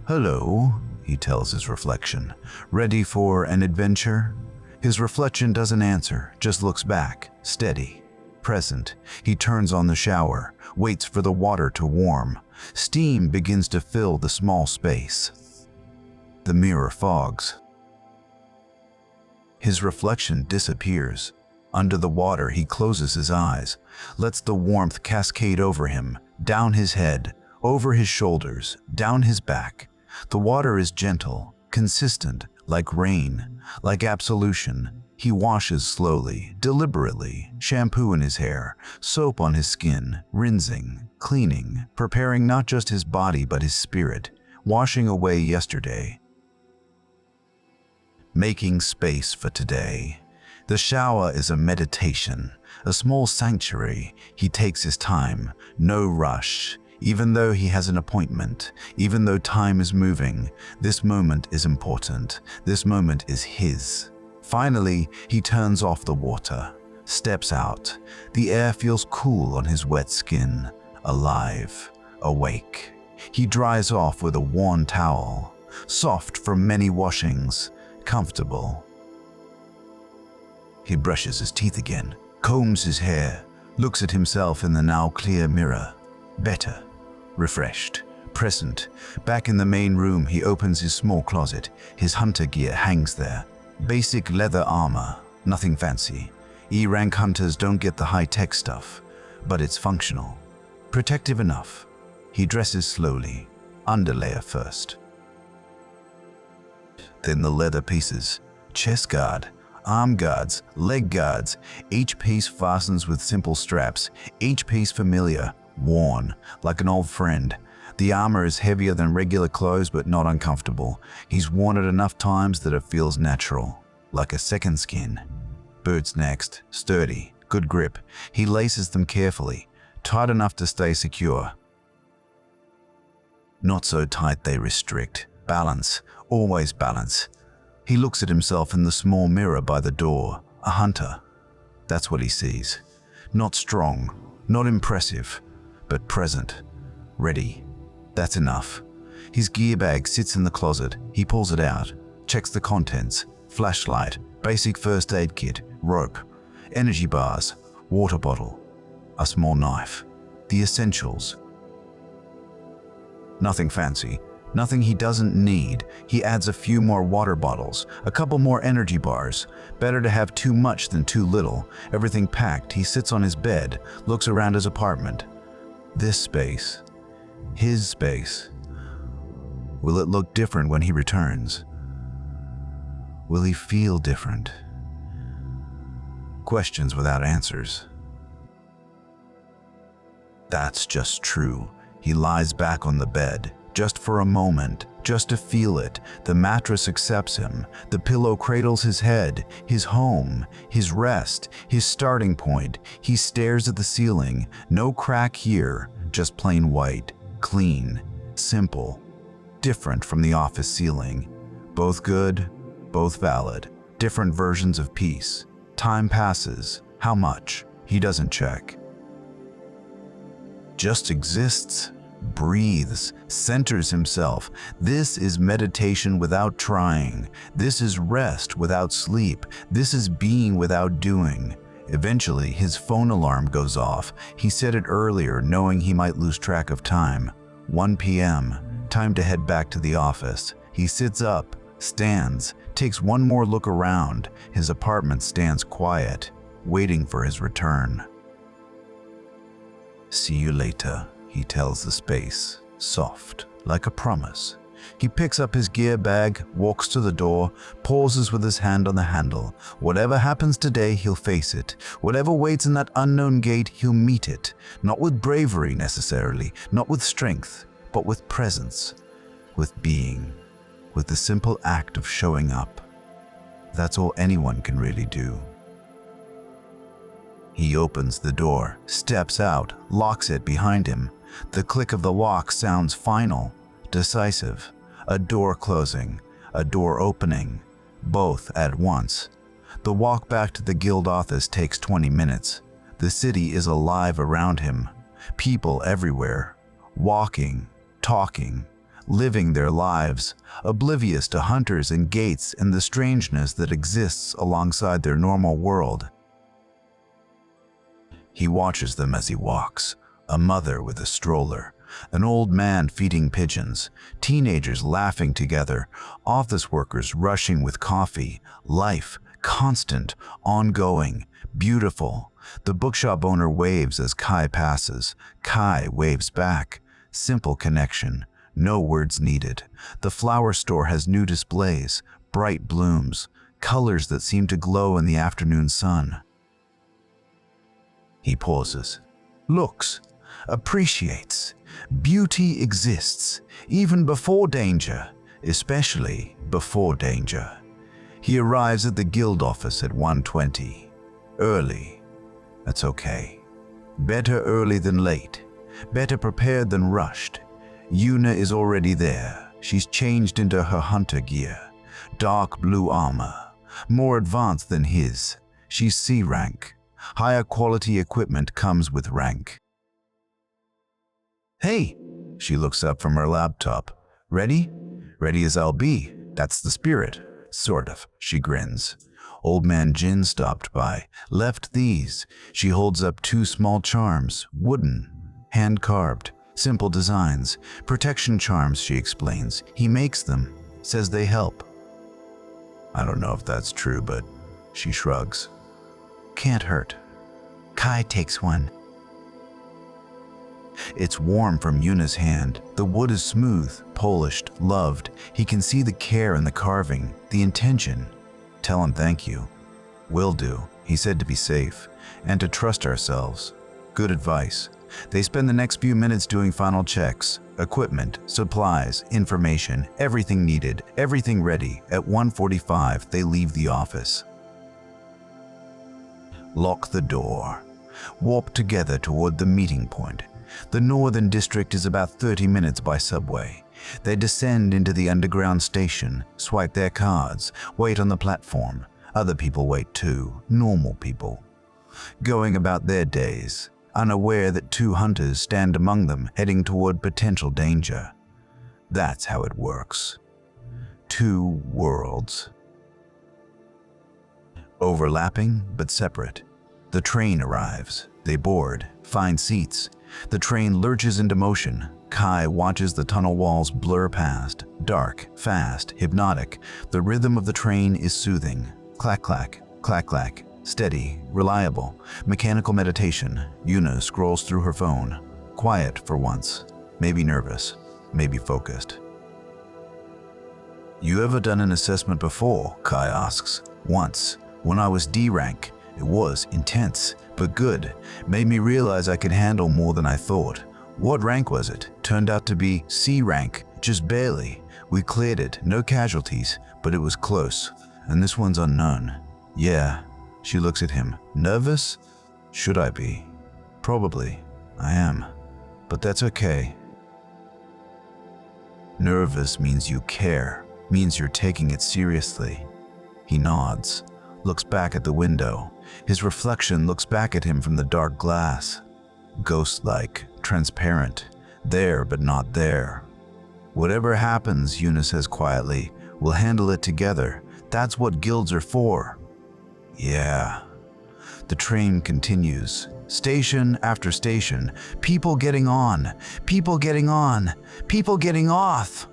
Hello, he tells his reflection. Ready for an adventure? His reflection doesn't answer, just looks back, steady. Present, he turns on the shower, waits for the water to warm. Steam begins to fill the small space. The mirror fogs. His reflection disappears. Under the water, he closes his eyes, lets the warmth cascade over him, down his head, over his shoulders, down his back. The water is gentle, consistent, like rain, like absolution. He washes slowly, deliberately, shampoo in his hair, soap on his skin, rinsing, cleaning, preparing not just his body but his spirit, washing away yesterday, making space for today. The shower is a meditation, a small sanctuary. He takes his time, no rush. Even though he has an appointment, even though time is moving, this moment is important. This moment is his. Finally, he turns off the water, steps out. The air feels cool on his wet skin, alive, awake. He dries off with a worn towel, soft from many washings, comfortable. He brushes his teeth again, combs his hair, looks at himself in the now clear mirror. Better, refreshed, present. Back in the main room, he opens his small closet. His hunter gear hangs there. Basic leather armor, nothing fancy. E-rank hunters don't get the high-tech stuff, but it's functional, protective enough. He dresses slowly, underlayer first. Then the leather pieces, chest guard, arm guards, leg guards. Each piece fastens with simple straps, each piece familiar, worn, like an old friend. The armor is heavier than regular clothes but not uncomfortable. He's worn it enough times that it feels natural, like a second skin. Boots next, sturdy, good grip. He laces them carefully, tight enough to stay secure. Not so tight they restrict. Balance, always balance. He looks at himself in the small mirror by the door. A hunter. That's what he sees. Not strong, not impressive, but present, ready. That's enough. His gear bag sits in the closet. He pulls it out, checks the contents. Flashlight, basic first aid kit, rope, energy bars, water bottle, a small knife. The essentials. Nothing fancy, nothing he doesn't need. He adds a few more water bottles, a couple more energy bars. Better to have too much than too little. Everything packed. He sits on his bed, looks around his apartment. This space. His space. Will it look different when he returns? Will he feel different? Questions without answers. That's just true. He lies back on the bed, just for a moment, just to feel it. The mattress accepts him. The pillow cradles his head, his home, his rest, his starting point. He stares at the ceiling. No crack here, just plain white. Clean, simple, different from the office ceiling. Both good, both valid. Different versions of peace. Time passes. How much? He doesn't check. Just exists, breathes, centers himself. This is meditation without trying. This is rest without sleep. This is being without doing. Eventually, his phone alarm goes off. He set it earlier, knowing he might lose track of time. 1 p.m., time to head back to the office. He sits up, stands, takes one more look around. His apartment stands quiet, waiting for his return. "See you later," he tells the space, soft, like a promise. He picks up his gear bag, walks to the door, pauses with his hand on the handle. Whatever happens today, he'll face it. Whatever waits in that unknown gate, he'll meet it. Not with bravery necessarily, not with strength, but with presence, with being, with the simple act of showing up. That's all anyone can really do. He opens the door, steps out, locks it behind him. The click of the lock sounds final, decisive. A door closing, a door opening, both at once. The walk back to the guild office takes 20 minutes. The city is alive around him. People everywhere, walking, talking, living their lives, oblivious to hunters and gates and the strangeness that exists alongside their normal world. He watches them as he walks. A mother with a stroller, an old man feeding pigeons, teenagers laughing together, office workers rushing with coffee, life, constant, ongoing, beautiful. The bookshop owner waves as Kai passes. Kai waves back. Simple connection, no words needed. The flower store has new displays, bright blooms, colors that seem to glow in the afternoon sun. He pauses, looks, appreciates. Beauty exists, even before danger, especially before danger. He arrives at the guild office at 1:20. Early. That's okay. Better early than late. Better prepared than rushed. Yuna is already there. She's changed into her hunter gear. Dark blue armor. More advanced than his. She's C rank. Higher quality equipment comes with rank. Hey, she looks up from her laptop. Ready? Ready as I'll be. That's the spirit. Sort of, she grins. Old man Jin stopped by, left these. She holds up 2 small charms, wooden, hand-carved, simple designs. Protection charms, she explains. He makes them, says they help. I don't know if that's true, but she shrugs. Can't hurt. Kai takes one. It's warm from Yuna's hand. The wood is smooth, polished, loved. He can see the care in the carving, the intention. Tell him thank you. Will do. He said to be safe and to trust ourselves. Good advice. They spend the next few minutes doing final checks. Equipment, supplies, information, everything needed, everything ready. At 1:45, they leave the office. Lock the door. Walk together toward the meeting point. The northern district is about 30 minutes by subway. They descend into the underground station, swipe their cards, wait on the platform. Other people wait too, normal people. Going about their days, unaware that 2 hunters stand among them, heading toward potential danger. That's how it works. 2 worlds. Overlapping but separate. The train arrives. They board, find seats. The train lurches into motion. Kai watches the tunnel walls blur past. Dark, fast, hypnotic. The rhythm of the train is soothing. Clack, clack, clack, clack. Steady, reliable. Mechanical meditation. Yuna scrolls through her phone. Quiet for once. Maybe nervous. Maybe focused. You ever done an assessment before? Kai asks. Once. When I was D rank. It was intense, but good. Made me realize I could handle more than I thought. What rank was it? Turned out to be C rank, just barely. We cleared it, no casualties, but it was close. And this one's unknown. Yeah, she looks at him. Nervous? Should I be? Probably. I am. But that's okay. Nervous means you care, means you're taking it seriously. He nods, looks back at the window. His reflection looks back at him from the dark glass. Ghost-like, transparent, there but not there. Whatever happens, Yuna says quietly, we'll handle it together. That's what guilds are for. Yeah. The train continues. Station after station. People getting on. People getting on. People getting off.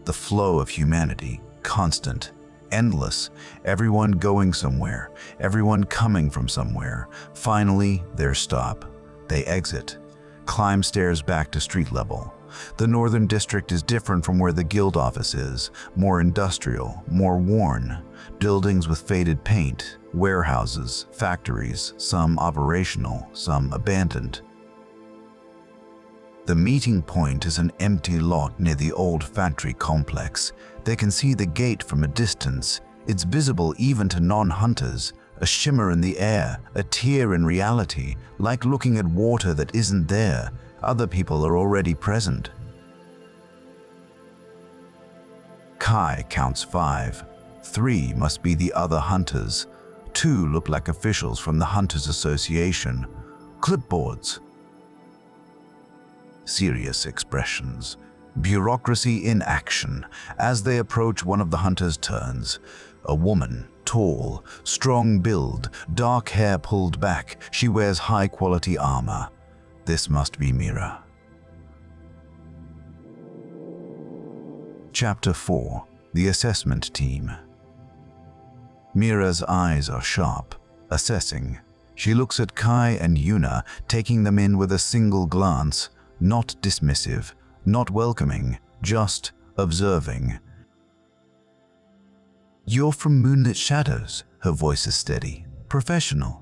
The flow of humanity, constant. Endless, everyone going somewhere, everyone coming from somewhere. Finally, their stop. They exit, climb stairs back to street level. The northern district is different from where the guild office is, more industrial, more worn. Buildings with faded paint, warehouses, factories, some operational, some abandoned. The meeting point is an empty lot near the old factory complex. They can see the gate from a distance. It's visible even to non-hunters, a shimmer in the air, a tear in reality, like looking at water that isn't there. Other people are already present. Kai counts 5. 3 must be the other hunters. 2 look like officials from the Hunters Association. Clipboards. Serious expressions. Bureaucracy in action. As they approach one of the hunters' turns, a woman, tall, strong build, dark hair pulled back. She wears high-quality armor. This must be Mira. Chapter 4. The Assessment Team. Mira's eyes are sharp, assessing. She looks at Kai and Yuna, taking them in with a single glance, not dismissive, not welcoming, just observing. "You're from Moonlit Shadows," her voice is steady, professional.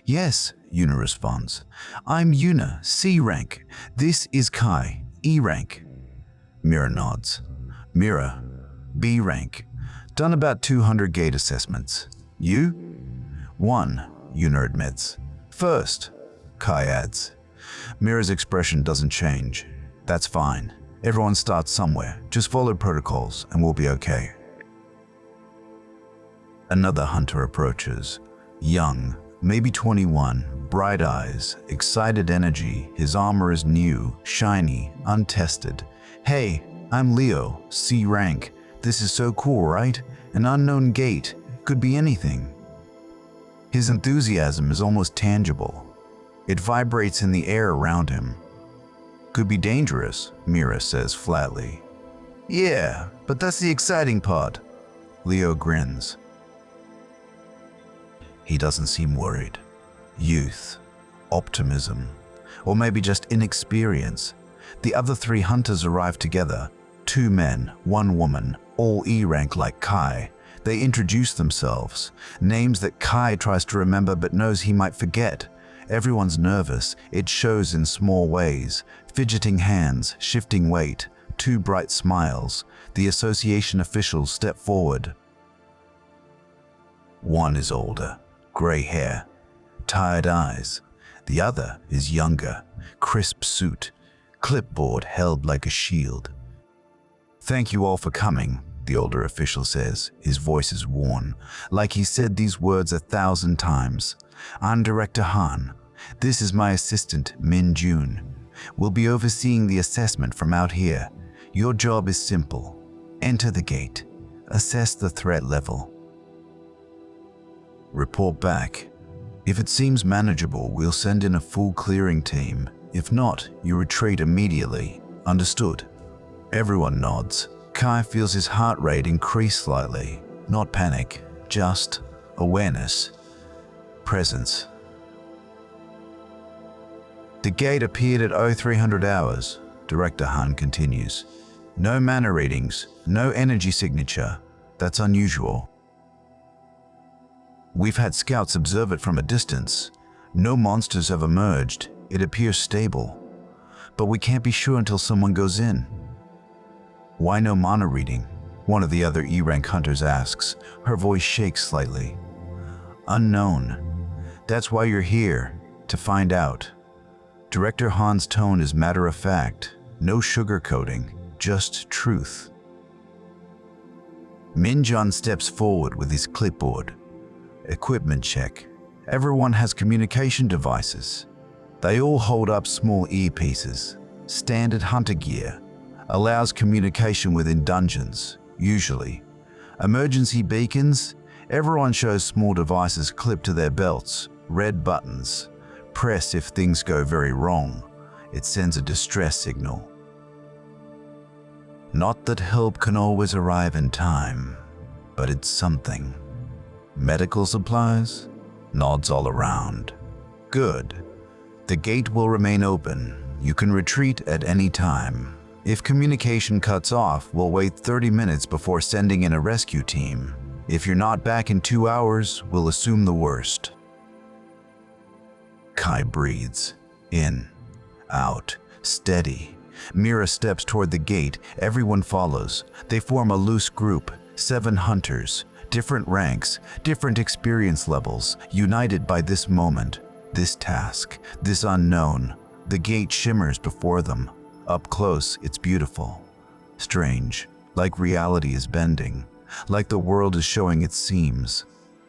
"Yes," Yuna responds. "I'm Yuna, C rank. This is Kai, E rank." Mira nods. "Mira, B rank. Done about 200 gate assessments. You?" "1," Yuna admits. "First," Kai adds. Mira's expression doesn't change. "That's fine. Everyone starts somewhere. Just follow protocols and we'll be okay." Another hunter approaches. Young, maybe 21, bright eyes, excited energy. His armor is new, shiny, untested. "Hey, I'm Leo, C rank. This is so cool, right? An unknown gate. Could be anything." His enthusiasm is almost tangible. It vibrates in the air around him. "Could be dangerous," Mira says flatly. "Yeah, but that's the exciting part." Leo grins. He doesn't seem worried. Youth, optimism, or maybe just inexperience. The other 3 hunters arrive together. 2 men, 1 woman, all E rank like Kai. They introduce themselves, names that Kai tries to remember but knows he might forget. Everyone's nervous. It shows in small ways. Fidgeting hands, shifting weight, 2 bright smiles. The association officials step forward. One is older, gray hair, tired eyes. The other is younger, crisp suit, clipboard held like a shield. "Thank you all for coming," the older official says. His voice is worn, like he said these words 1,000 times. "I'm Director Han. This is my assistant, Min Jun. We'll be overseeing the assessment from out here. Your job is simple. Enter the gate. Assess the threat level. Report back. If it seems manageable, we'll send in a full clearing team. If not, you retreat immediately. Understood?" Everyone nods. Kai feels his heart rate increase slightly. Not panic, just awareness. Presence. "The gate appeared at 0300 hours, Director Han continues. "No mana readings, no energy signature. That's unusual. We've had scouts observe it from a distance. No monsters have emerged. It appears stable. But we can't be sure until someone goes in." "Why no mana reading?" one of the other E-rank hunters asks. Her voice shakes slightly. "Unknown. That's why you're here, to find out." Director Han's tone is matter-of-fact. No sugarcoating, just truth. Minjun steps forward with his clipboard. Equipment check. Everyone has communication devices. They all hold up small earpieces. Standard hunter gear. Allows communication within dungeons, usually. Emergency beacons. Everyone shows small devices clipped to their belts. Red buttons. Press if things go very wrong. It sends a distress signal. Not that help can always arrive in time, but it's something. Medical supplies? Nods all around. Good. The gate will remain open. You can retreat at any time. If communication cuts off, we'll wait 30 minutes before sending in a rescue team. If you're not back in 2 hours, we'll assume the worst. Kai breathes. In, out, steady. Mira steps toward the gate. Everyone follows. They form a loose group, 7 hunters. Different ranks, different experience levels, united by this moment, this task, this unknown. The gate shimmers before them. Up close, it's beautiful. Strange, like reality is bending, like the world is showing its seams,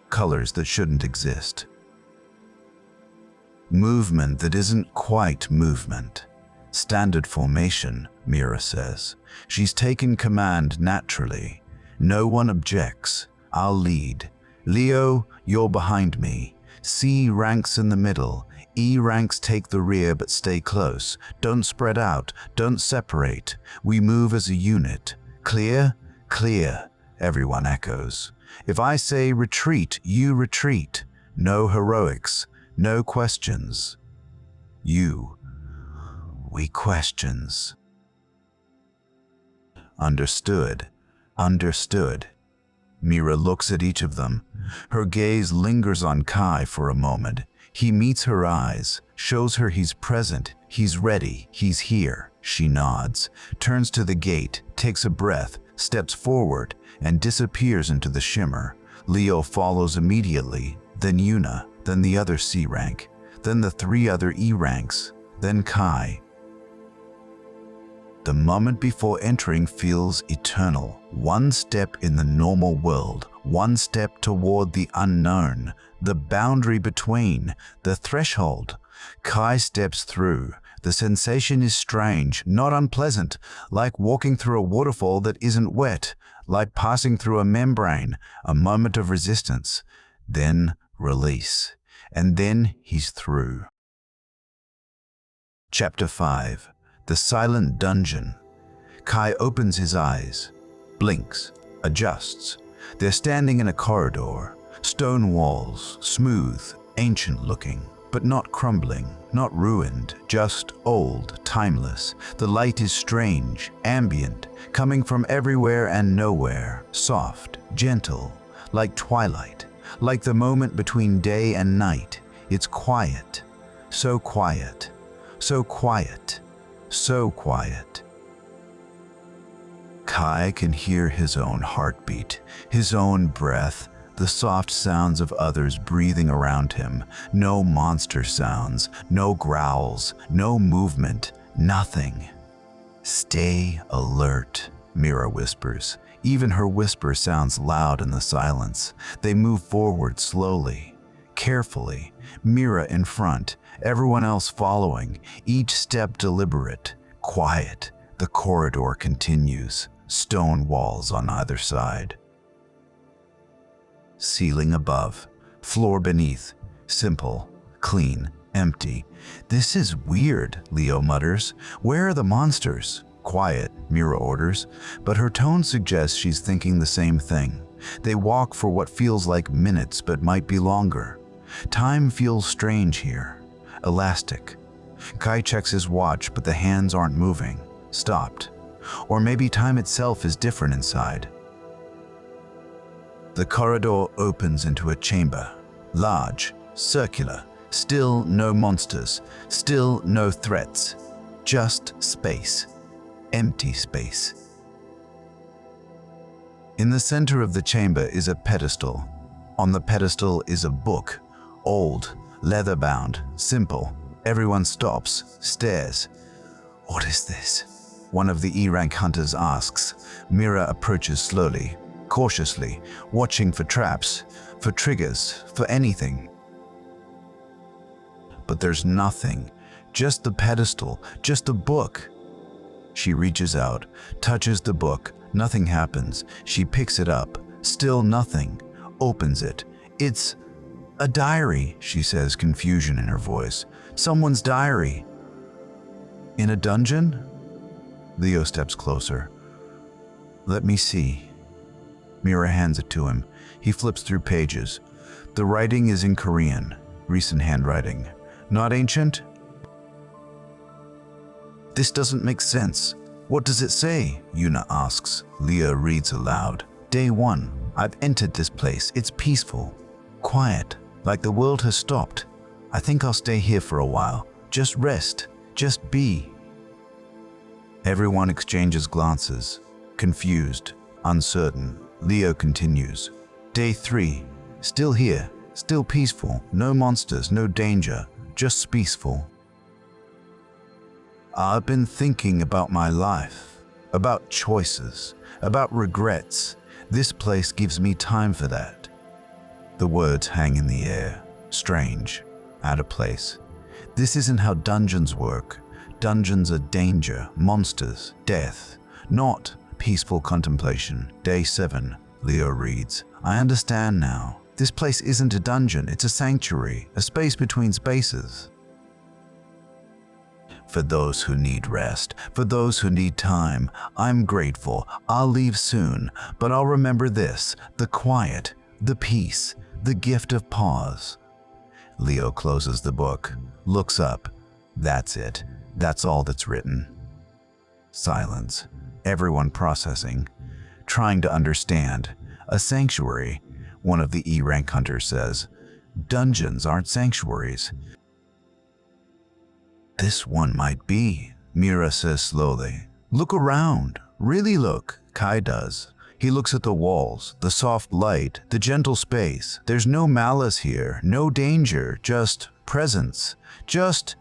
colors that shouldn't exist. Movement that isn't quite movement. Standard formation, Mira says. She's taken command naturally. No one objects. I'll lead. Leo, you're behind me. C ranks in the middle. E ranks take the rear but stay close. Don't spread out, don't separate. We move as a unit. Clear? Clear, everyone echoes. If I say retreat, you retreat. No heroics, no questions. We questions. Understood, understood. Mira looks at each of them. Her gaze lingers on Kai for a moment. He meets her eyes, shows her he's present, he's ready, he's here. She nods, turns to the gate, takes a breath, steps forward, and disappears into the shimmer. Leo follows immediately, then Yuna, then the other C rank, then the 3 other E ranks, then Kai. The moment before entering feels eternal. One step in the normal world, one step toward the unknown, the boundary between, the threshold. Kai steps through. The sensation is strange, not unpleasant, like walking through a waterfall that isn't wet, like passing through a membrane, a moment of resistance, then release, and then he's through. Chapter 5. The Silent Dungeon. Kai opens his eyes, blinks, adjusts. They're standing in a corridor, stone walls, smooth, ancient-looking, but not crumbling, not ruined, just old, timeless. The light is strange, ambient, coming from everywhere and nowhere, soft, gentle, like twilight, like the moment between day and night. It's quiet, so quiet, so quiet, so quiet. Kai can hear his own heartbeat, his own breath, the soft sounds of others breathing around him. No monster sounds, no growls, no movement, nothing. Stay alert, Mira whispers. Even her whisper sounds loud in the silence. They move forward slowly, carefully, Mira in front, everyone else following, each step deliberate, quiet. The corridor continues, stone walls on either side. Ceiling above, floor beneath, simple, clean, empty. This is weird, Leo mutters. Where are the monsters? Quiet, Mira orders, but her tone suggests she's thinking the same thing. They walk for what feels like minutes but might be longer. Time feels strange here, elastic. Kai checks his watch, but the hands aren't moving, stopped. Or maybe time itself is different inside. The corridor opens into a chamber, large, circular, still no monsters, still no threats, just space, empty space. In the center of the chamber is a pedestal. On the pedestal is a book, old, leather-bound, simple. Everyone stops, stares. What is this? One of the E-rank hunters asks. Mira approaches slowly, cautiously, watching for traps, for triggers, for anything. But there's nothing, just the pedestal, just a book. She reaches out, touches the book, nothing happens. She picks it up, still nothing, opens it. It's a diary, she says, confusion in her voice. Someone's diary. In a dungeon? Leo steps closer. Let me see. Mira hands it to him. He flips through pages. The writing is in Korean, recent handwriting. Not ancient? This doesn't make sense. What does it say? Yuna asks. Leo reads aloud. Day 1. I've entered this place. It's peaceful, quiet, like the world has stopped. I think I'll stay here for a while. Just rest, just be. Everyone exchanges glances, confused, uncertain. Leo continues. Day 3. Still here, still peaceful. No monsters, no danger, just peaceful. I've been thinking about my life, about choices, about regrets. This place gives me time for that. The words hang in the air, strange, out of place. This isn't how dungeons work. Dungeons are danger, monsters, death, not peaceful contemplation. Day 7, Leo reads. I understand now. This place isn't a dungeon, it's a sanctuary, a space between spaces. For those who need rest, for those who need time, I'm grateful. I'll leave soon, but I'll remember this, the quiet, the peace, the gift of pause. Leo closes the book, looks up. That's it. That's all that's written. Silence. Everyone processing, trying to understand. A sanctuary, one of the E-rank hunters says. Dungeons aren't sanctuaries. This one might be, Mira says slowly. Look around. Really look, Kai does. He looks at the walls, the soft light, the gentle space. There's no malice here, no danger, just presence, just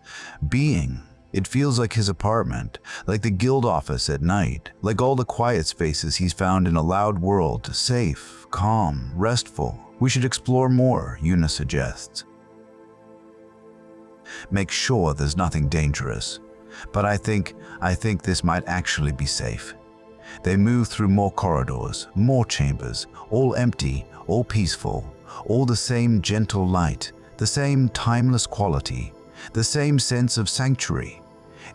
being. It feels like his apartment, like the guild office at night, like all the quiet spaces he's found in a loud world, safe, calm, restful. We should explore more, Yuna suggests. Make sure there's nothing dangerous. But I think this might actually be safe. They move through more corridors, more chambers, all empty, all peaceful, all the same gentle light, the same timeless quality, the same sense of sanctuary.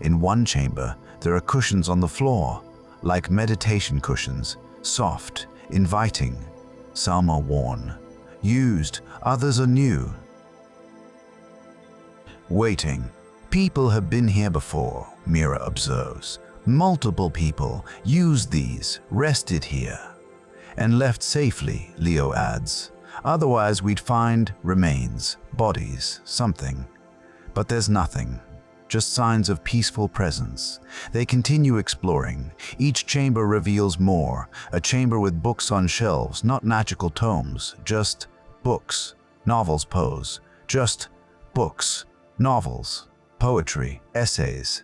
In one chamber, there are cushions on the floor, like meditation cushions, soft, inviting. Some are worn, used, others are new. Waiting. People have been here before, Mira observes. Multiple people used these, rested here, and left safely, Leo adds. Otherwise we'd find remains, bodies, something. But there's nothing, just signs of peaceful presence. They continue exploring. Each chamber reveals more, a chamber with books on shelves, not magical tomes, just books. Novels pose, just books. Novels, poetry, essays.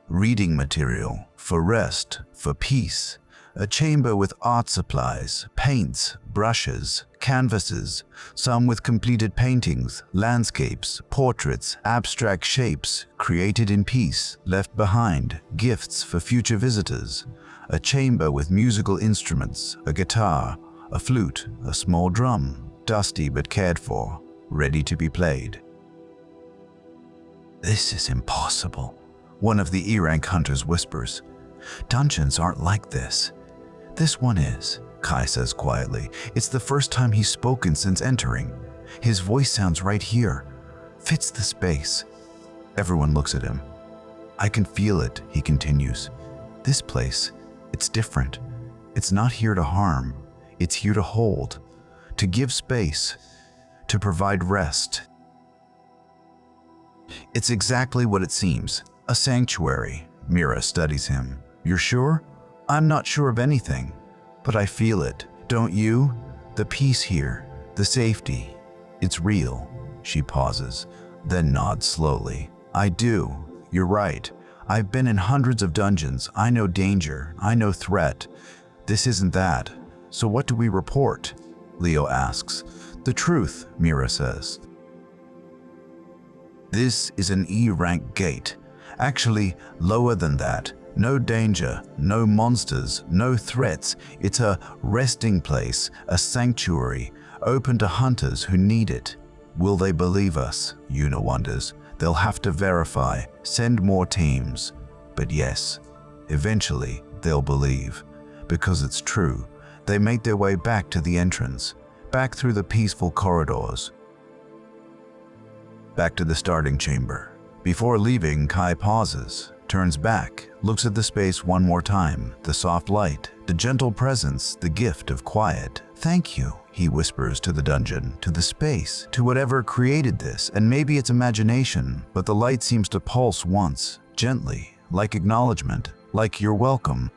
Reading material, for rest, for peace. A chamber with art supplies, paints, brushes, canvases, some with completed paintings, landscapes, portraits, abstract shapes, created in peace, left behind, gifts for future visitors. A chamber with musical instruments, a guitar, a flute, a small drum, dusty but cared for, ready to be played. This is impossible, one of the E-rank hunters whispers. Dungeons aren't like this. This one is, Kai says quietly. It's the first time he's spoken since entering. His voice sounds right here, fits the space. Everyone looks at him. I can feel it, he continues. This place, it's different. It's not here to harm. It's here to hold, to give space, to provide rest. It's exactly what it seems, a sanctuary. Mira studies him. You're sure? I'm not sure of anything, but I feel it. Don't you? The peace here, the safety. It's real. She pauses, then nods slowly. I do. You're right. I've been in hundreds of dungeons. I know danger. I know threat. This isn't that. So what do we report? Leo asks. The truth, Mira says. This is an E-rank gate. Actually, lower than that. No danger, no monsters, no threats. It's a resting place, a sanctuary, open to hunters who need it. Will they believe us? Yuna wonders. They'll have to verify, send more teams. But yes, eventually they'll believe. Because it's true. They make their way back to the entrance, back through the peaceful corridors. Back to the starting chamber. Before leaving, Kai pauses, turns back, looks at the space one more time, the soft light, the gentle presence, the gift of quiet. Thank you, he whispers to the dungeon, to the space, to whatever created this, and maybe it's imagination, but the light seems to pulse once, gently, like acknowledgement, like you're welcome.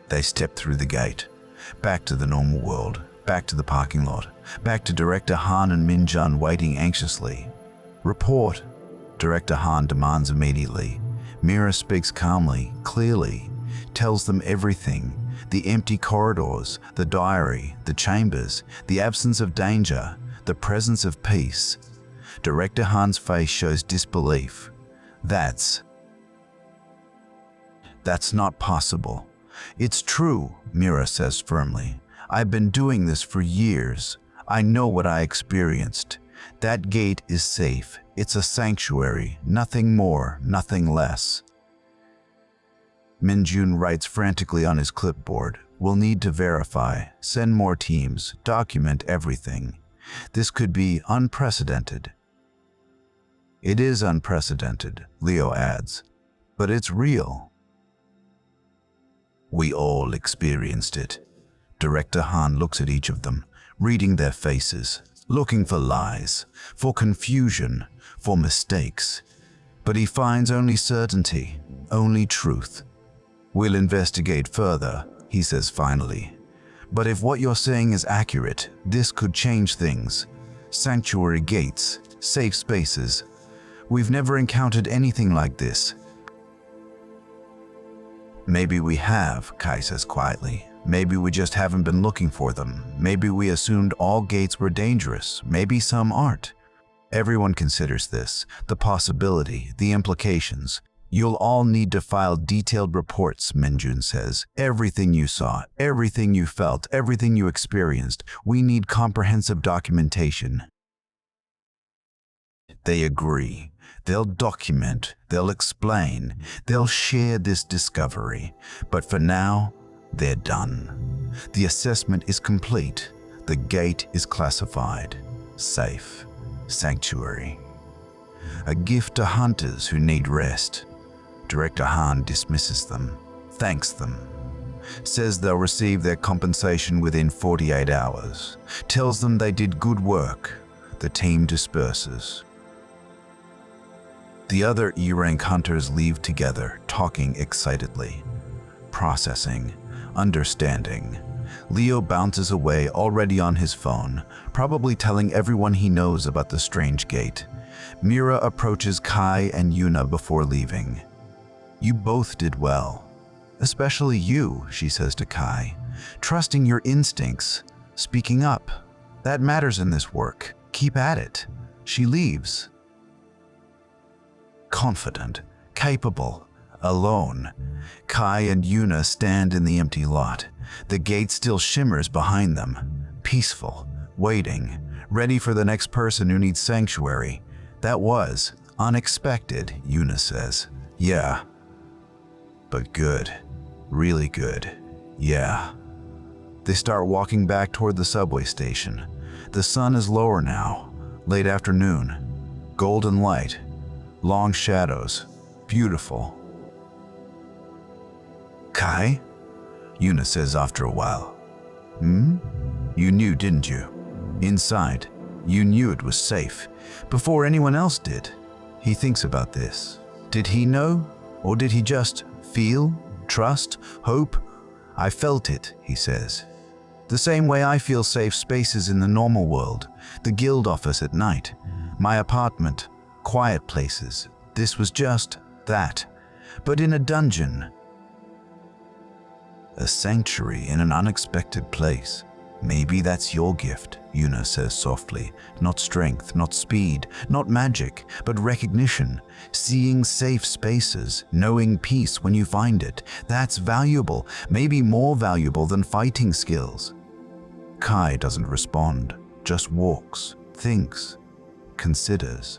They step through the gate, back to the normal world, back to the parking lot, back to Director Han and Min-jun waiting anxiously. Report, Director Han demands immediately. Mira speaks calmly, clearly, tells them everything. The empty corridors, the diary, the chambers, the absence of danger, the presence of peace. Director Han's face shows disbelief. That's not possible. It's true, Mira says firmly. I've been doing this for years. I know what I experienced. That gate is safe. It's a sanctuary. Nothing more, nothing less. Minjun writes frantically on his clipboard. We'll need to verify, send more teams, document everything. This could be unprecedented. It is unprecedented, Leo adds, but it's real. We all experienced it. Director Han looks at each of them, reading their faces, looking for lies, for confusion, for mistakes. But he finds only certainty, only truth. We'll investigate further, he says finally. But if what you're saying is accurate, this could change things. Sanctuary gates, safe spaces. We've never encountered anything like this. Maybe we have, Kai says quietly. Maybe we just haven't been looking for them. Maybe we assumed all gates were dangerous. Maybe some aren't. Everyone considers this, the possibility, the implications. You'll all need to file detailed reports, Minjun says. Everything you saw, everything you felt, everything you experienced. We need comprehensive documentation. They agree. They'll document, they'll explain, they'll share this discovery. But for now, they're done. The assessment is complete. The gate is classified. Safe. Sanctuary. A gift to hunters who need rest. Director Han dismisses them, thanks them, says they'll receive their compensation within 48 hours, tells them they did good work. The team disperses. The other E-rank hunters leave together, talking excitedly, processing, understanding. Leo bounces away, already on his phone, probably telling everyone he knows about the strange gate. Mira approaches Kai and Yuna before leaving. You both did well. Especially you, she says to Kai. Trusting your instincts, speaking up. That matters in this work. Keep at it. She leaves. Confident, capable, alone. Kai and Yuna stand in the empty lot. The gate still shimmers behind them. Peaceful, waiting, ready for the next person who needs sanctuary. That was unexpected, Yuna says. Yeah. But good. Really good. Yeah. They start walking back toward the subway station. The sun is lower now. Late afternoon. Golden light. Long shadows. Beautiful. Kai? Yuna says after a while. You knew, didn't you? Inside, you knew it was safe. Before anyone else did. He thinks about this. Did he know? Or did he just feel, trust, hope? I felt it, he says. The same way I feel safe spaces in the normal world. The guild office at night. My apartment. Quiet places. This was just that. But in a dungeon. A sanctuary in an unexpected place. Maybe that's your gift, Yuna says softly. Not strength, not speed, not magic, but recognition. Seeing safe spaces, knowing peace when you find it. That's valuable, maybe more valuable than fighting skills. Kai doesn't respond, just walks, thinks, considers.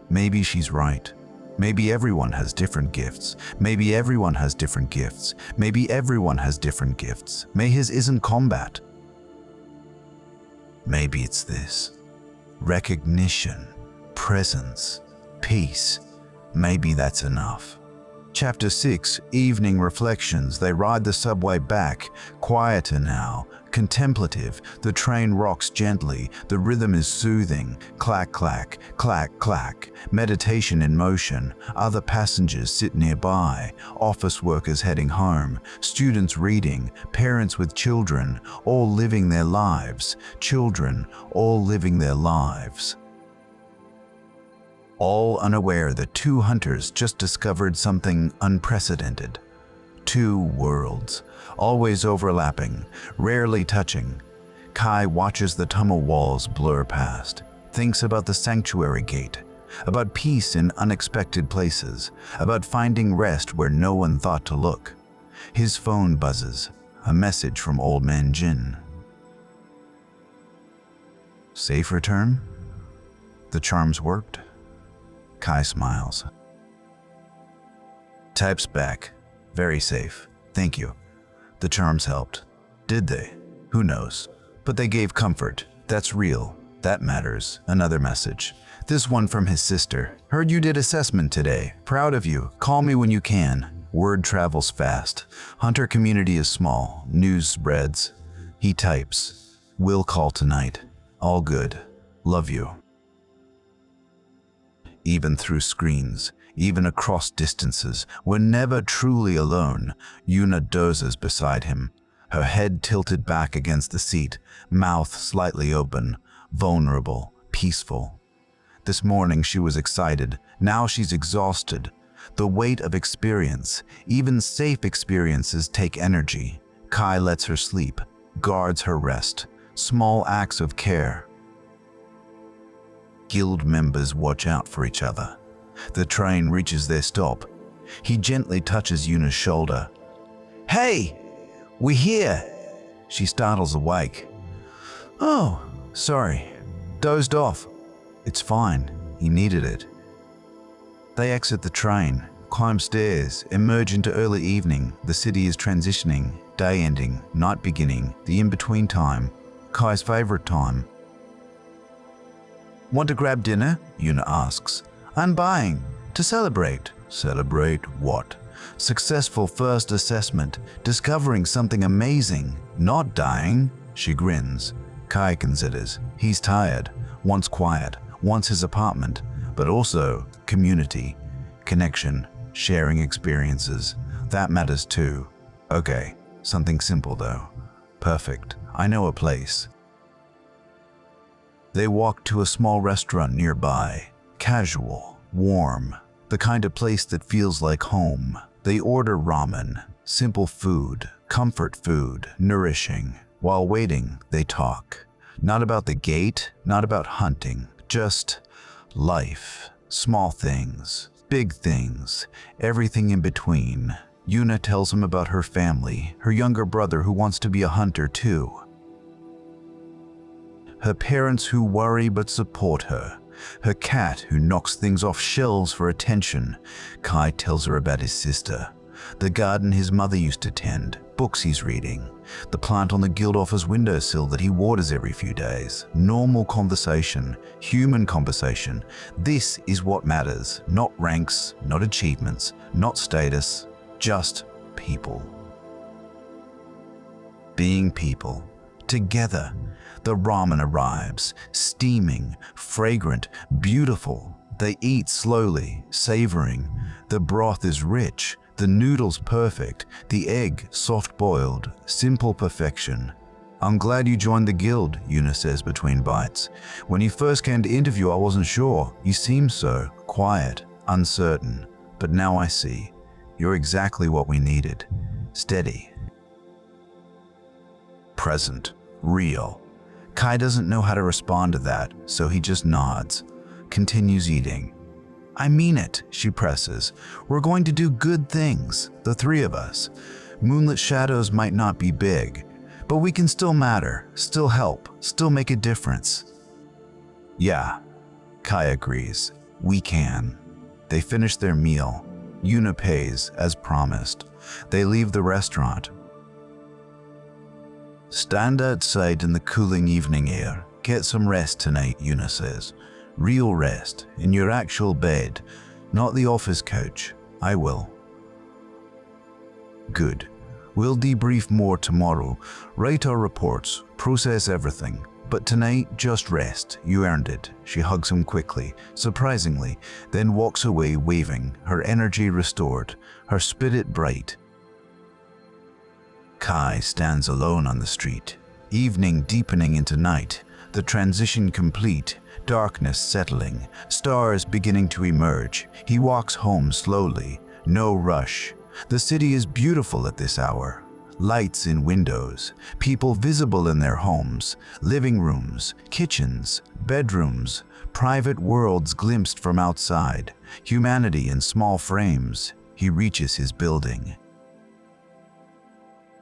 Maybe she's right. Maybe everyone has different gifts. Maybe everyone has different gifts. Maybe everyone has different gifts. May his isn't combat. Maybe it's this. Recognition, presence, peace. Maybe that's enough. Chapter 6, Evening Reflections. They ride the subway back, quieter now, contemplative. The train rocks gently, the rhythm is soothing. Clack, clack, clack, clack. Meditation in motion. Other passengers sit nearby. Office workers heading home. Students reading. Parents with children, all living their lives. Children, all living their lives. All unaware that two hunters just discovered something unprecedented. Two worlds, always overlapping, rarely touching. Kai watches the tunnel walls blur past, thinks about the sanctuary gate, about peace in unexpected places, about finding rest where no one thought to look. His phone buzzes. A message from Old Man Jin. Safe return? The charms worked? Kai smiles. Types back. Very safe. Thank you. The charms helped. Did they? Who knows? But they gave comfort. That's real. That matters. Another message. This one from his sister. Heard you did assessment today. Proud of you. Call me when you can. Word travels fast. Hunter community is small. News spreads. He types. Will call tonight. All good. Love you. Even through screens, even across distances, when never truly alone, Yuna dozes beside him, her head tilted back against the seat, mouth slightly open, vulnerable, peaceful. This morning she was excited, now she's exhausted. The weight of experience, even safe experiences, take energy. Kai lets her sleep, guards her rest, small acts of care. Guild members watch out for each other. The train reaches their stop. He gently touches Yuna's shoulder. Hey, we're here. She startles awake. Oh, sorry. Dozed off. It's fine. He needed it. They exit the train, climb stairs, emerge into early evening. The city is transitioning, day ending, night beginning, the in-between time, Kai's favorite time. Want to grab dinner? Yuna asks. I'm buying. To celebrate. Celebrate what? Successful first assessment, discovering something amazing, not dying. She grins. Kai considers. He's tired, wants quiet, wants his apartment, but also community, connection, sharing experiences. That matters too. Okay, something simple though. Perfect. I know a place. They walk to a small restaurant nearby. Casual, warm, the kind of place that feels like home. They order ramen, simple food, comfort food, nourishing. While waiting, they talk. Not about the gate, not about hunting, just life. Small things, big things, everything in between. Yuna tells him about her family, her younger brother who wants to be a hunter too. Her parents who worry but support her. Her cat who knocks things off shelves for attention. Kai tells her about his sister. The garden his mother used to tend. Books he's reading. The plant on the guild office windowsill that he waters every few days. Normal conversation. Human conversation. This is what matters. Not ranks, not achievements, not status. Just people. Being people. Together. The ramen arrives, steaming, fragrant, beautiful. They eat slowly, savoring. The broth is rich, the noodles perfect, the egg soft-boiled, simple perfection. I'm glad you joined the guild, Yuna says between bites. When you first came to interview, I wasn't sure. You seemed so quiet, uncertain. But now I see. You're exactly what we needed. Steady. Present. Real. Kai doesn't know how to respond to that, so he just nods, continues eating. I mean it, she presses. We're going to do good things, the three of us. Moonlit shadows might not be big, but we can still matter, still help, still make a difference. Yeah, Kai agrees. We can. They finish their meal. Yuna pays, as promised. They leave the restaurant. Stand outside in the cooling evening air. Get some rest tonight, Yuna says. Real rest, in your actual bed, not the office couch. I will. Good. We'll debrief more tomorrow, write our reports, process everything. But tonight, just rest. You earned it. She hugs him quickly, surprisingly, then walks away waving, her energy restored, her spirit bright. Kai stands alone on the street. Evening deepening into night, the transition complete, darkness settling, stars beginning to emerge. He walks home slowly, no rush. The city is beautiful at this hour. Lights in windows, people visible in their homes, living rooms, kitchens, bedrooms, private worlds glimpsed from outside, humanity in small frames. He reaches his building.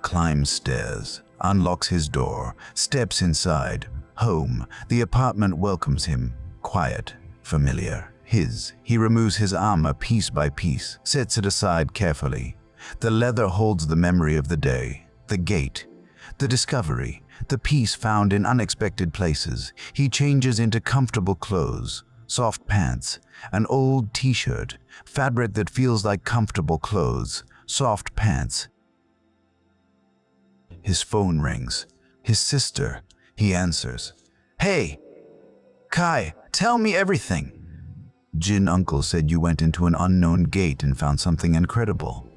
climbs stairs, unlocks his door, steps inside. Home. The apartment welcomes him. Quiet, familiar. His. He removes his armor piece by piece, sets it aside carefully. The leather holds the memory of the day, the gate, the discovery, the peace found in unexpected places. He changes into comfortable clothes, soft pants, an old t-shirt, fabric that feels like comfortable clothes, soft pants. His phone rings. His sister. He answers. "Hey, Kai, tell me everything." "Jin uncle said you went into an unknown gate and found something incredible."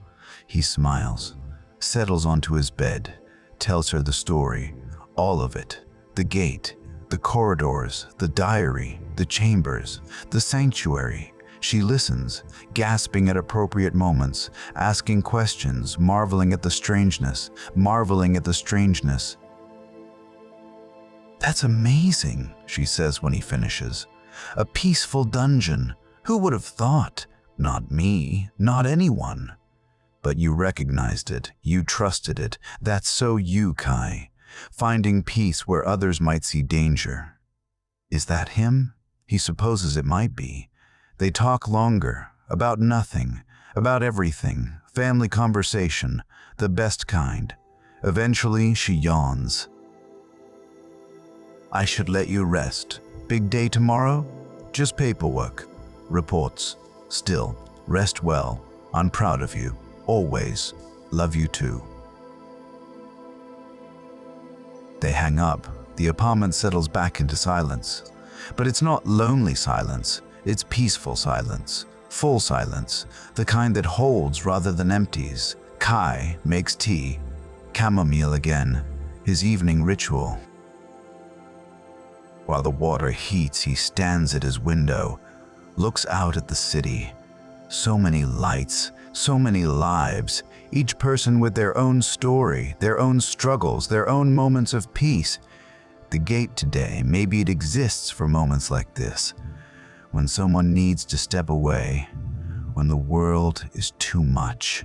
He smiles, settles onto his bed, tells her the story, all of it. The gate, the corridors, the diary, the chambers, the sanctuary. She listens, gasping at appropriate moments, asking questions, marveling at the strangeness, marveling at the strangeness. "That's amazing," she says when he finishes. "A peaceful dungeon. Who would have thought? Not me, not anyone." "But you recognized it, you trusted it. That's so you, Kai. Finding peace where others might see danger." Is that him? He supposes it might be. They talk longer, about nothing, about everything, family conversation, the best kind. Eventually, she yawns. "I should let you rest. Big day tomorrow?" "Just paperwork. Reports. Still, rest well. I'm proud of you. Always. Love you too." They hang up. The apartment settles back into silence. But it's not lonely silence. It's peaceful silence. Full silence. The kind that holds rather than empties. Kai makes tea. Chamomile again. His evening ritual. While the water heats, he stands at his window, looks out at the city. So many lights, so many lives, each person with their own story, their own struggles, their own moments of peace. The gate today, maybe it exists for moments like this, when someone needs to step away, when the world is too much,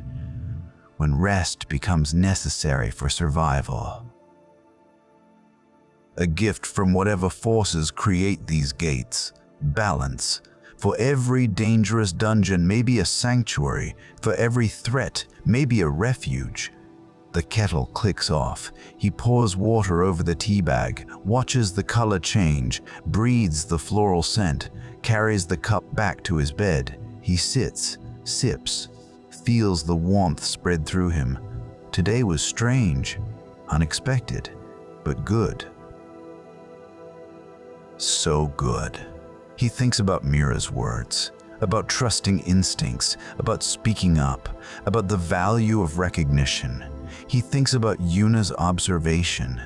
when rest becomes necessary for survival. A gift from whatever forces create these gates. Balance. For every dangerous dungeon may be a sanctuary. For every threat may be a refuge. The kettle clicks off. He pours water over the tea bag, watches the color change, breathes the floral scent, carries the cup back to his bed. He sits, sips, feels the warmth spread through him. Today was strange, unexpected, but good. So good. He thinks about Mira's words, about trusting instincts, about speaking up, about the value of recognition. He thinks about Yuna's observation,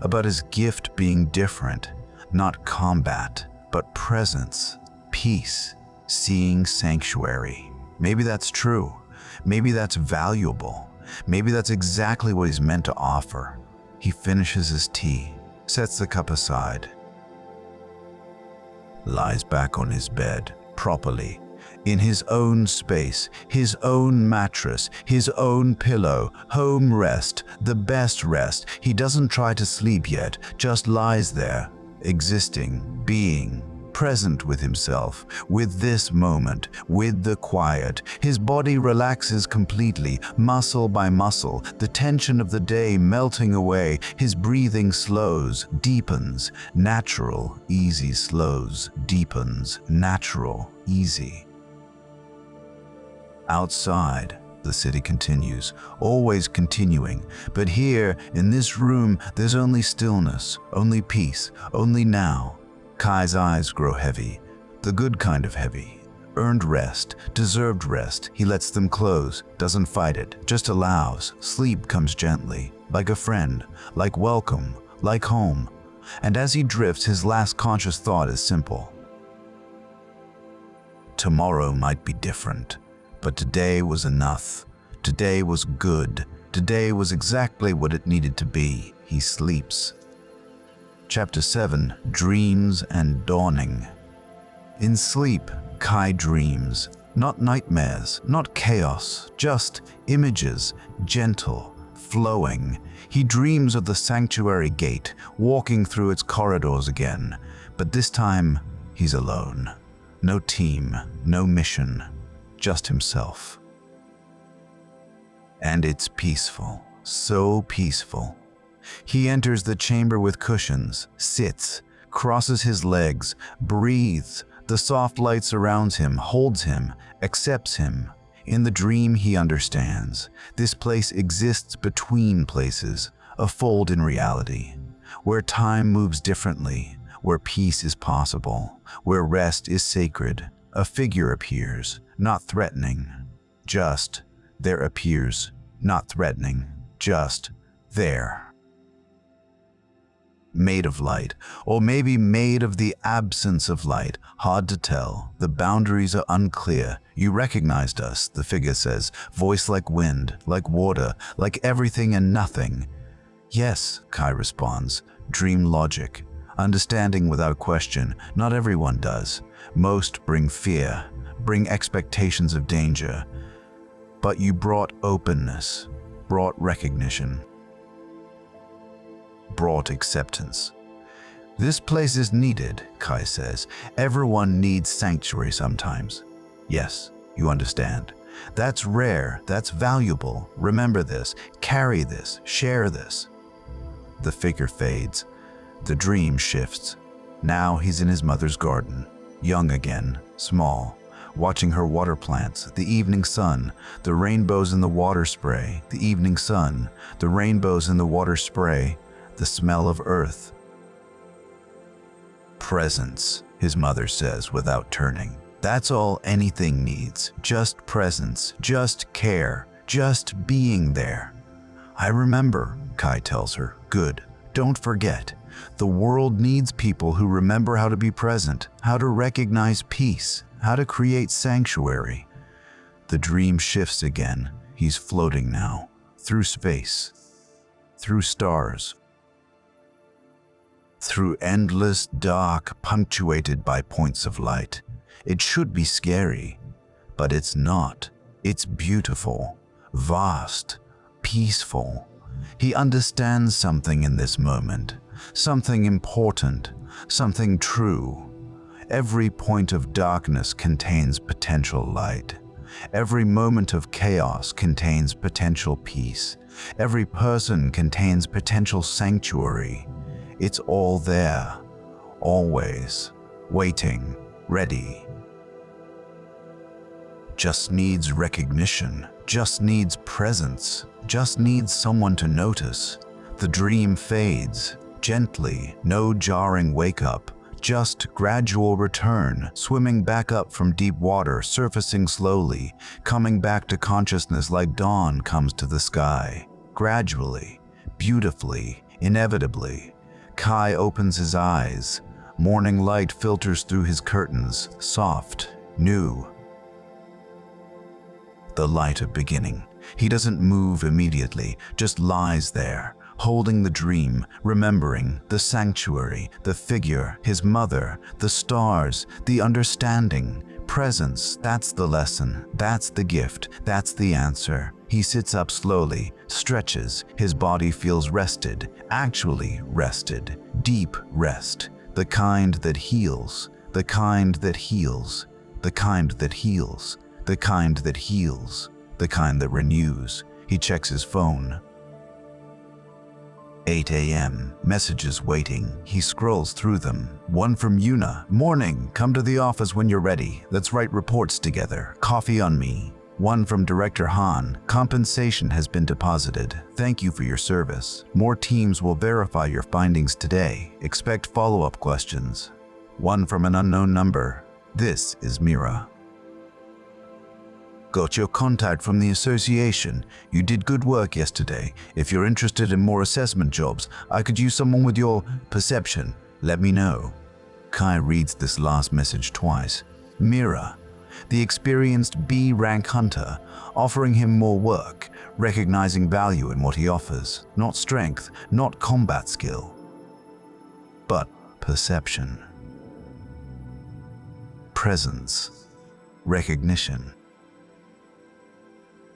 about his gift being different, not combat, but presence, peace, seeing sanctuary. Maybe that's true. Maybe that's valuable. Maybe that's exactly what he's meant to offer. He finishes his tea, sets the cup aside, lies back on his bed, properly, in his own space, his own mattress, his own pillow, home rest, the best rest. He doesn't try to sleep yet, just lies there, existing, being, present with himself, with this moment, with the quiet. His body relaxes completely, muscle by muscle, the tension of the day melting away. His breathing slows, deepens, natural, easy slows, deepens, natural, easy. Outside, the city continues, always continuing, but here, in this room, there's only stillness, only peace, only now. Kai's eyes grow heavy, the good kind of heavy. Earned rest, deserved rest. He lets them close, doesn't fight it, just allows. Sleep comes gently, like a friend, like welcome, like home. And as he drifts, his last conscious thought is simple. Tomorrow might be different, but today was enough. Today was good. Today was exactly what it needed to be. He sleeps. Chapter 7, Dreams and Dawning. In sleep, Kai dreams. Not nightmares, not chaos, just images, gentle, flowing. He dreams of the sanctuary gate, walking through its corridors again. But this time, he's alone. No team, no mission, just himself. And it's peaceful, so peaceful. He enters the chamber with cushions, sits, crosses his legs, breathes. The soft light surrounds him, holds him, accepts him. In the dream, he understands. This place exists between places, a fold in reality, where time moves differently, where peace is possible, where rest is sacred. A figure appears, not threatening, just there appears, not threatening, just there. Made of light, or maybe made of the absence of light. Hard to tell. The boundaries are unclear. You recognized us, the figure says, voice like wind, like water, like everything and nothing. Yes, Kai responds, dream logic. Understanding without question. Not everyone does. Most bring fear, bring expectations of danger. But you brought openness, brought recognition, brought acceptance. This place is needed, Kai says. Everyone needs sanctuary sometimes. Yes, you understand. That's rare, that's valuable. Remember this, carry this, share this. The figure fades. The dream shifts. Now he's in his mother's garden, young again, small, watching her water plants, the evening sun, the rainbows in the water spray, the evening sun, the rainbows in the water spray, the smell of earth. Presence, his mother says without turning. That's all anything needs. Just presence, just care, just being there. I remember, Kai tells her. Good. Don't forget. The world needs people who remember how to be present, how to recognize peace, how to create sanctuary. The dream shifts again. He's floating now, through space, through stars, through endless dark punctuated by points of light. It should be scary, but it's not. It's beautiful, vast, peaceful. He understands something in this moment, something important, something true. Every point of darkness contains potential light. Every moment of chaos contains potential peace. Every person contains potential sanctuary. It's all there, always, waiting, ready. Just needs recognition, just needs presence, just needs someone to notice. The dream fades, gently, no jarring wake-up, just gradual return, swimming back up from deep water, surfacing slowly, coming back to consciousness like dawn comes to the sky. Gradually, beautifully, inevitably. Kai opens his eyes. Morning light filters through his curtains, soft, new. The light of beginning. He doesn't move immediately, just lies there, holding the dream, remembering the sanctuary, the figure, his mother, the stars, the understanding. Presence, that's the lesson, that's the gift, that's the answer. He sits up slowly, stretches, his body feels rested, actually rested, deep rest, the kind that heals, the kind that heals, the kind that heals, the kind that heals, the kind that renews. He checks his phone. 8 a.m. Messages waiting. He scrolls through them. One from Yuna. Morning. Come to the office when you're ready. Let's write reports together. Coffee on me. One from Director Han. Compensation has been deposited. Thank you for your service. More teams will verify your findings today. Expect follow-up questions. One from an unknown number. This is Mira. Got your contact from the association. You did good work yesterday. If you're interested in more assessment jobs, I could use someone with your perception. Let me know. Kai reads this last message twice. Mira, the experienced B-rank hunter, offering him more work, recognizing value in what he offers. Not strength, not combat skill, but perception. Presence, recognition.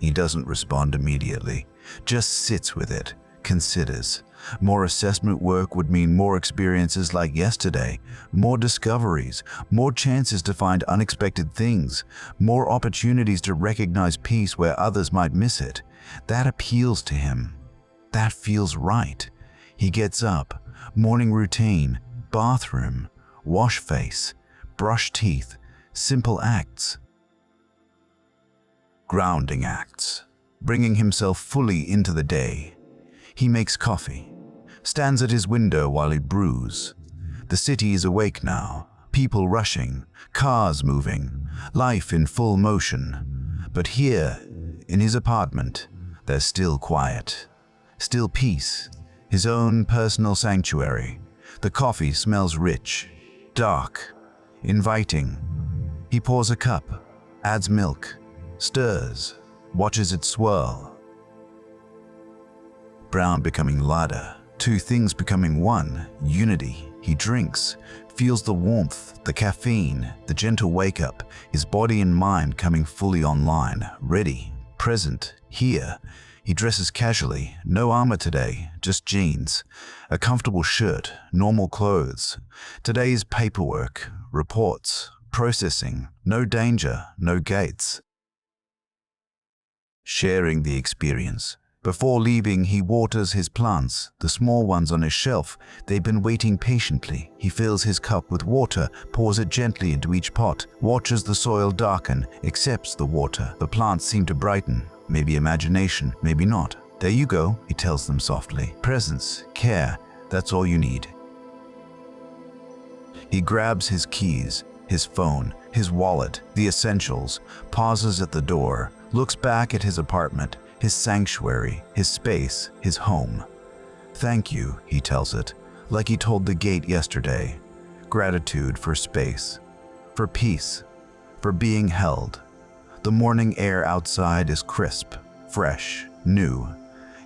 He doesn't respond immediately, just sits with it, considers. More assessment work would mean more experiences like yesterday, more discoveries, more chances to find unexpected things, more opportunities to recognize peace where others might miss it. That appeals to him. That feels right. He gets up, morning routine, bathroom, wash face, brush teeth, simple acts. Grounding acts, bringing himself fully into the day. He makes coffee, stands at his window while he brews. The city is awake now, people rushing, cars moving, life in full motion. But here, in his apartment, there's still quiet, still peace, his own personal sanctuary. The coffee smells rich, dark, inviting. He pours a cup, adds milk, stirs, watches it swirl. Brown becoming lighter, two things becoming one, unity. He drinks, feels the warmth, the caffeine, the gentle wake-up, his body and mind coming fully online, ready, present, here. He dresses casually, no armor today, just jeans, a comfortable shirt, normal clothes. Today's paperwork, reports, processing, no danger, no gates. Sharing the experience. Before leaving, he waters his plants, the small ones on his shelf. They've been waiting patiently. He fills his cup with water, pours it gently into each pot, watches the soil darken, accepts the water. The plants seem to brighten. Maybe imagination, maybe not. There you go, he tells them softly. Presence, care, that's all you need. He grabs his keys, his phone, his wallet, the essentials, pauses at the door, looks back at his apartment, his sanctuary, his space, his home. Thank you, he tells it, like he told the gate yesterday. Gratitude for space, for peace, for being held. The morning air outside is crisp, fresh, new.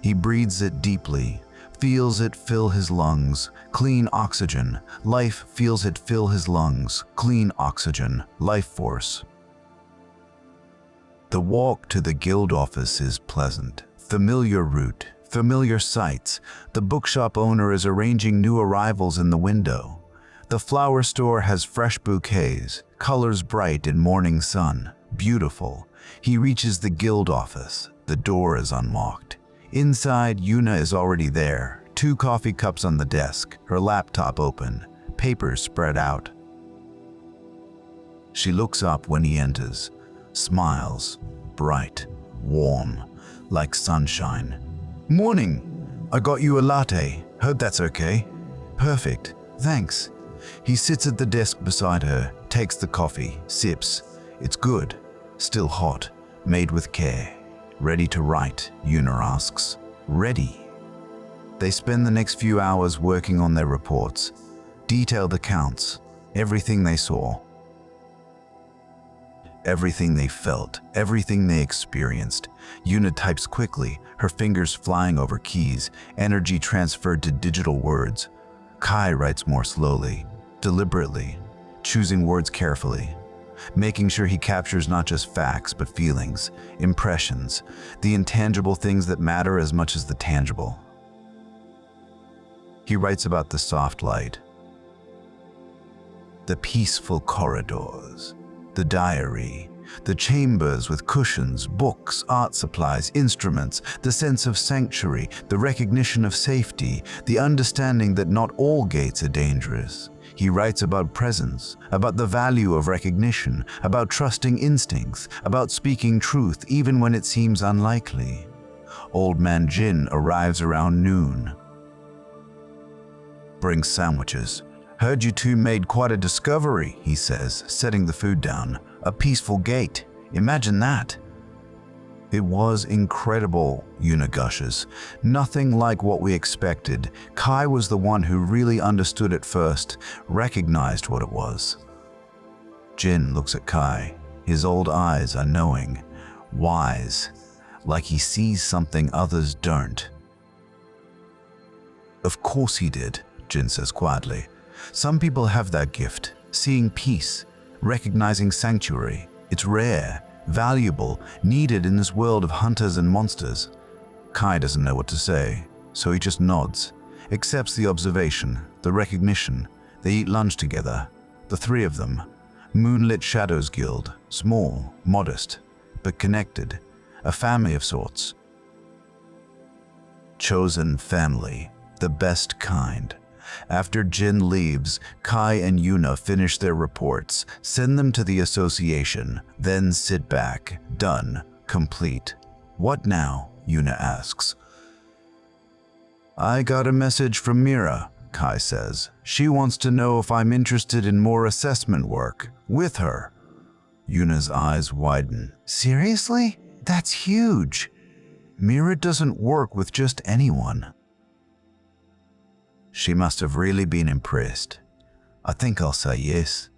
He breathes it deeply, feels it fill his lungs, clean oxygen. Life feels it fill his lungs, clean oxygen, life force. The walk to the guild office is pleasant. Familiar route, familiar sights. The bookshop owner is arranging new arrivals in the window. The flower store has fresh bouquets, colors bright in morning sun. Beautiful. He reaches the guild office. The door is unlocked. Inside, Yuna is already there. 2 coffee cups on the desk, her laptop open, papers spread out. She looks up when he enters. Smiles, bright, warm, like sunshine. Morning! I got you a latte. Hope that's okay. Perfect. Thanks. He sits at the desk beside her, takes the coffee, sips. It's good. Still hot. Made with care. Ready to write, Yuna asks. Ready. They spend the next few hours working on their reports. Detailed accounts. Everything they saw. Everything they felt, everything they experienced. Yuna types quickly, her fingers flying over keys, energy transferred to digital words. Kai writes more slowly, deliberately, choosing words carefully, making sure he captures not just facts but feelings, impressions, the intangible things that matter as much as the tangible. He writes about the soft light, the peaceful corridors, the diary, the chambers with cushions, books, art supplies, instruments, the sense of sanctuary, the recognition of safety, the understanding that not all gates are dangerous. He writes about presence, about the value of recognition, about trusting instincts, about speaking truth even when it seems unlikely. Old man Jin arrives around noon. Brings sandwiches. Heard you two made quite a discovery, he says, setting the food down. A peaceful gate. Imagine that. It was incredible, Yuna gushes. Nothing like what we expected. Kai was the one who really understood it first, recognized what it was. Jin looks at Kai. His old eyes are knowing, wise, like he sees something others don't. Of course he did, Jin says quietly. Some people have that gift, seeing peace, recognizing sanctuary. It's rare, valuable, needed in this world of hunters and monsters. Kai doesn't know what to say, so he just nods, accepts the observation, the recognition. They eat lunch together, the three of them. Moonlit Shadows Guild, small, modest, but connected, a family of sorts. Chosen family, the best kind. After Jin leaves, Kai and Yuna finish their reports, send them to the association, then sit back, done, complete. What now? Yuna asks. I got a message from Mira, Kai says. She wants to know if I'm interested in more assessment work, with her. Yuna's eyes widen. Seriously? That's huge. Mira doesn't work with just anyone. She must have really been impressed. I think I'll say yes.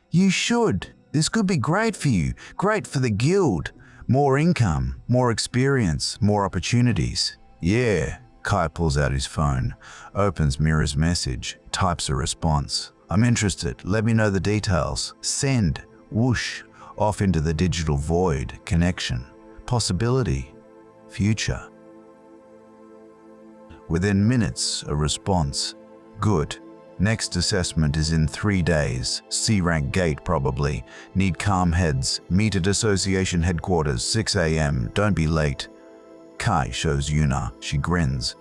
You should. This could be great for you, great for the guild. More income, more experience, more opportunities. Yeah. Kai pulls out his phone, opens Mira's message, types a response. I'm interested. Let me know the details. Send. Whoosh. Off into the digital void. Connection. Possibility. Future. Within minutes, a response. Good. Next assessment is in 3 days. C-rank gate probably. Need calm heads. Meet at association headquarters, 6 a.m. Don't be late. Kai shows Yuna. She grins.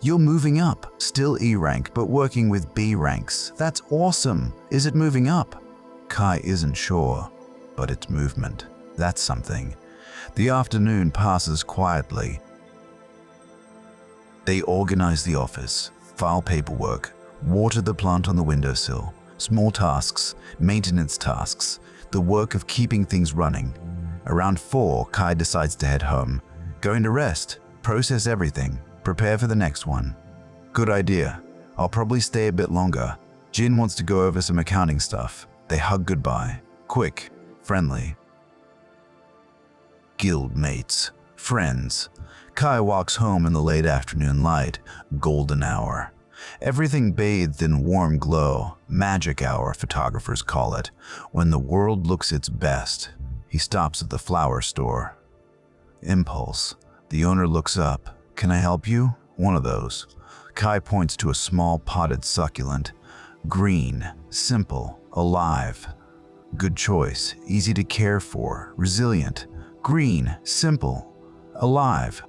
You're moving up. Still E-rank, but working with B ranks. That's awesome. Is it moving up? Kai isn't sure, but it's movement. That's something. The afternoon passes quietly. They organize the office, file paperwork, water the plant on the windowsill, small tasks, maintenance tasks, the work of keeping things running. Around 4, Kai decides to head home. Going to rest, process everything, prepare for the next one. Good idea. I'll probably stay a bit longer. Jin wants to go over some accounting stuff. They hug goodbye. Quick, friendly. Guild mates, friends. Kai walks home in the late afternoon light, golden hour. Everything bathed in warm glow, magic hour photographers call it, when the world looks its best. He stops at the flower store. Impulse. The owner looks up. Can I help you? One of those. Kai points to a small potted succulent. Green, simple, alive. Good choice, easy to care for, resilient. Green, simple, alive.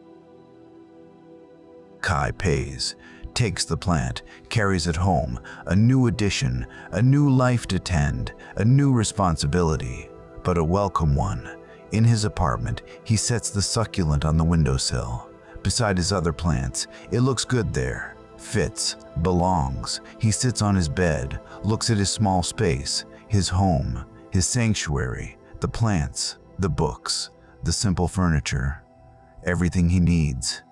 Kai pays, takes the plant, carries it home, a new addition, a new life to tend, a new responsibility, but a welcome one. In his apartment, he sets the succulent on the windowsill. Beside his other plants, it looks good there, fits, belongs. He sits on his bed, looks at his small space, his home, his sanctuary, the plants, the books, the simple furniture, everything he needs.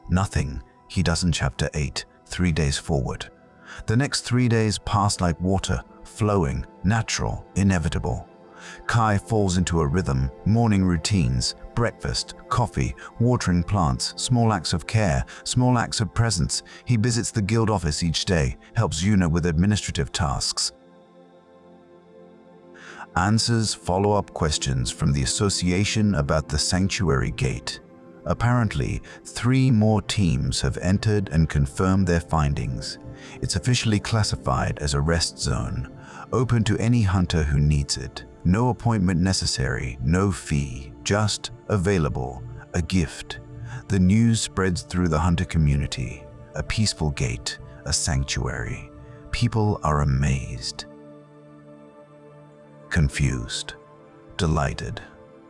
Nothing he does in chapter 8, 3 days forward. The next 3 days pass like water, flowing, natural, inevitable. Kai falls into a rhythm, morning routines, breakfast, coffee, watering plants, small acts of care, small acts of presence. He visits the guild office each day, helps Yuna with administrative tasks. Answers follow-up questions from the association about the sanctuary gate. Apparently, 3 more teams have entered and confirmed their findings. It's officially classified as a rest zone, open to any hunter who needs it. No appointment necessary, no fee, just available, a gift. The news spreads through the hunter community. A peaceful gate, a sanctuary. People are amazed. Confused. Delighted.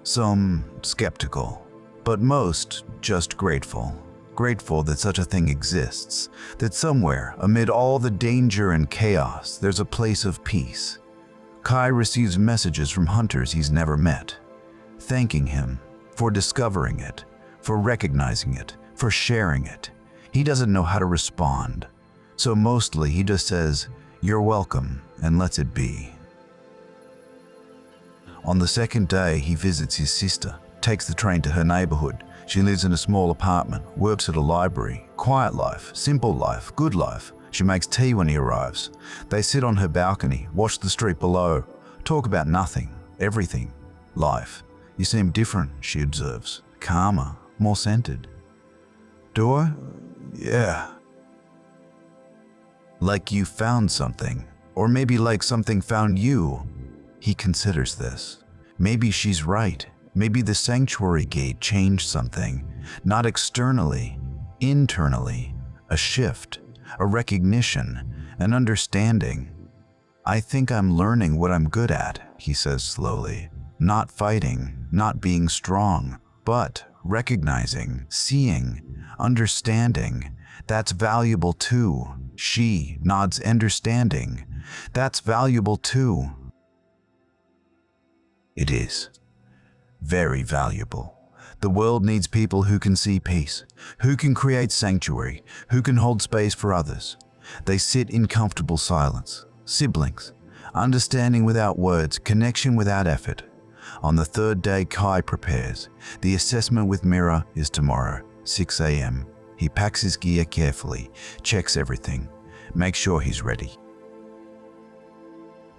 Some skeptical. But most just grateful. Grateful that such a thing exists. That somewhere, amid all the danger and chaos, there's a place of peace. Kai receives messages from hunters he's never met, thanking him for discovering it, for recognizing it, for sharing it. He doesn't know how to respond, so mostly he just says, "You're welcome," and lets it be. On the second day, he visits his sister, takes the train to her neighborhood. She lives in a small apartment, works at a library. Quiet life, simple life, good life. She makes tea when he arrives. They sit on her balcony, watch the street below, talk about nothing, everything. "Life. You seem different," she observes. "Calmer, more centered." "Do I? Yeah." "Like you found something. Or maybe like something found you." He considers this. Maybe she's right. Maybe the sanctuary gate changed something. Not externally, internally. A shift, a recognition, an understanding. "I think I'm learning what I'm good at," he says slowly. "Not fighting, not being strong, but recognizing, seeing, understanding. That's valuable too." She nods, understanding. "That's valuable too." It is. Very valuable. The world needs people who can see peace, who can create sanctuary, who can hold space for others. They sit in comfortable silence. Siblings. Understanding without words, connection without effort. On the third day, Kai prepares. The assessment with Mira is tomorrow, 6 a.m. He packs his gear carefully, checks everything, makes sure he's ready.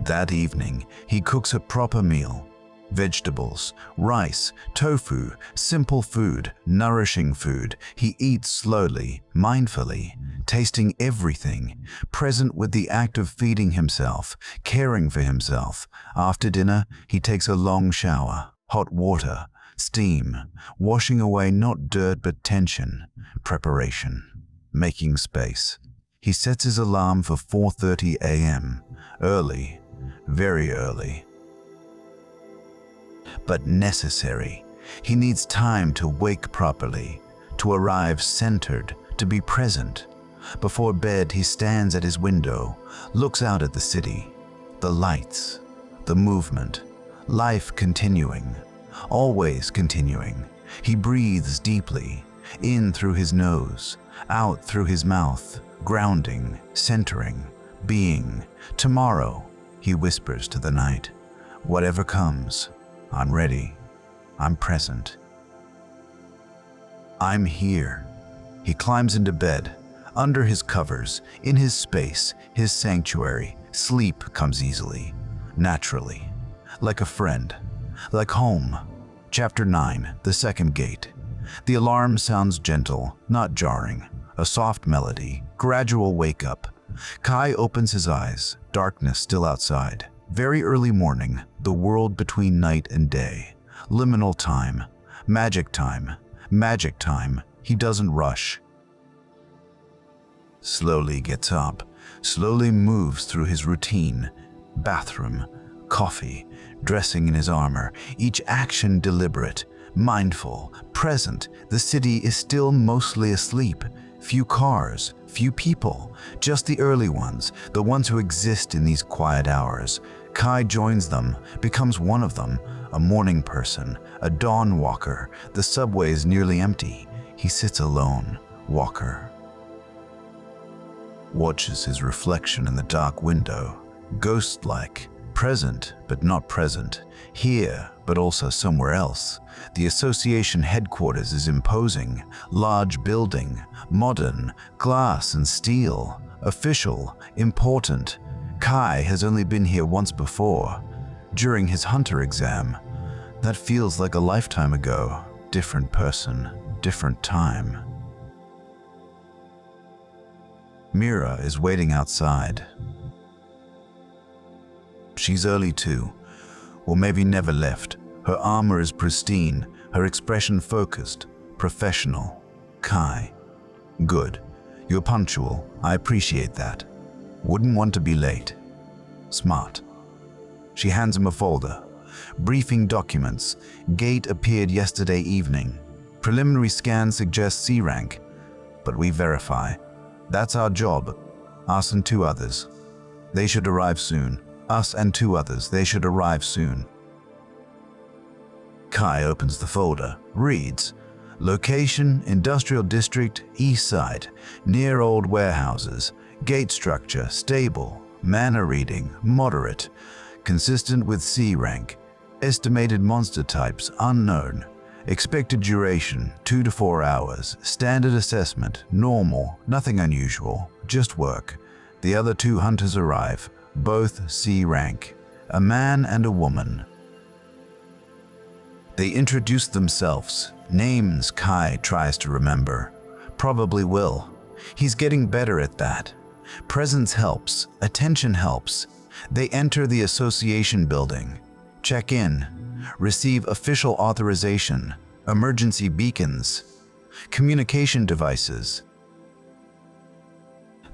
That evening, he cooks a proper meal. Vegetables, rice, tofu, simple food, nourishing food. He eats slowly, mindfully, tasting everything, present with the act of feeding himself, caring for himself. After dinner, he takes a long shower, hot water, steam, washing away not dirt but tension, preparation, making space. He sets his alarm for 4:30 a.m. Early, very early. But necessary. He needs time to wake properly, to arrive centered, to be present. Before bed, he stands at his window, looks out at the city, the lights, the movement, life continuing, always continuing. He breathes deeply, in through his nose, out through his mouth, grounding, centering, being. "Tomorrow," he whispers to the night, "whatever comes, I'm ready. I'm present. I'm here." He climbs into bed, under his covers, in his space, his sanctuary. Sleep comes easily, naturally, like a friend, like home. Chapter 9, The Second Gate. The alarm sounds gentle, not jarring. A soft melody, gradual wake-up. Kai opens his eyes, darkness still outside. Very early morning, the world between night and day. Liminal time, magic time, magic time. He doesn't rush. Slowly gets up, slowly moves through his routine. Bathroom, coffee, dressing in his armor. Each action deliberate, mindful, present. The city is still mostly asleep. Few cars, few people, just the early ones, the ones who exist in these quiet hours. Kai joins them, becomes one of them, a morning person, a dawn walker. The subway is nearly empty. He sits alone, walker. Watches his reflection in the dark window, ghost-like, present but not present, here but also somewhere else. The association headquarters is imposing, large building, modern, glass and steel, official, important. Kai has only been here once before, during his hunter exam. That feels like a lifetime ago. Different person, different time. Mira is waiting outside. She's early too, or maybe never left. Her armor is pristine, her expression focused, professional. Kai. Good. You're punctual. I appreciate that. Wouldn't want to be late. Smart. She hands him a folder. Briefing documents. Gate appeared yesterday evening. Preliminary scan suggests C rank, but we verify. That's our job. Us and 2 others. They should arrive soon. Us and 2 others. They should arrive soon. Kai opens the folder, reads, "Location, Industrial District, East Side, near old warehouses. Gate structure, stable. Mana reading, moderate. Consistent with C rank. Estimated monster types, unknown. Expected duration, 2 to 4 hours. Standard assessment, normal, nothing unusual, just work." The other 2 hunters arrive, both C rank. A man and a woman. They introduce themselves. Names Kai tries to remember. Probably will. He's getting better at that. Presence helps. Attention helps. They enter the association building. Check in. Receive official authorization. Emergency beacons. Communication devices.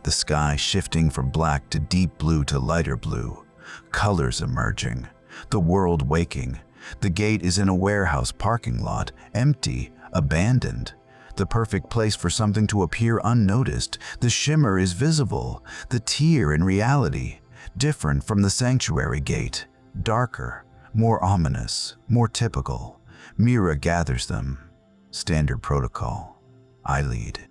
The sky shifting from black to deep blue to lighter blue. Colors emerging. The world waking. The gate is in a warehouse parking lot, empty, abandoned. The perfect place for something to appear unnoticed. The shimmer is visible, the tear in reality, different from the sanctuary gate, darker, more ominous, more typical. Mira gathers them. Standard protocol. I lead.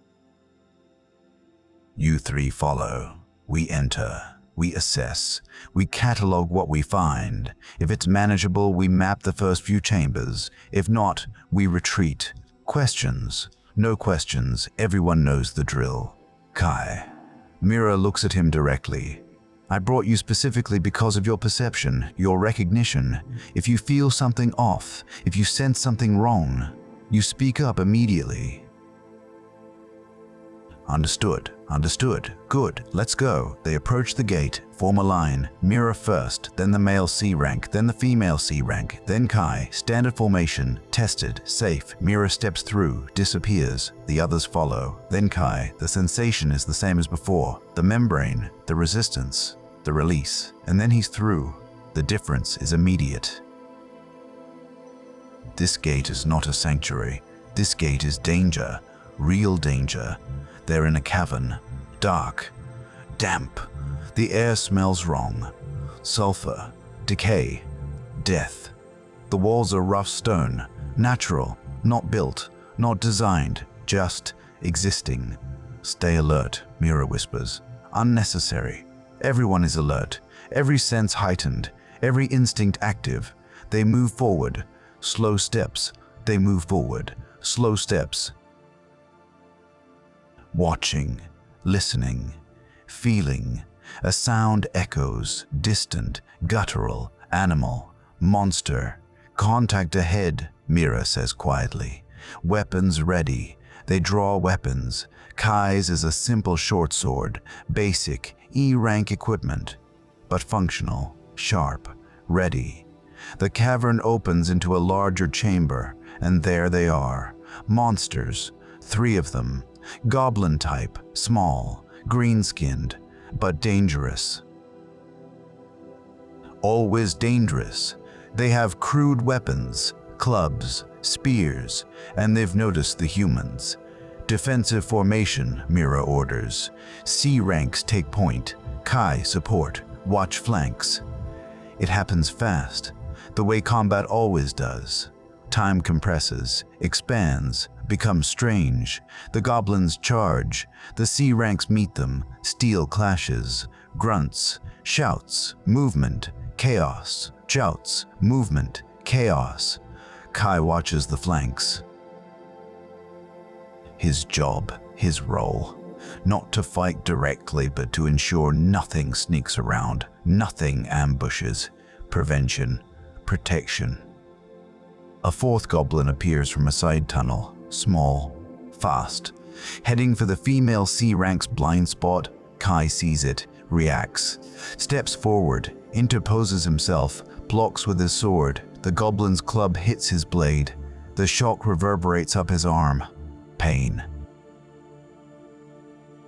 You three follow. We enter. We assess. We catalog what we find. If it's manageable, we map the first few chambers. If not, we retreat. Questions. No questions. Everyone knows the drill. Kai. Mira looks at him directly. I brought you specifically because of your perception, your recognition. If you feel something off, if you sense something wrong, you speak up immediately. Understood. Understood. Good. Let's go. They approach the gate, form a line. Mira first, then the male C rank, then the female C rank, then Kai. Standard formation. Tested. Safe. Mira steps through, disappears. The others follow. Then Kai. The sensation is the same as before. The membrane, the resistance, the release. And then he's through. The difference is immediate. This gate is not a sanctuary. This gate is danger. Real danger. They're in a cavern. Dark. Damp. The air smells wrong. Sulfur. Decay. Death. The walls are rough stone. Natural. Not built. Not designed. Just existing. Stay alert, Mira whispers. Unnecessary. Everyone is alert. Every sense heightened. Every instinct active. They move forward. Slow steps. They move forward. Slow steps. Watching, listening, feeling. A sound echoes, distant, guttural, animal, monster. Contact ahead, Mira says quietly. Weapons ready. They draw weapons. Kai's is a simple short sword, basic, E-rank equipment, but functional, sharp, ready. The cavern opens into a larger chamber, and there they are. Monsters, 3 of them. Goblin type, small, green-skinned, but dangerous. Always dangerous. They have crude weapons, clubs, spears, and they've noticed the humans. Defensive formation, Mira orders. C ranks take point. Kai support. Watch flanks. It happens fast, the way combat always does. Time compresses, expands, becomes strange. The goblins charge. The C ranks meet them. Steel clashes. Grunts, shouts, movement, chaos. Shouts, movement, chaos. Kai watches the flanks. His job, his role. Not to fight directly, but to ensure nothing sneaks around, nothing ambushes. Prevention, protection. A 4th goblin appears from a side tunnel, small, fast. Heading for the female C rank's blind spot, Kai sees it, reacts. Steps forward, interposes himself, blocks with his sword. The goblin's club hits his blade. The shock reverberates up his arm. Pain.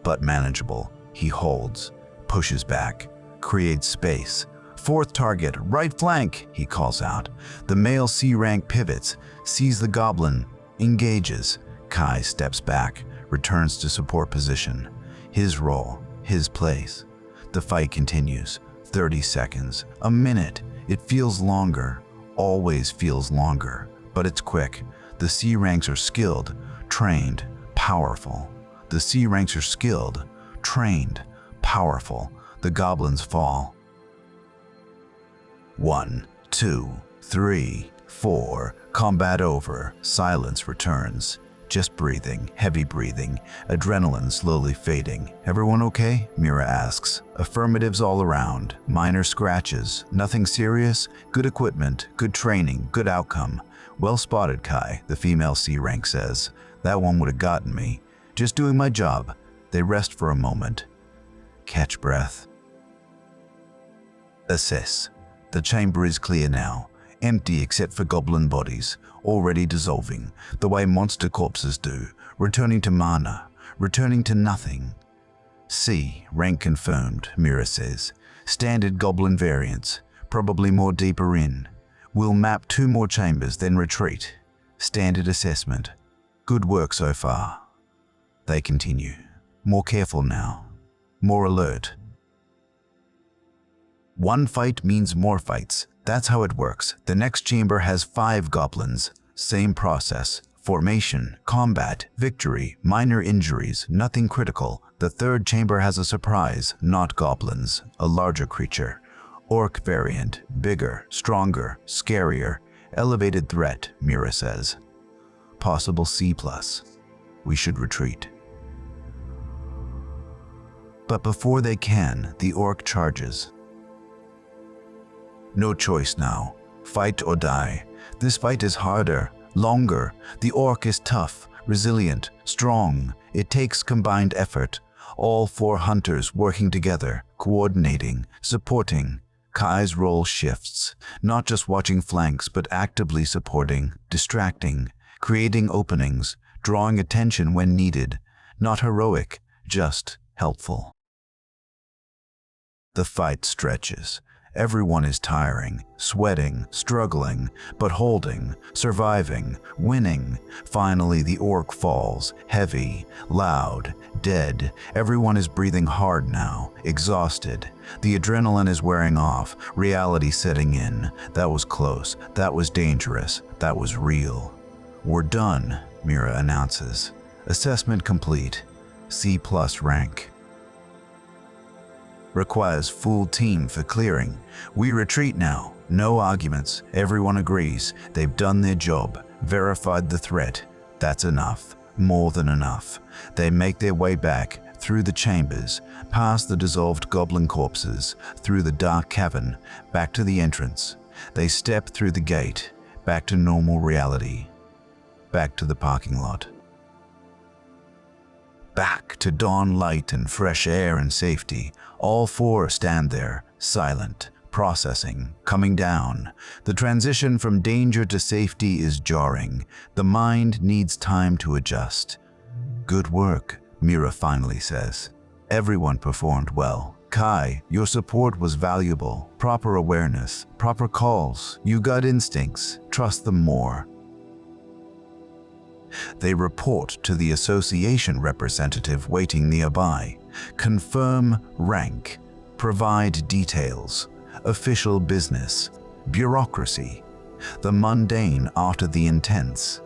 But manageable. He holds, pushes back, creates space. 4th target, right flank, he calls out. The male C rank pivots, sees the goblin, engages. Kai steps back, returns to support position. His role, his place. The fight continues. 30 seconds, a minute. It feels longer, always feels longer, but it's quick. The C ranks are skilled, trained, powerful. The C ranks are skilled, trained, powerful. The goblins fall. 1, 2, 3, 4. Combat over. Silence returns. Just breathing, heavy breathing, adrenaline slowly fading. Everyone okay? Mira asks. Affirmatives all around. Minor scratches. Nothing serious. Good equipment, good training, good outcome. Well spotted, Kai, the female C rank says. That one would have gotten me. Just doing my job. They rest for a moment. Catch breath. Assess. The chamber is clear now, empty except for goblin bodies, already dissolving, the way monster corpses do, returning to mana, returning to nothing. C, rank confirmed, Mira says. Standard goblin variants, probably more deeper in. We'll map 2 more chambers, then retreat. Standard assessment. Good work so far. They continue. More careful now. More alert. One fight means more fights. That's how it works. The next chamber has 5 goblins. Same process. Formation, combat, victory, minor injuries, nothing critical. The 3rd chamber has a surprise, not goblins, a larger creature. Orc variant, bigger, stronger, scarier, elevated threat, Mira says. Possible C+. We should retreat. But before they can, the orc charges. No choice now. Fight or die. This fight is harder, longer. The orc is tough, resilient, strong. It takes combined effort. All 4 hunters working together, coordinating, supporting. Kai's role shifts, not just watching flanks, but actively supporting, distracting, creating openings, drawing attention when needed. Not heroic, just helpful. The fight stretches. Everyone is tiring, sweating, struggling, but holding, surviving, winning. Finally, the orc falls, heavy, loud, dead. Everyone is breathing hard now, exhausted. The adrenaline is wearing off, reality setting in. That was close, that was dangerous, that was real. We're done, Mira announces. Assessment complete. C+ rank. Requires full team for clearing. We retreat now. No arguments. Everyone agrees. They've done their job, verified the threat. That's enough. More than enough. They make their way back, through the chambers, past the dissolved goblin corpses, through the dark cavern, back to the entrance. They step through the gate, back to normal reality. Back to the parking lot. Back to dawn light and fresh air and safety. All 4 stand there, silent, processing, coming down. The transition from danger to safety is jarring. The mind needs time to adjust. Good work, Mira finally says. Everyone performed well. Kai, your support was valuable. Proper awareness, proper calls. You got instincts. Trust them more. They report to the association representative waiting nearby. Confirm rank. Provide details. Official business. Bureaucracy. The mundane after the intense.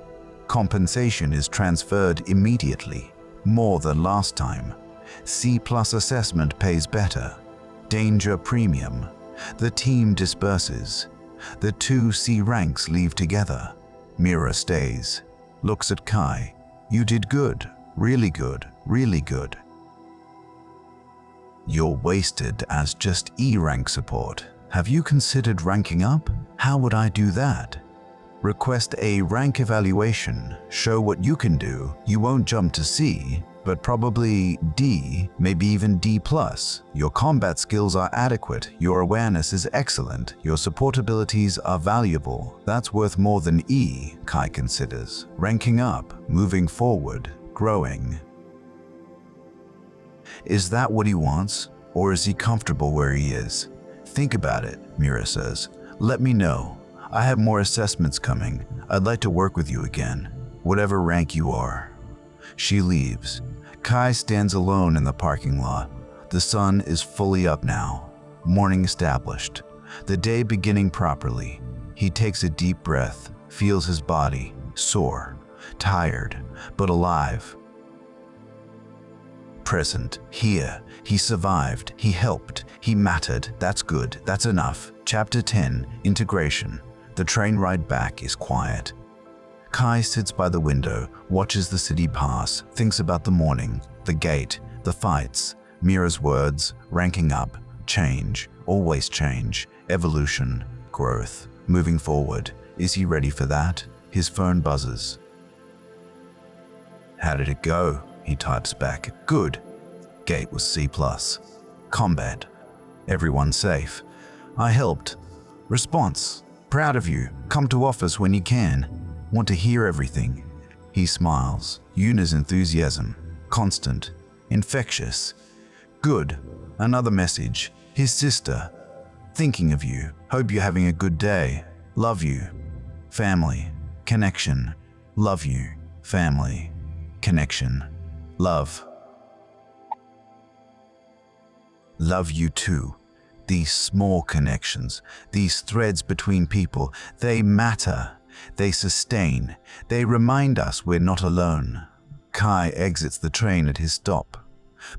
Compensation is transferred immediately. More than last time. C+ assessment pays better. Danger premium. The team disperses. The 2 C ranks leave together. Mira stays. Looks at Kai. You did good. Really good. Really good. You're wasted as just E rank support. Have you considered ranking up? How would I do that? Request a rank evaluation. Show what you can do. You won't jump to C, but probably D, maybe even D+. Your combat skills are adequate. Your awareness is excellent. Your support abilities are valuable. That's worth more than E, Kai considers. Ranking up, moving forward, growing. Is that what he wants? Or is he comfortable where he is? Think about it, Mira says. Let me know. I have more assessments coming. I'd like to work with you again, whatever rank you are. She leaves. Kai stands alone in the parking lot. The sun is fully up now. Morning established. The day beginning properly. He takes a deep breath, feels his body, sore, tired, but alive. Present, here. He survived, he helped, he mattered. That's good, that's enough. Chapter 10, Integration. The train ride back is quiet. Kai sits by the window, watches the city pass, thinks about the morning, the gate, the fights, Mira's words, ranking up, change, always change, evolution, growth, moving forward. Is he ready for that? His phone buzzes. "How did it go?" he types back. "Good. Gate was C+. Combat. Everyone safe. I helped. Response. Proud of you. Come to office when you can. Want to hear everything." He smiles. Yuna's enthusiasm. Constant. Infectious. "Good. Another message. His sister. Thinking of you. Hope you're having a good day. Love you. Family. Connection. Love you. Family. Connection. Love. Love you too." These small connections, these threads between people, they matter. They sustain. They remind us we're not alone. Kai exits the train at his stop.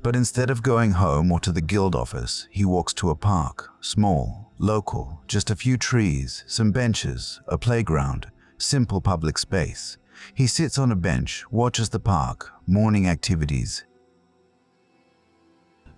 But instead of going home or to the guild office, he walks to a park. Small, local, just a few trees, some benches, a playground, simple public space. He sits on a bench, watches the park, morning activities.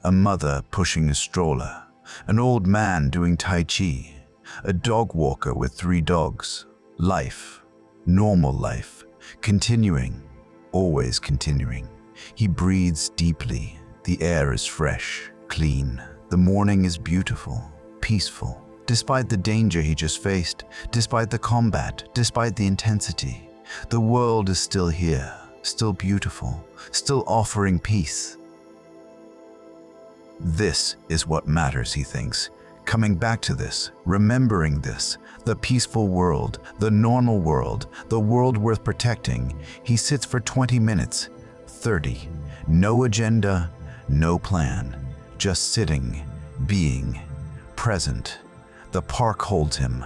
A mother pushing a stroller, an old man doing Tai Chi, a dog walker with 3 dogs. Life, normal life, continuing, always continuing. He breathes deeply. The air is fresh, clean. The morning is beautiful, peaceful. Despite the danger he just faced, despite the combat, despite the intensity, the world is still here, still beautiful, still offering peace. This is what matters, he thinks. Coming back to this, remembering this, the peaceful world, the normal world, the world worth protecting. He sits for 20 minutes, 30. No agenda, no plan. Just sitting, being, present. The park holds him.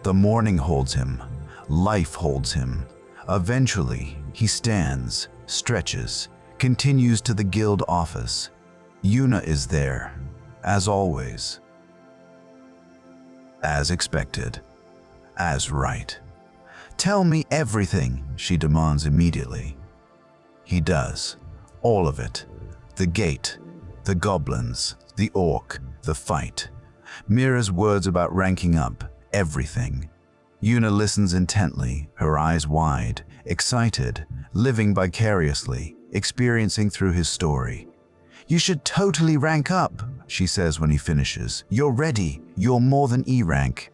The morning holds him. Life holds him. Eventually, he stands, stretches, continues to the guild office. Yuna is there, as always. As expected. As right. "Tell me everything," she demands immediately. He does. All of it. The gate, the goblins, the orc, the fight. Mira's words about ranking up, everything. Yuna listens intently, her eyes wide, excited, living vicariously, experiencing through his story. "You should totally rank up," she says when he finishes. "You're ready. You're more than E rank."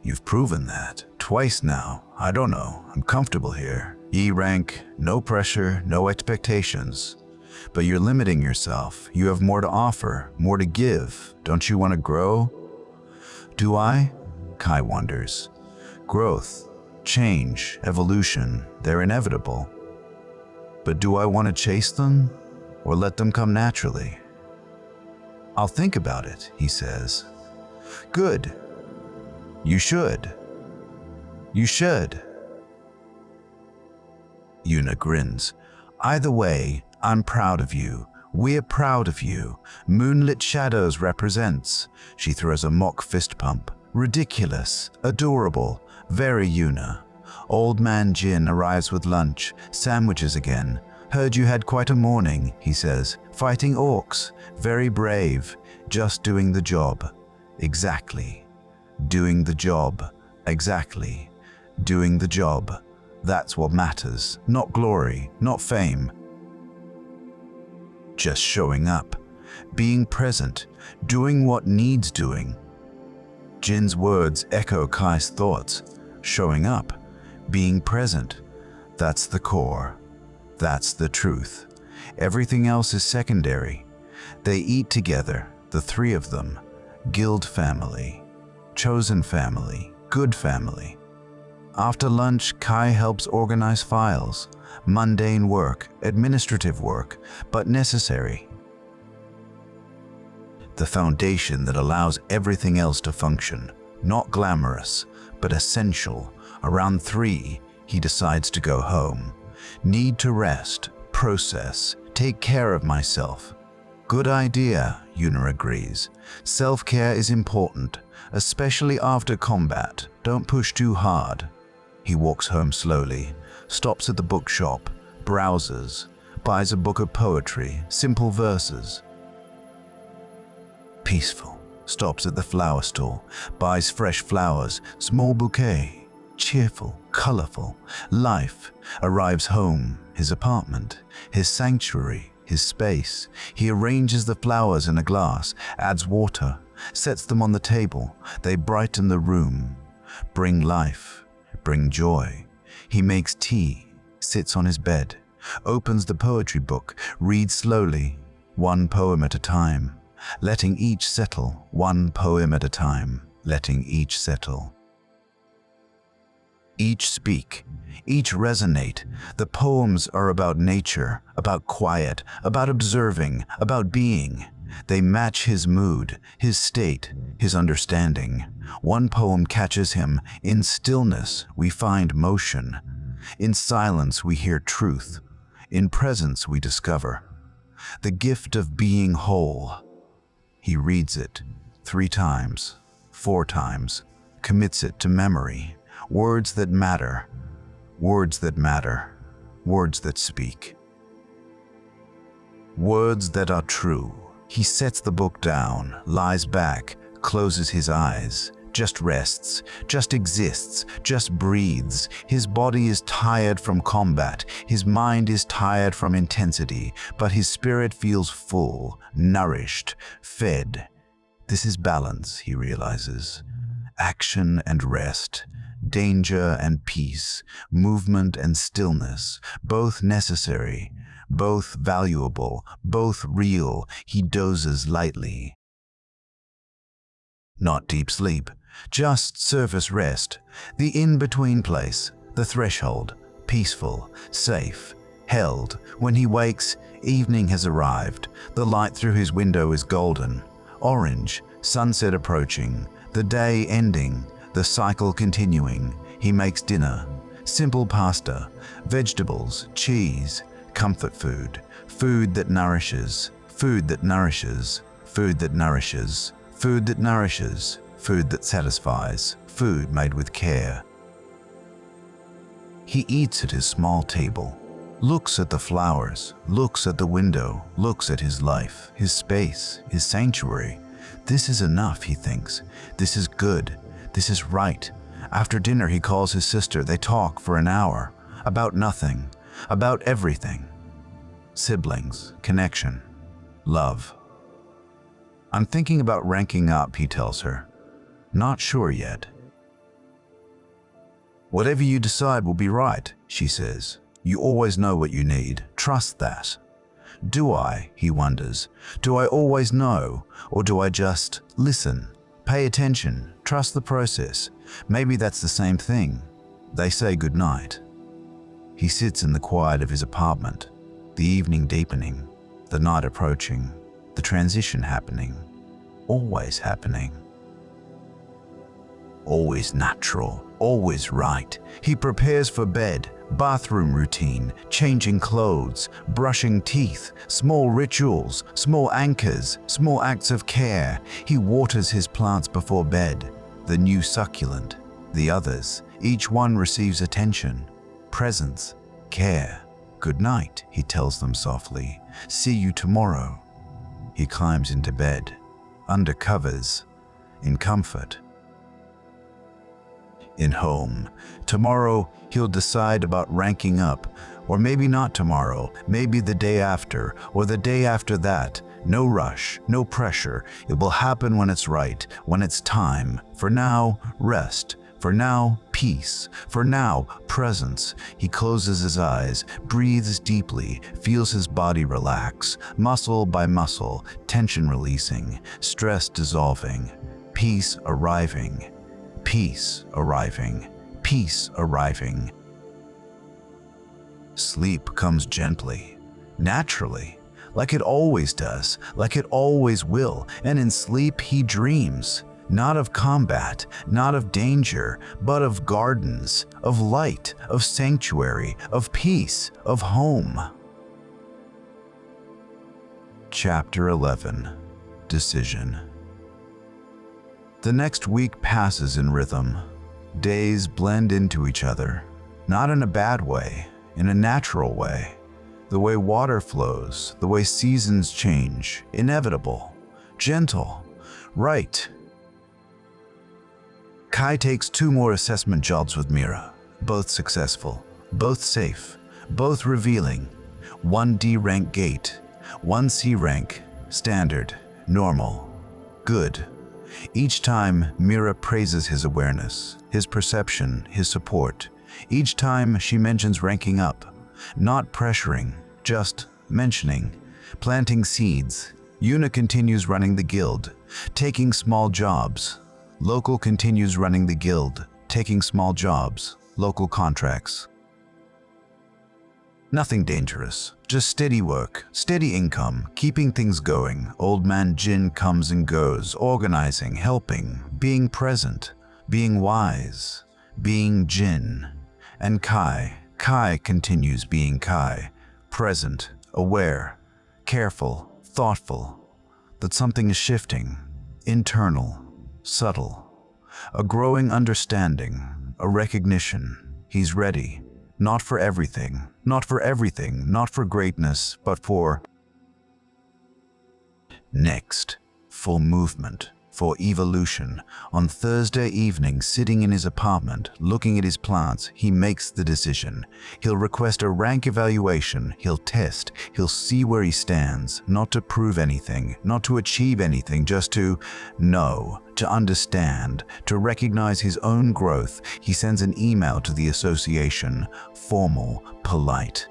"You've proven that. Twice now. I don't know. I'm comfortable here. E rank, no pressure, no expectations. But you're limiting yourself. You have more to offer, more to give. Don't you want to grow?" "Do I?" Kai wonders. Growth, change, evolution, they're inevitable. But do I want to chase them? Or let them come naturally? "I'll think about it," he says. "Good. You should. You should." Yuna grins. "Either way, I'm proud of you. We're proud of you. Moonlit Shadows represents." She throws a mock fist pump. Ridiculous, adorable, very Yuna. Old man Jin arrives with lunch, sandwiches again. "Heard you had quite a morning," he says. "Fighting orcs. Very brave. Just doing the job." Exactly. Doing the job. Exactly. Doing the job. That's what matters. Not glory, not fame. Just showing up. Being present. Doing what needs doing. Jin's words echo Kai's thoughts. Showing up. Being present. That's the core. That's the truth. Everything else is secondary. They eat together, the 3 of them. Guild family. Chosen family. Good family. After lunch, Kai helps organize files. Mundane work, administrative work, but necessary. The foundation that allows everything else to function. Not glamorous, but essential. Around 3, he decides to go home. Need to rest, process, take care of myself. Good idea, Yuna agrees. Self-care is important, especially after combat. Don't push too hard. He walks home slowly, stops at the bookshop, browses, buys a book of poetry, simple verses. Peaceful. Stops at the flower store, buys fresh flowers, small bouquet. cheerful, colorful. Life arrives home, his apartment, his sanctuary, his space. He arranges the flowers in a glass, adds water, sets them on the table. They brighten the room, bring life, bring joy. He makes tea, sits on his bed, opens the poetry book, reads slowly, one poem at a time, letting each settle, one poem at a time, letting each settle. Each speak, each resonate. The poems are about nature, about quiet, about observing, about being. They match his mood, his state, his understanding. One poem catches him. In stillness we find motion. In silence we hear truth. In presence we discover the gift of being whole. He reads it 3 times, 4 times, commits it to memory. Words that matter, words that matter, words that speak. Words that are true. He sets the book down, lies back, closes his eyes, just rests, just exists, just breathes. His body is tired from combat, his mind is tired from intensity, but his spirit feels full, nourished, fed. This is balance, he realizes. Action and rest. Danger and peace, movement and stillness, both necessary, both valuable, both real. He dozes lightly. Not deep sleep, just surface rest, the in-between place, the threshold, peaceful, safe, held. When he wakes, evening has arrived. The light through his window is golden, orange, sunset approaching, the day ending. The cycle continuing. He makes dinner, simple pasta, vegetables, cheese, comfort food, food that nourishes, food that nourishes, food that nourishes, food that nourishes, food that satisfies, food made with care. He eats at his small table, looks at the flowers, looks at the window, looks at his life, his space, his sanctuary. This is enough, he thinks. This is good. This is right. After dinner, he calls his sister. They talk for an hour. About nothing. About everything. Siblings. Connection. Love. I'm thinking about ranking up, he tells her. Not sure yet. Whatever you decide will be right, she says. You always know what you need. Trust that. Do I, he wonders. Do I always know? Or do I just listen? Pay attention, trust the process. Maybe that's the same thing. They say goodnight. He sits in the quiet of his apartment, the evening deepening, the night approaching, the transition happening, always happening. Always natural, always right. He prepares for bed, bathroom routine, changing clothes, brushing teeth, small rituals, small anchors, small acts of care. He waters his plants before bed, the new succulent, the others. Each one receives attention, presence, care. Good night, he tells them softly. See you tomorrow. He climbs into bed, under covers, in comfort. In home. Tomorrow, he'll decide about ranking up, or maybe not tomorrow, maybe the day after, or the day after that. No rush, no pressure. It will happen when it's right, when it's time. For now, rest. For now, peace. For now, presence. He closes his eyes, breathes deeply, feels his body relax, muscle by muscle, tension releasing, stress dissolving, peace arriving. Peace arriving, peace arriving. Sleep comes gently, naturally, like it always does, like it always will, and in sleep he dreams, not of combat, not of danger, but of gardens, of light, of sanctuary, of peace, of home. Chapter 11. Decision. The next week passes in rhythm. Days blend into each other, not in a bad way, in a natural way. The way water flows, the way seasons change, inevitable, gentle, right. Kai takes 2 more assessment jobs with Mira, both successful, both safe, both revealing. 1 D rank gate, 1 C rank, standard, normal, good. Each time, Mira praises his awareness, his perception, his support. Each time she mentions ranking up, not pressuring, just mentioning, planting seeds. Yuna continues running the guild, taking small jobs. Local continues running the guild, taking small jobs, local contracts. Nothing dangerous, just steady work, steady income, keeping things going. Old man Jin comes and goes, organizing, helping, being present, being wise, being Jin. And Kai continues being Kai, present, aware, careful, thoughtful, that something is shifting, internal, subtle, a growing understanding, a recognition. He's ready, not for everything, not for greatness, but for next, for movement, for evolution. On Thursday evening, sitting in his apartment, looking at his plants, he makes the decision. He'll request a rank evaluation, he'll test, he'll see where he stands, not to prove anything, not to achieve anything, just to know, to understand, to recognize his own growth. He sends an email to the association, formal, polite.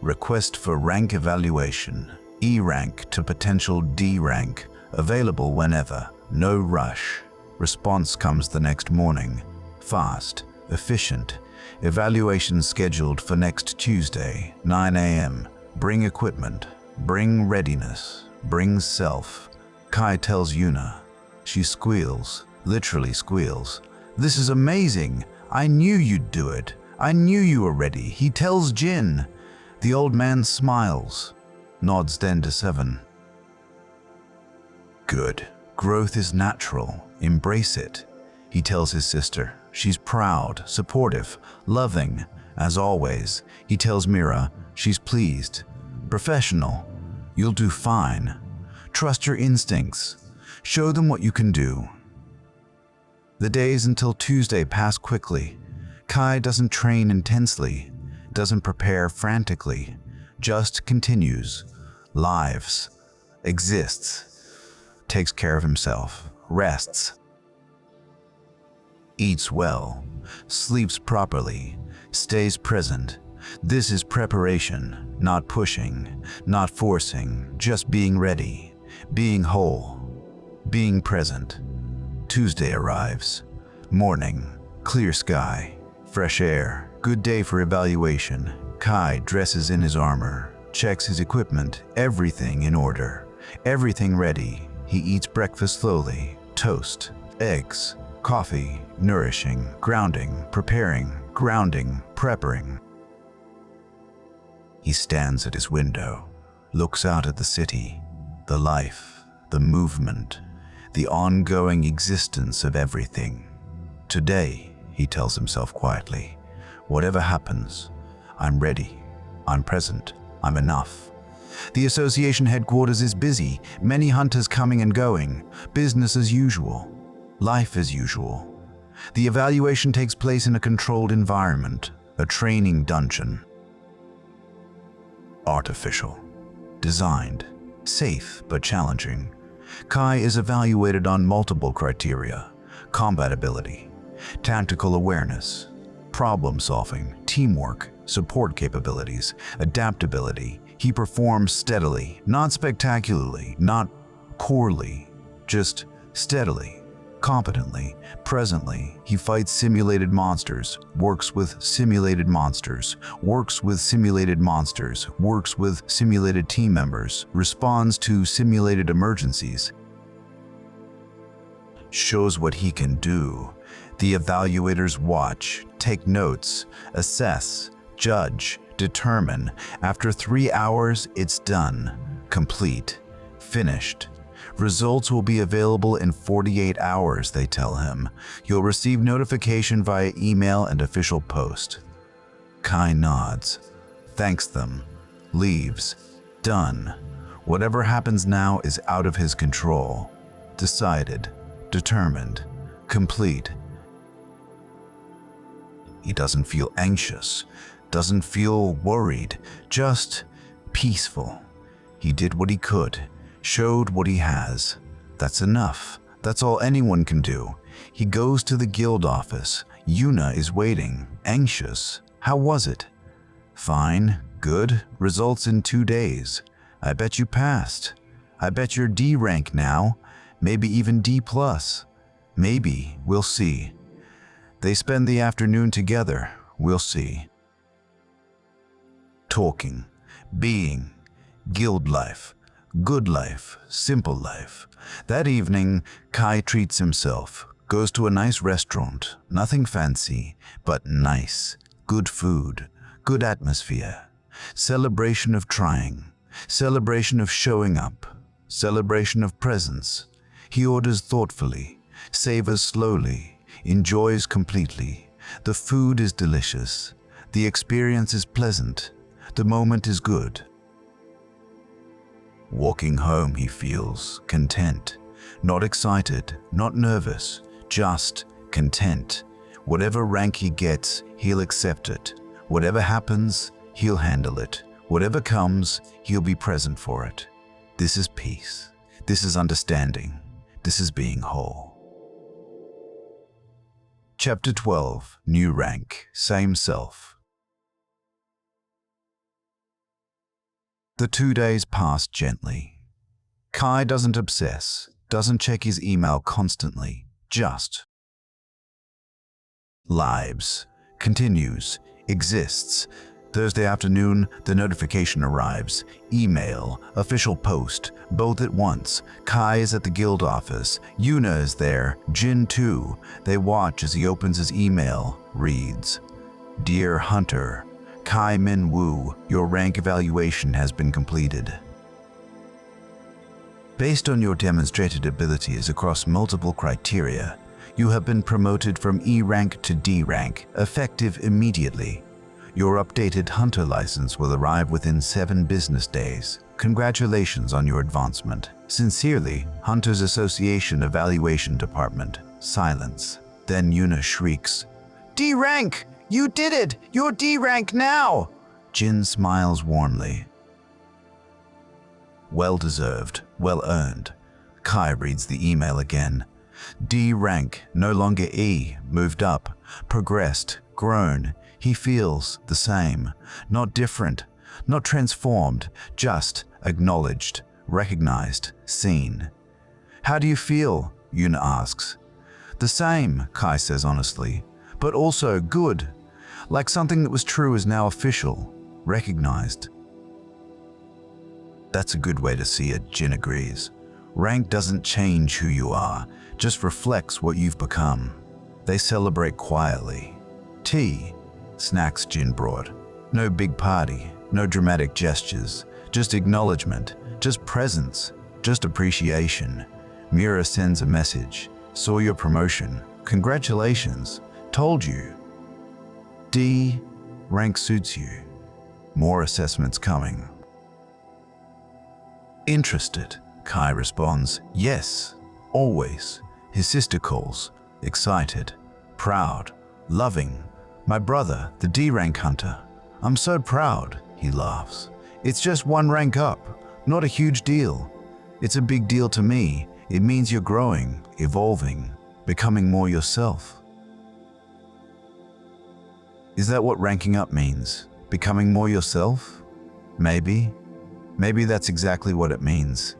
Request for rank evaluation, E rank to potential D rank. Available whenever, no rush. Response comes the next morning. Fast, efficient. Evaluation scheduled for next Tuesday, 9 a.m. Bring equipment, bring readiness, bring self. Kai tells Yuna. She squeals, literally squeals. This is amazing. I knew you'd do it. I knew you were ready. He tells Jin. The old man smiles, nods then to 7. Good. Growth is natural. Embrace it. He tells his sister. She's proud, supportive, loving, as always. He tells Mira. She's pleased. Professional. You'll do fine. Trust your instincts. Show them what you can do. The days until Tuesday pass quickly. Kai doesn't train intensely, doesn't prepare frantically, just continues, lives, exists. Takes care of himself, rests, eats well, sleeps properly, stays present. This is preparation, not pushing, not forcing, just being ready, being whole, being present. Tuesday arrives. Morning, clear sky, fresh air, good day for evaluation. Kai dresses in his armor, checks his equipment, everything in order, everything ready. He eats breakfast slowly, toast, eggs, coffee, nourishing, grounding, preparing, grounding, preparing. He stands at his window, looks out at the city, the life, the movement, the ongoing existence of everything. Today, he tells himself quietly, whatever happens, I'm ready, I'm present, I'm enough. The association headquarters is busy, many hunters coming and going, business as usual, life as usual. The evaluation takes place in a controlled environment, a training dungeon. Artificial, designed, safe but challenging. Kai is evaluated on multiple criteria: combat ability, tactical awareness, problem solving, teamwork, support capabilities, adaptability. He performs steadily, not spectacularly, not poorly, just steadily, competently, presently. He fights simulated monsters, works with simulated monsters, works with simulated monsters, works with simulated team members, responds to simulated emergencies, shows what he can do. The evaluators watch, take notes, assess, judge, determine. After 3 hours, it's done, complete, finished. Results will be available in 48 hours, they tell him. You'll receive notification via email and official post. Kai nods, thanks them, leaves, done. Whatever happens now is out of his control. Decided determined, complete. He doesn't feel anxious, doesn't feel worried, just peaceful. He did what he could, showed what he has. That's enough. That's all anyone can do. He goes to the guild office. Yuna is waiting, anxious. How was it? Fine, good, results in 2 days. I bet you passed. I bet you're D rank now, maybe even D+. Maybe, we'll see. They spend the afternoon together, we'll see. Talking, being, guild life, good life, simple life. That evening, Kai treats himself, goes to a nice restaurant, nothing fancy, but nice, good food, good atmosphere. Celebration of trying, celebration of showing up, celebration of presence. He orders thoughtfully, savors slowly, enjoys completely. The food is delicious, the experience is pleasant, the moment is good. Walking home, he feels content, not excited, not nervous, just content. Whatever rank he gets, he'll accept it. Whatever happens, he'll handle it. Whatever comes, he'll be present for it. This is peace. This is understanding. This is being whole. Chapter 12. New rank, same self. The 2 days pass gently. Kai doesn't obsess, doesn't check his email constantly, just lives, continues, exists. Thursday afternoon, the notification arrives. Email, official post, both at once. Kai is at the guild office. Yuna is there, Jin too. They watch as he opens his email, reads, "Dear Hunter, Kai Min Woo, your rank evaluation has been completed. Based on your demonstrated abilities across multiple criteria, you have been promoted from E rank to D rank, effective immediately. Your updated Hunter license will arrive within 7 business days. Congratulations on your advancement. Sincerely, Hunters Association Evaluation Department." Silence. Then Yuna shrieks, "D rank! You did it! You're D rank now!" Jin smiles warmly. Well deserved, well earned. Kai reads the email again. D rank, no longer E, moved up, progressed, grown. He feels the same, not different, not transformed, just acknowledged, recognized, seen. "How do you feel?" Yuna asks. "The same," Kai says honestly, "but also good. Like something that was true is now official, recognized." That's a good way to see it, Jin agrees. Rank doesn't change who you are, just reflects what you've become. They celebrate quietly. Tea, snacks Jin brought. No big party, no dramatic gestures, just acknowledgement, just presence, just appreciation. Mira sends a message. "Saw your promotion. Congratulations. Told you. D, rank suits you. More assessments coming." Interested, Kai responds, "Yes, always." His sister calls, excited, proud, loving. "My brother, the D rank hunter. I'm so proud," he laughs. "It's just 1 rank up, not a huge deal. It's a big deal to me. It means you're growing, evolving, becoming more yourself." Is that what ranking up means? Becoming more yourself? Maybe. Maybe that's exactly what it means.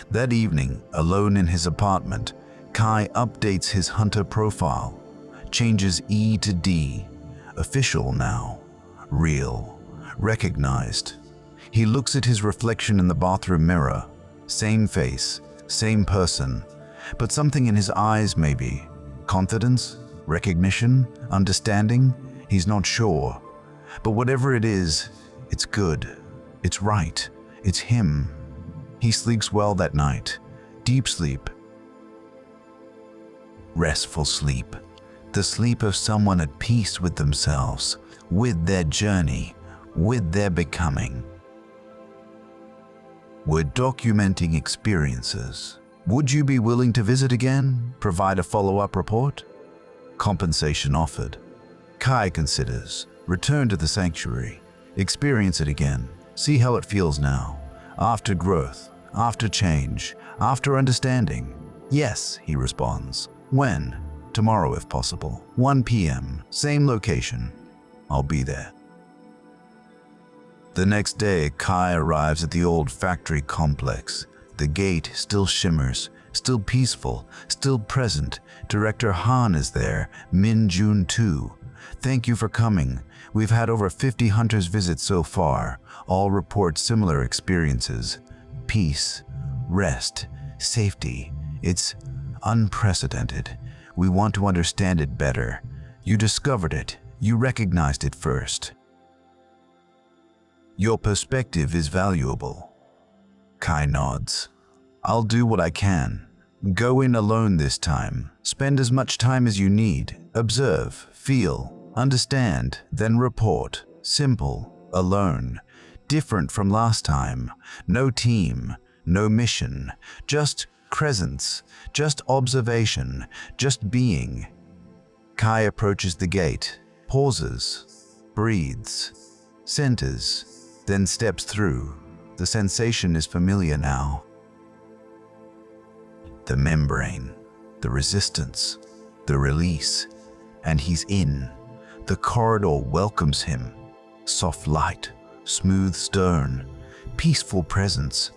That evening, alone in his apartment, Kai updates his hunter profile, changes E to D, official now, real, recognized. He looks at his reflection in the bathroom mirror, same face, same person, but something in his eyes maybe, confidence, recognition, understanding, he's not sure. But whatever it is, it's good, it's right, it's him. He sleeps well that night, deep sleep. Restful sleep, the sleep of someone at peace with themselves, with their journey, with their becoming. We're documenting experiences, Would you be willing to visit again? Provide a follow-up report? Compensation offered. Kai considers. Return to the sanctuary. Experience it again. See how it feels now. After growth, after change, after understanding. Yes, he responds. When? Tomorrow if possible. 1 p.m. Same location. I'll be there. The next day, Kai arrives at the old factory complex. The gate still shimmers, still peaceful, still present. Director Han is there, Min Jun too. Thank you for coming. We've had over 50 hunters visit so far. All report similar experiences. Peace, rest, safety. It's unprecedented. We want to understand it better. You discovered it. You recognized it first. Your perspective is valuable. Kai nods. I'll do what I can. Go in alone this time. Spend as much time as you need. Observe, feel, understand, then report. Simple, alone. Different from last time. No team, no mission. Just presence, just observation, just being. Kai approaches the gate, pauses, breathes, centers, then steps through. The sensation is familiar now. The membrane, the resistance, the release, and he's in. The corridor welcomes him. Soft light, smooth stone, peaceful presence,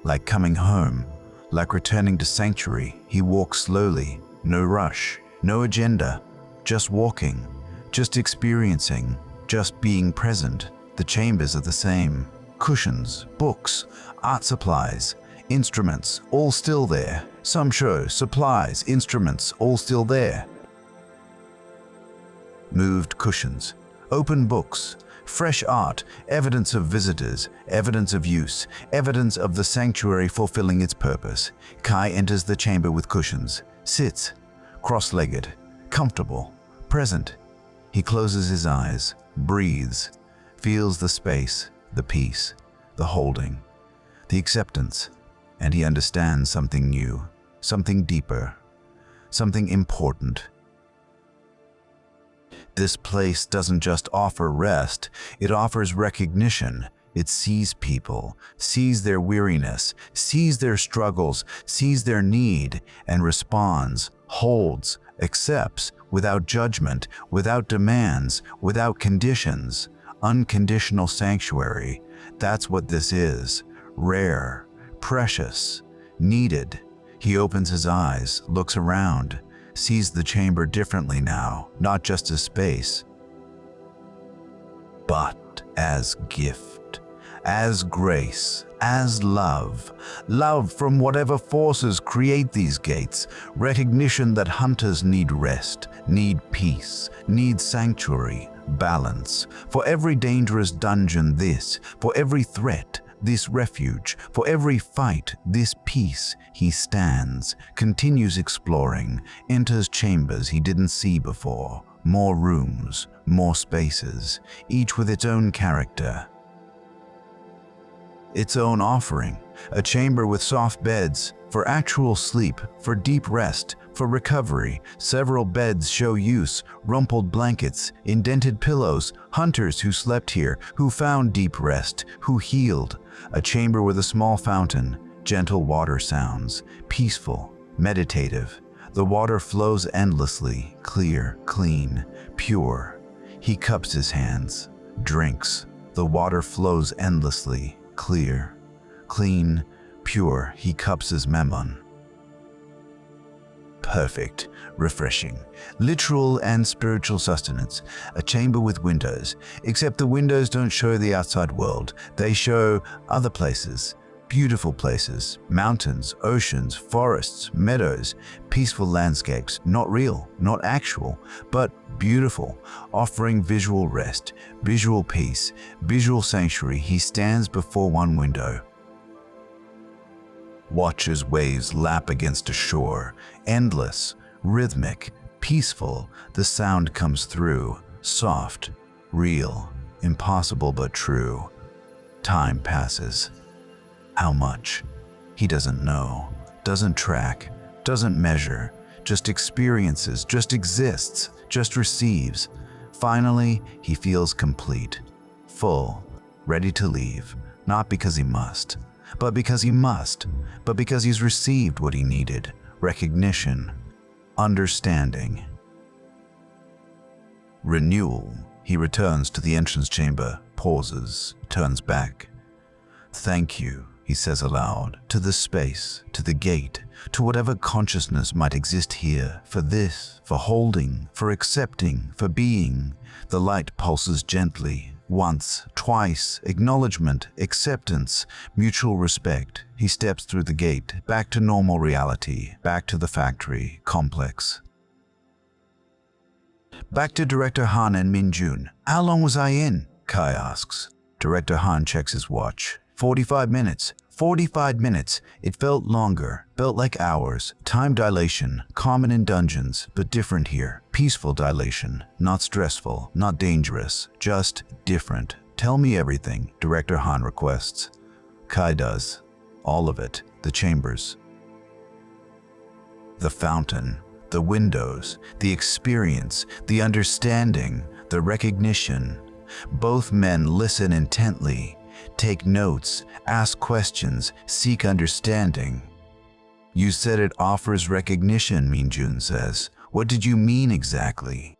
like coming home, like returning to sanctuary. He walks slowly, no rush, no agenda, just walking, just experiencing, just being present. The chambers are the same. Cushions, books, art supplies, instruments, all still there. Some show, supplies, instruments, all still there. Moved cushions, open books, fresh art, evidence of visitors, evidence of use, evidence of the sanctuary fulfilling its purpose. Kai enters the chamber with cushions, sits, cross-legged, comfortable, present. He closes his eyes, breathes, feels the space, the peace, the holding, the acceptance, and he understands something new, something deeper, something important. This place doesn't just offer rest, it offers recognition. It sees people, sees their weariness, sees their struggles, sees their need, and responds, holds, accepts, without judgment, without demands, without conditions. Unconditional sanctuary. That's what this is. Rare, precious, needed. He opens his eyes, looks around, sees the chamber differently now, not just as space, but as gift, as grace, as love. Love from whatever forces create these gates. Recognition that hunters need rest, need peace, need sanctuary, balance. For every dangerous dungeon this, for every threat this refuge, for every fight this peace. He stands, continues exploring, enters chambers he didn't see before. More rooms, more spaces, each with its own character, its own offering. A chamber with soft beds, for actual sleep, for deep rest, for recovery. Several beds show use, rumpled blankets, indented pillows, hunters who slept here, who found deep rest, who healed. A chamber with a small fountain, gentle water sounds, peaceful, meditative. The water flows endlessly, clear, clean, pure. He cups his hands, drinks. The water flows endlessly, clear, clean, pure. He cups his memon. Perfect, refreshing, literal and spiritual sustenance. A chamber with windows, except the windows don't show the outside world. They show other places, beautiful places, mountains, oceans, forests, meadows, peaceful landscapes, not real, not actual, but beautiful, offering visual rest, visual peace, visual sanctuary. He stands before one window, watches waves lap against a shore, endless, rhythmic, peaceful. The sound comes through, soft, real, impossible but true. Time passes. How much? He doesn't know. doesn't track, doesn't measure, just experiences, just exists, just receives. Finally, he feels complete, full, ready to leave, not because he must, but because he's received what he needed: recognition, understanding. Renewal. He returns to the entrance chamber, pauses, turns back. "Thank you," he says aloud, "to the space, to the gate, to whatever consciousness might exist here, for this, for holding, for accepting, for being." The light pulses gently, once, twice, acknowledgement, acceptance, mutual respect. He steps through the gate, back to normal reality, back to the factory complex. Back to Director Han and Min-jun. "How long was I in?" Kai asks. Director Han checks his watch. 45 minutes. 45 minutes. It felt longer, felt like hours. Time dilation, common in dungeons, but different here. Peaceful dilation, not stressful, not dangerous, just different. "Tell me everything," Director Han requests. Kai does. All of it. The chambers, the fountain, the windows, the experience, the understanding, the recognition. Both men listen intently, take notes, ask questions, seek understanding. "You said it offers recognition," Min-jun says. "What did you mean exactly?"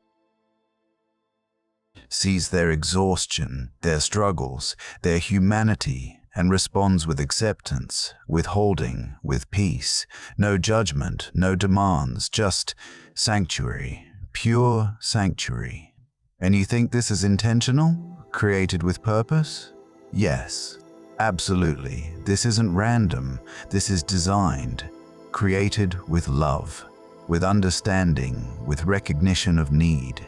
Sees their exhaustion, their struggles, their humanity, and responds with acceptance, with holding, with peace. No judgment, no demands, just sanctuary, pure sanctuary. "And you think this is intentional? Created with purpose?" "Yes, absolutely. This isn't random. This is designed, created with love, with understanding, with recognition of need."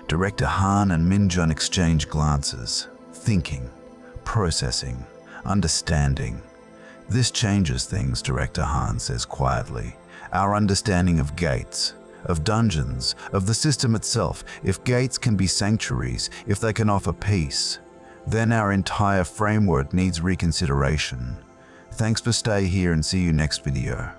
Director Han and Min-jun exchange glances, thinking, processing, understanding. "This changes things," Director Han says quietly. "Our understanding of gates, of dungeons, of the system itself. If gates can be sanctuaries, if they can offer peace, then our entire framework needs reconsideration." Thanks for staying here and see you next video.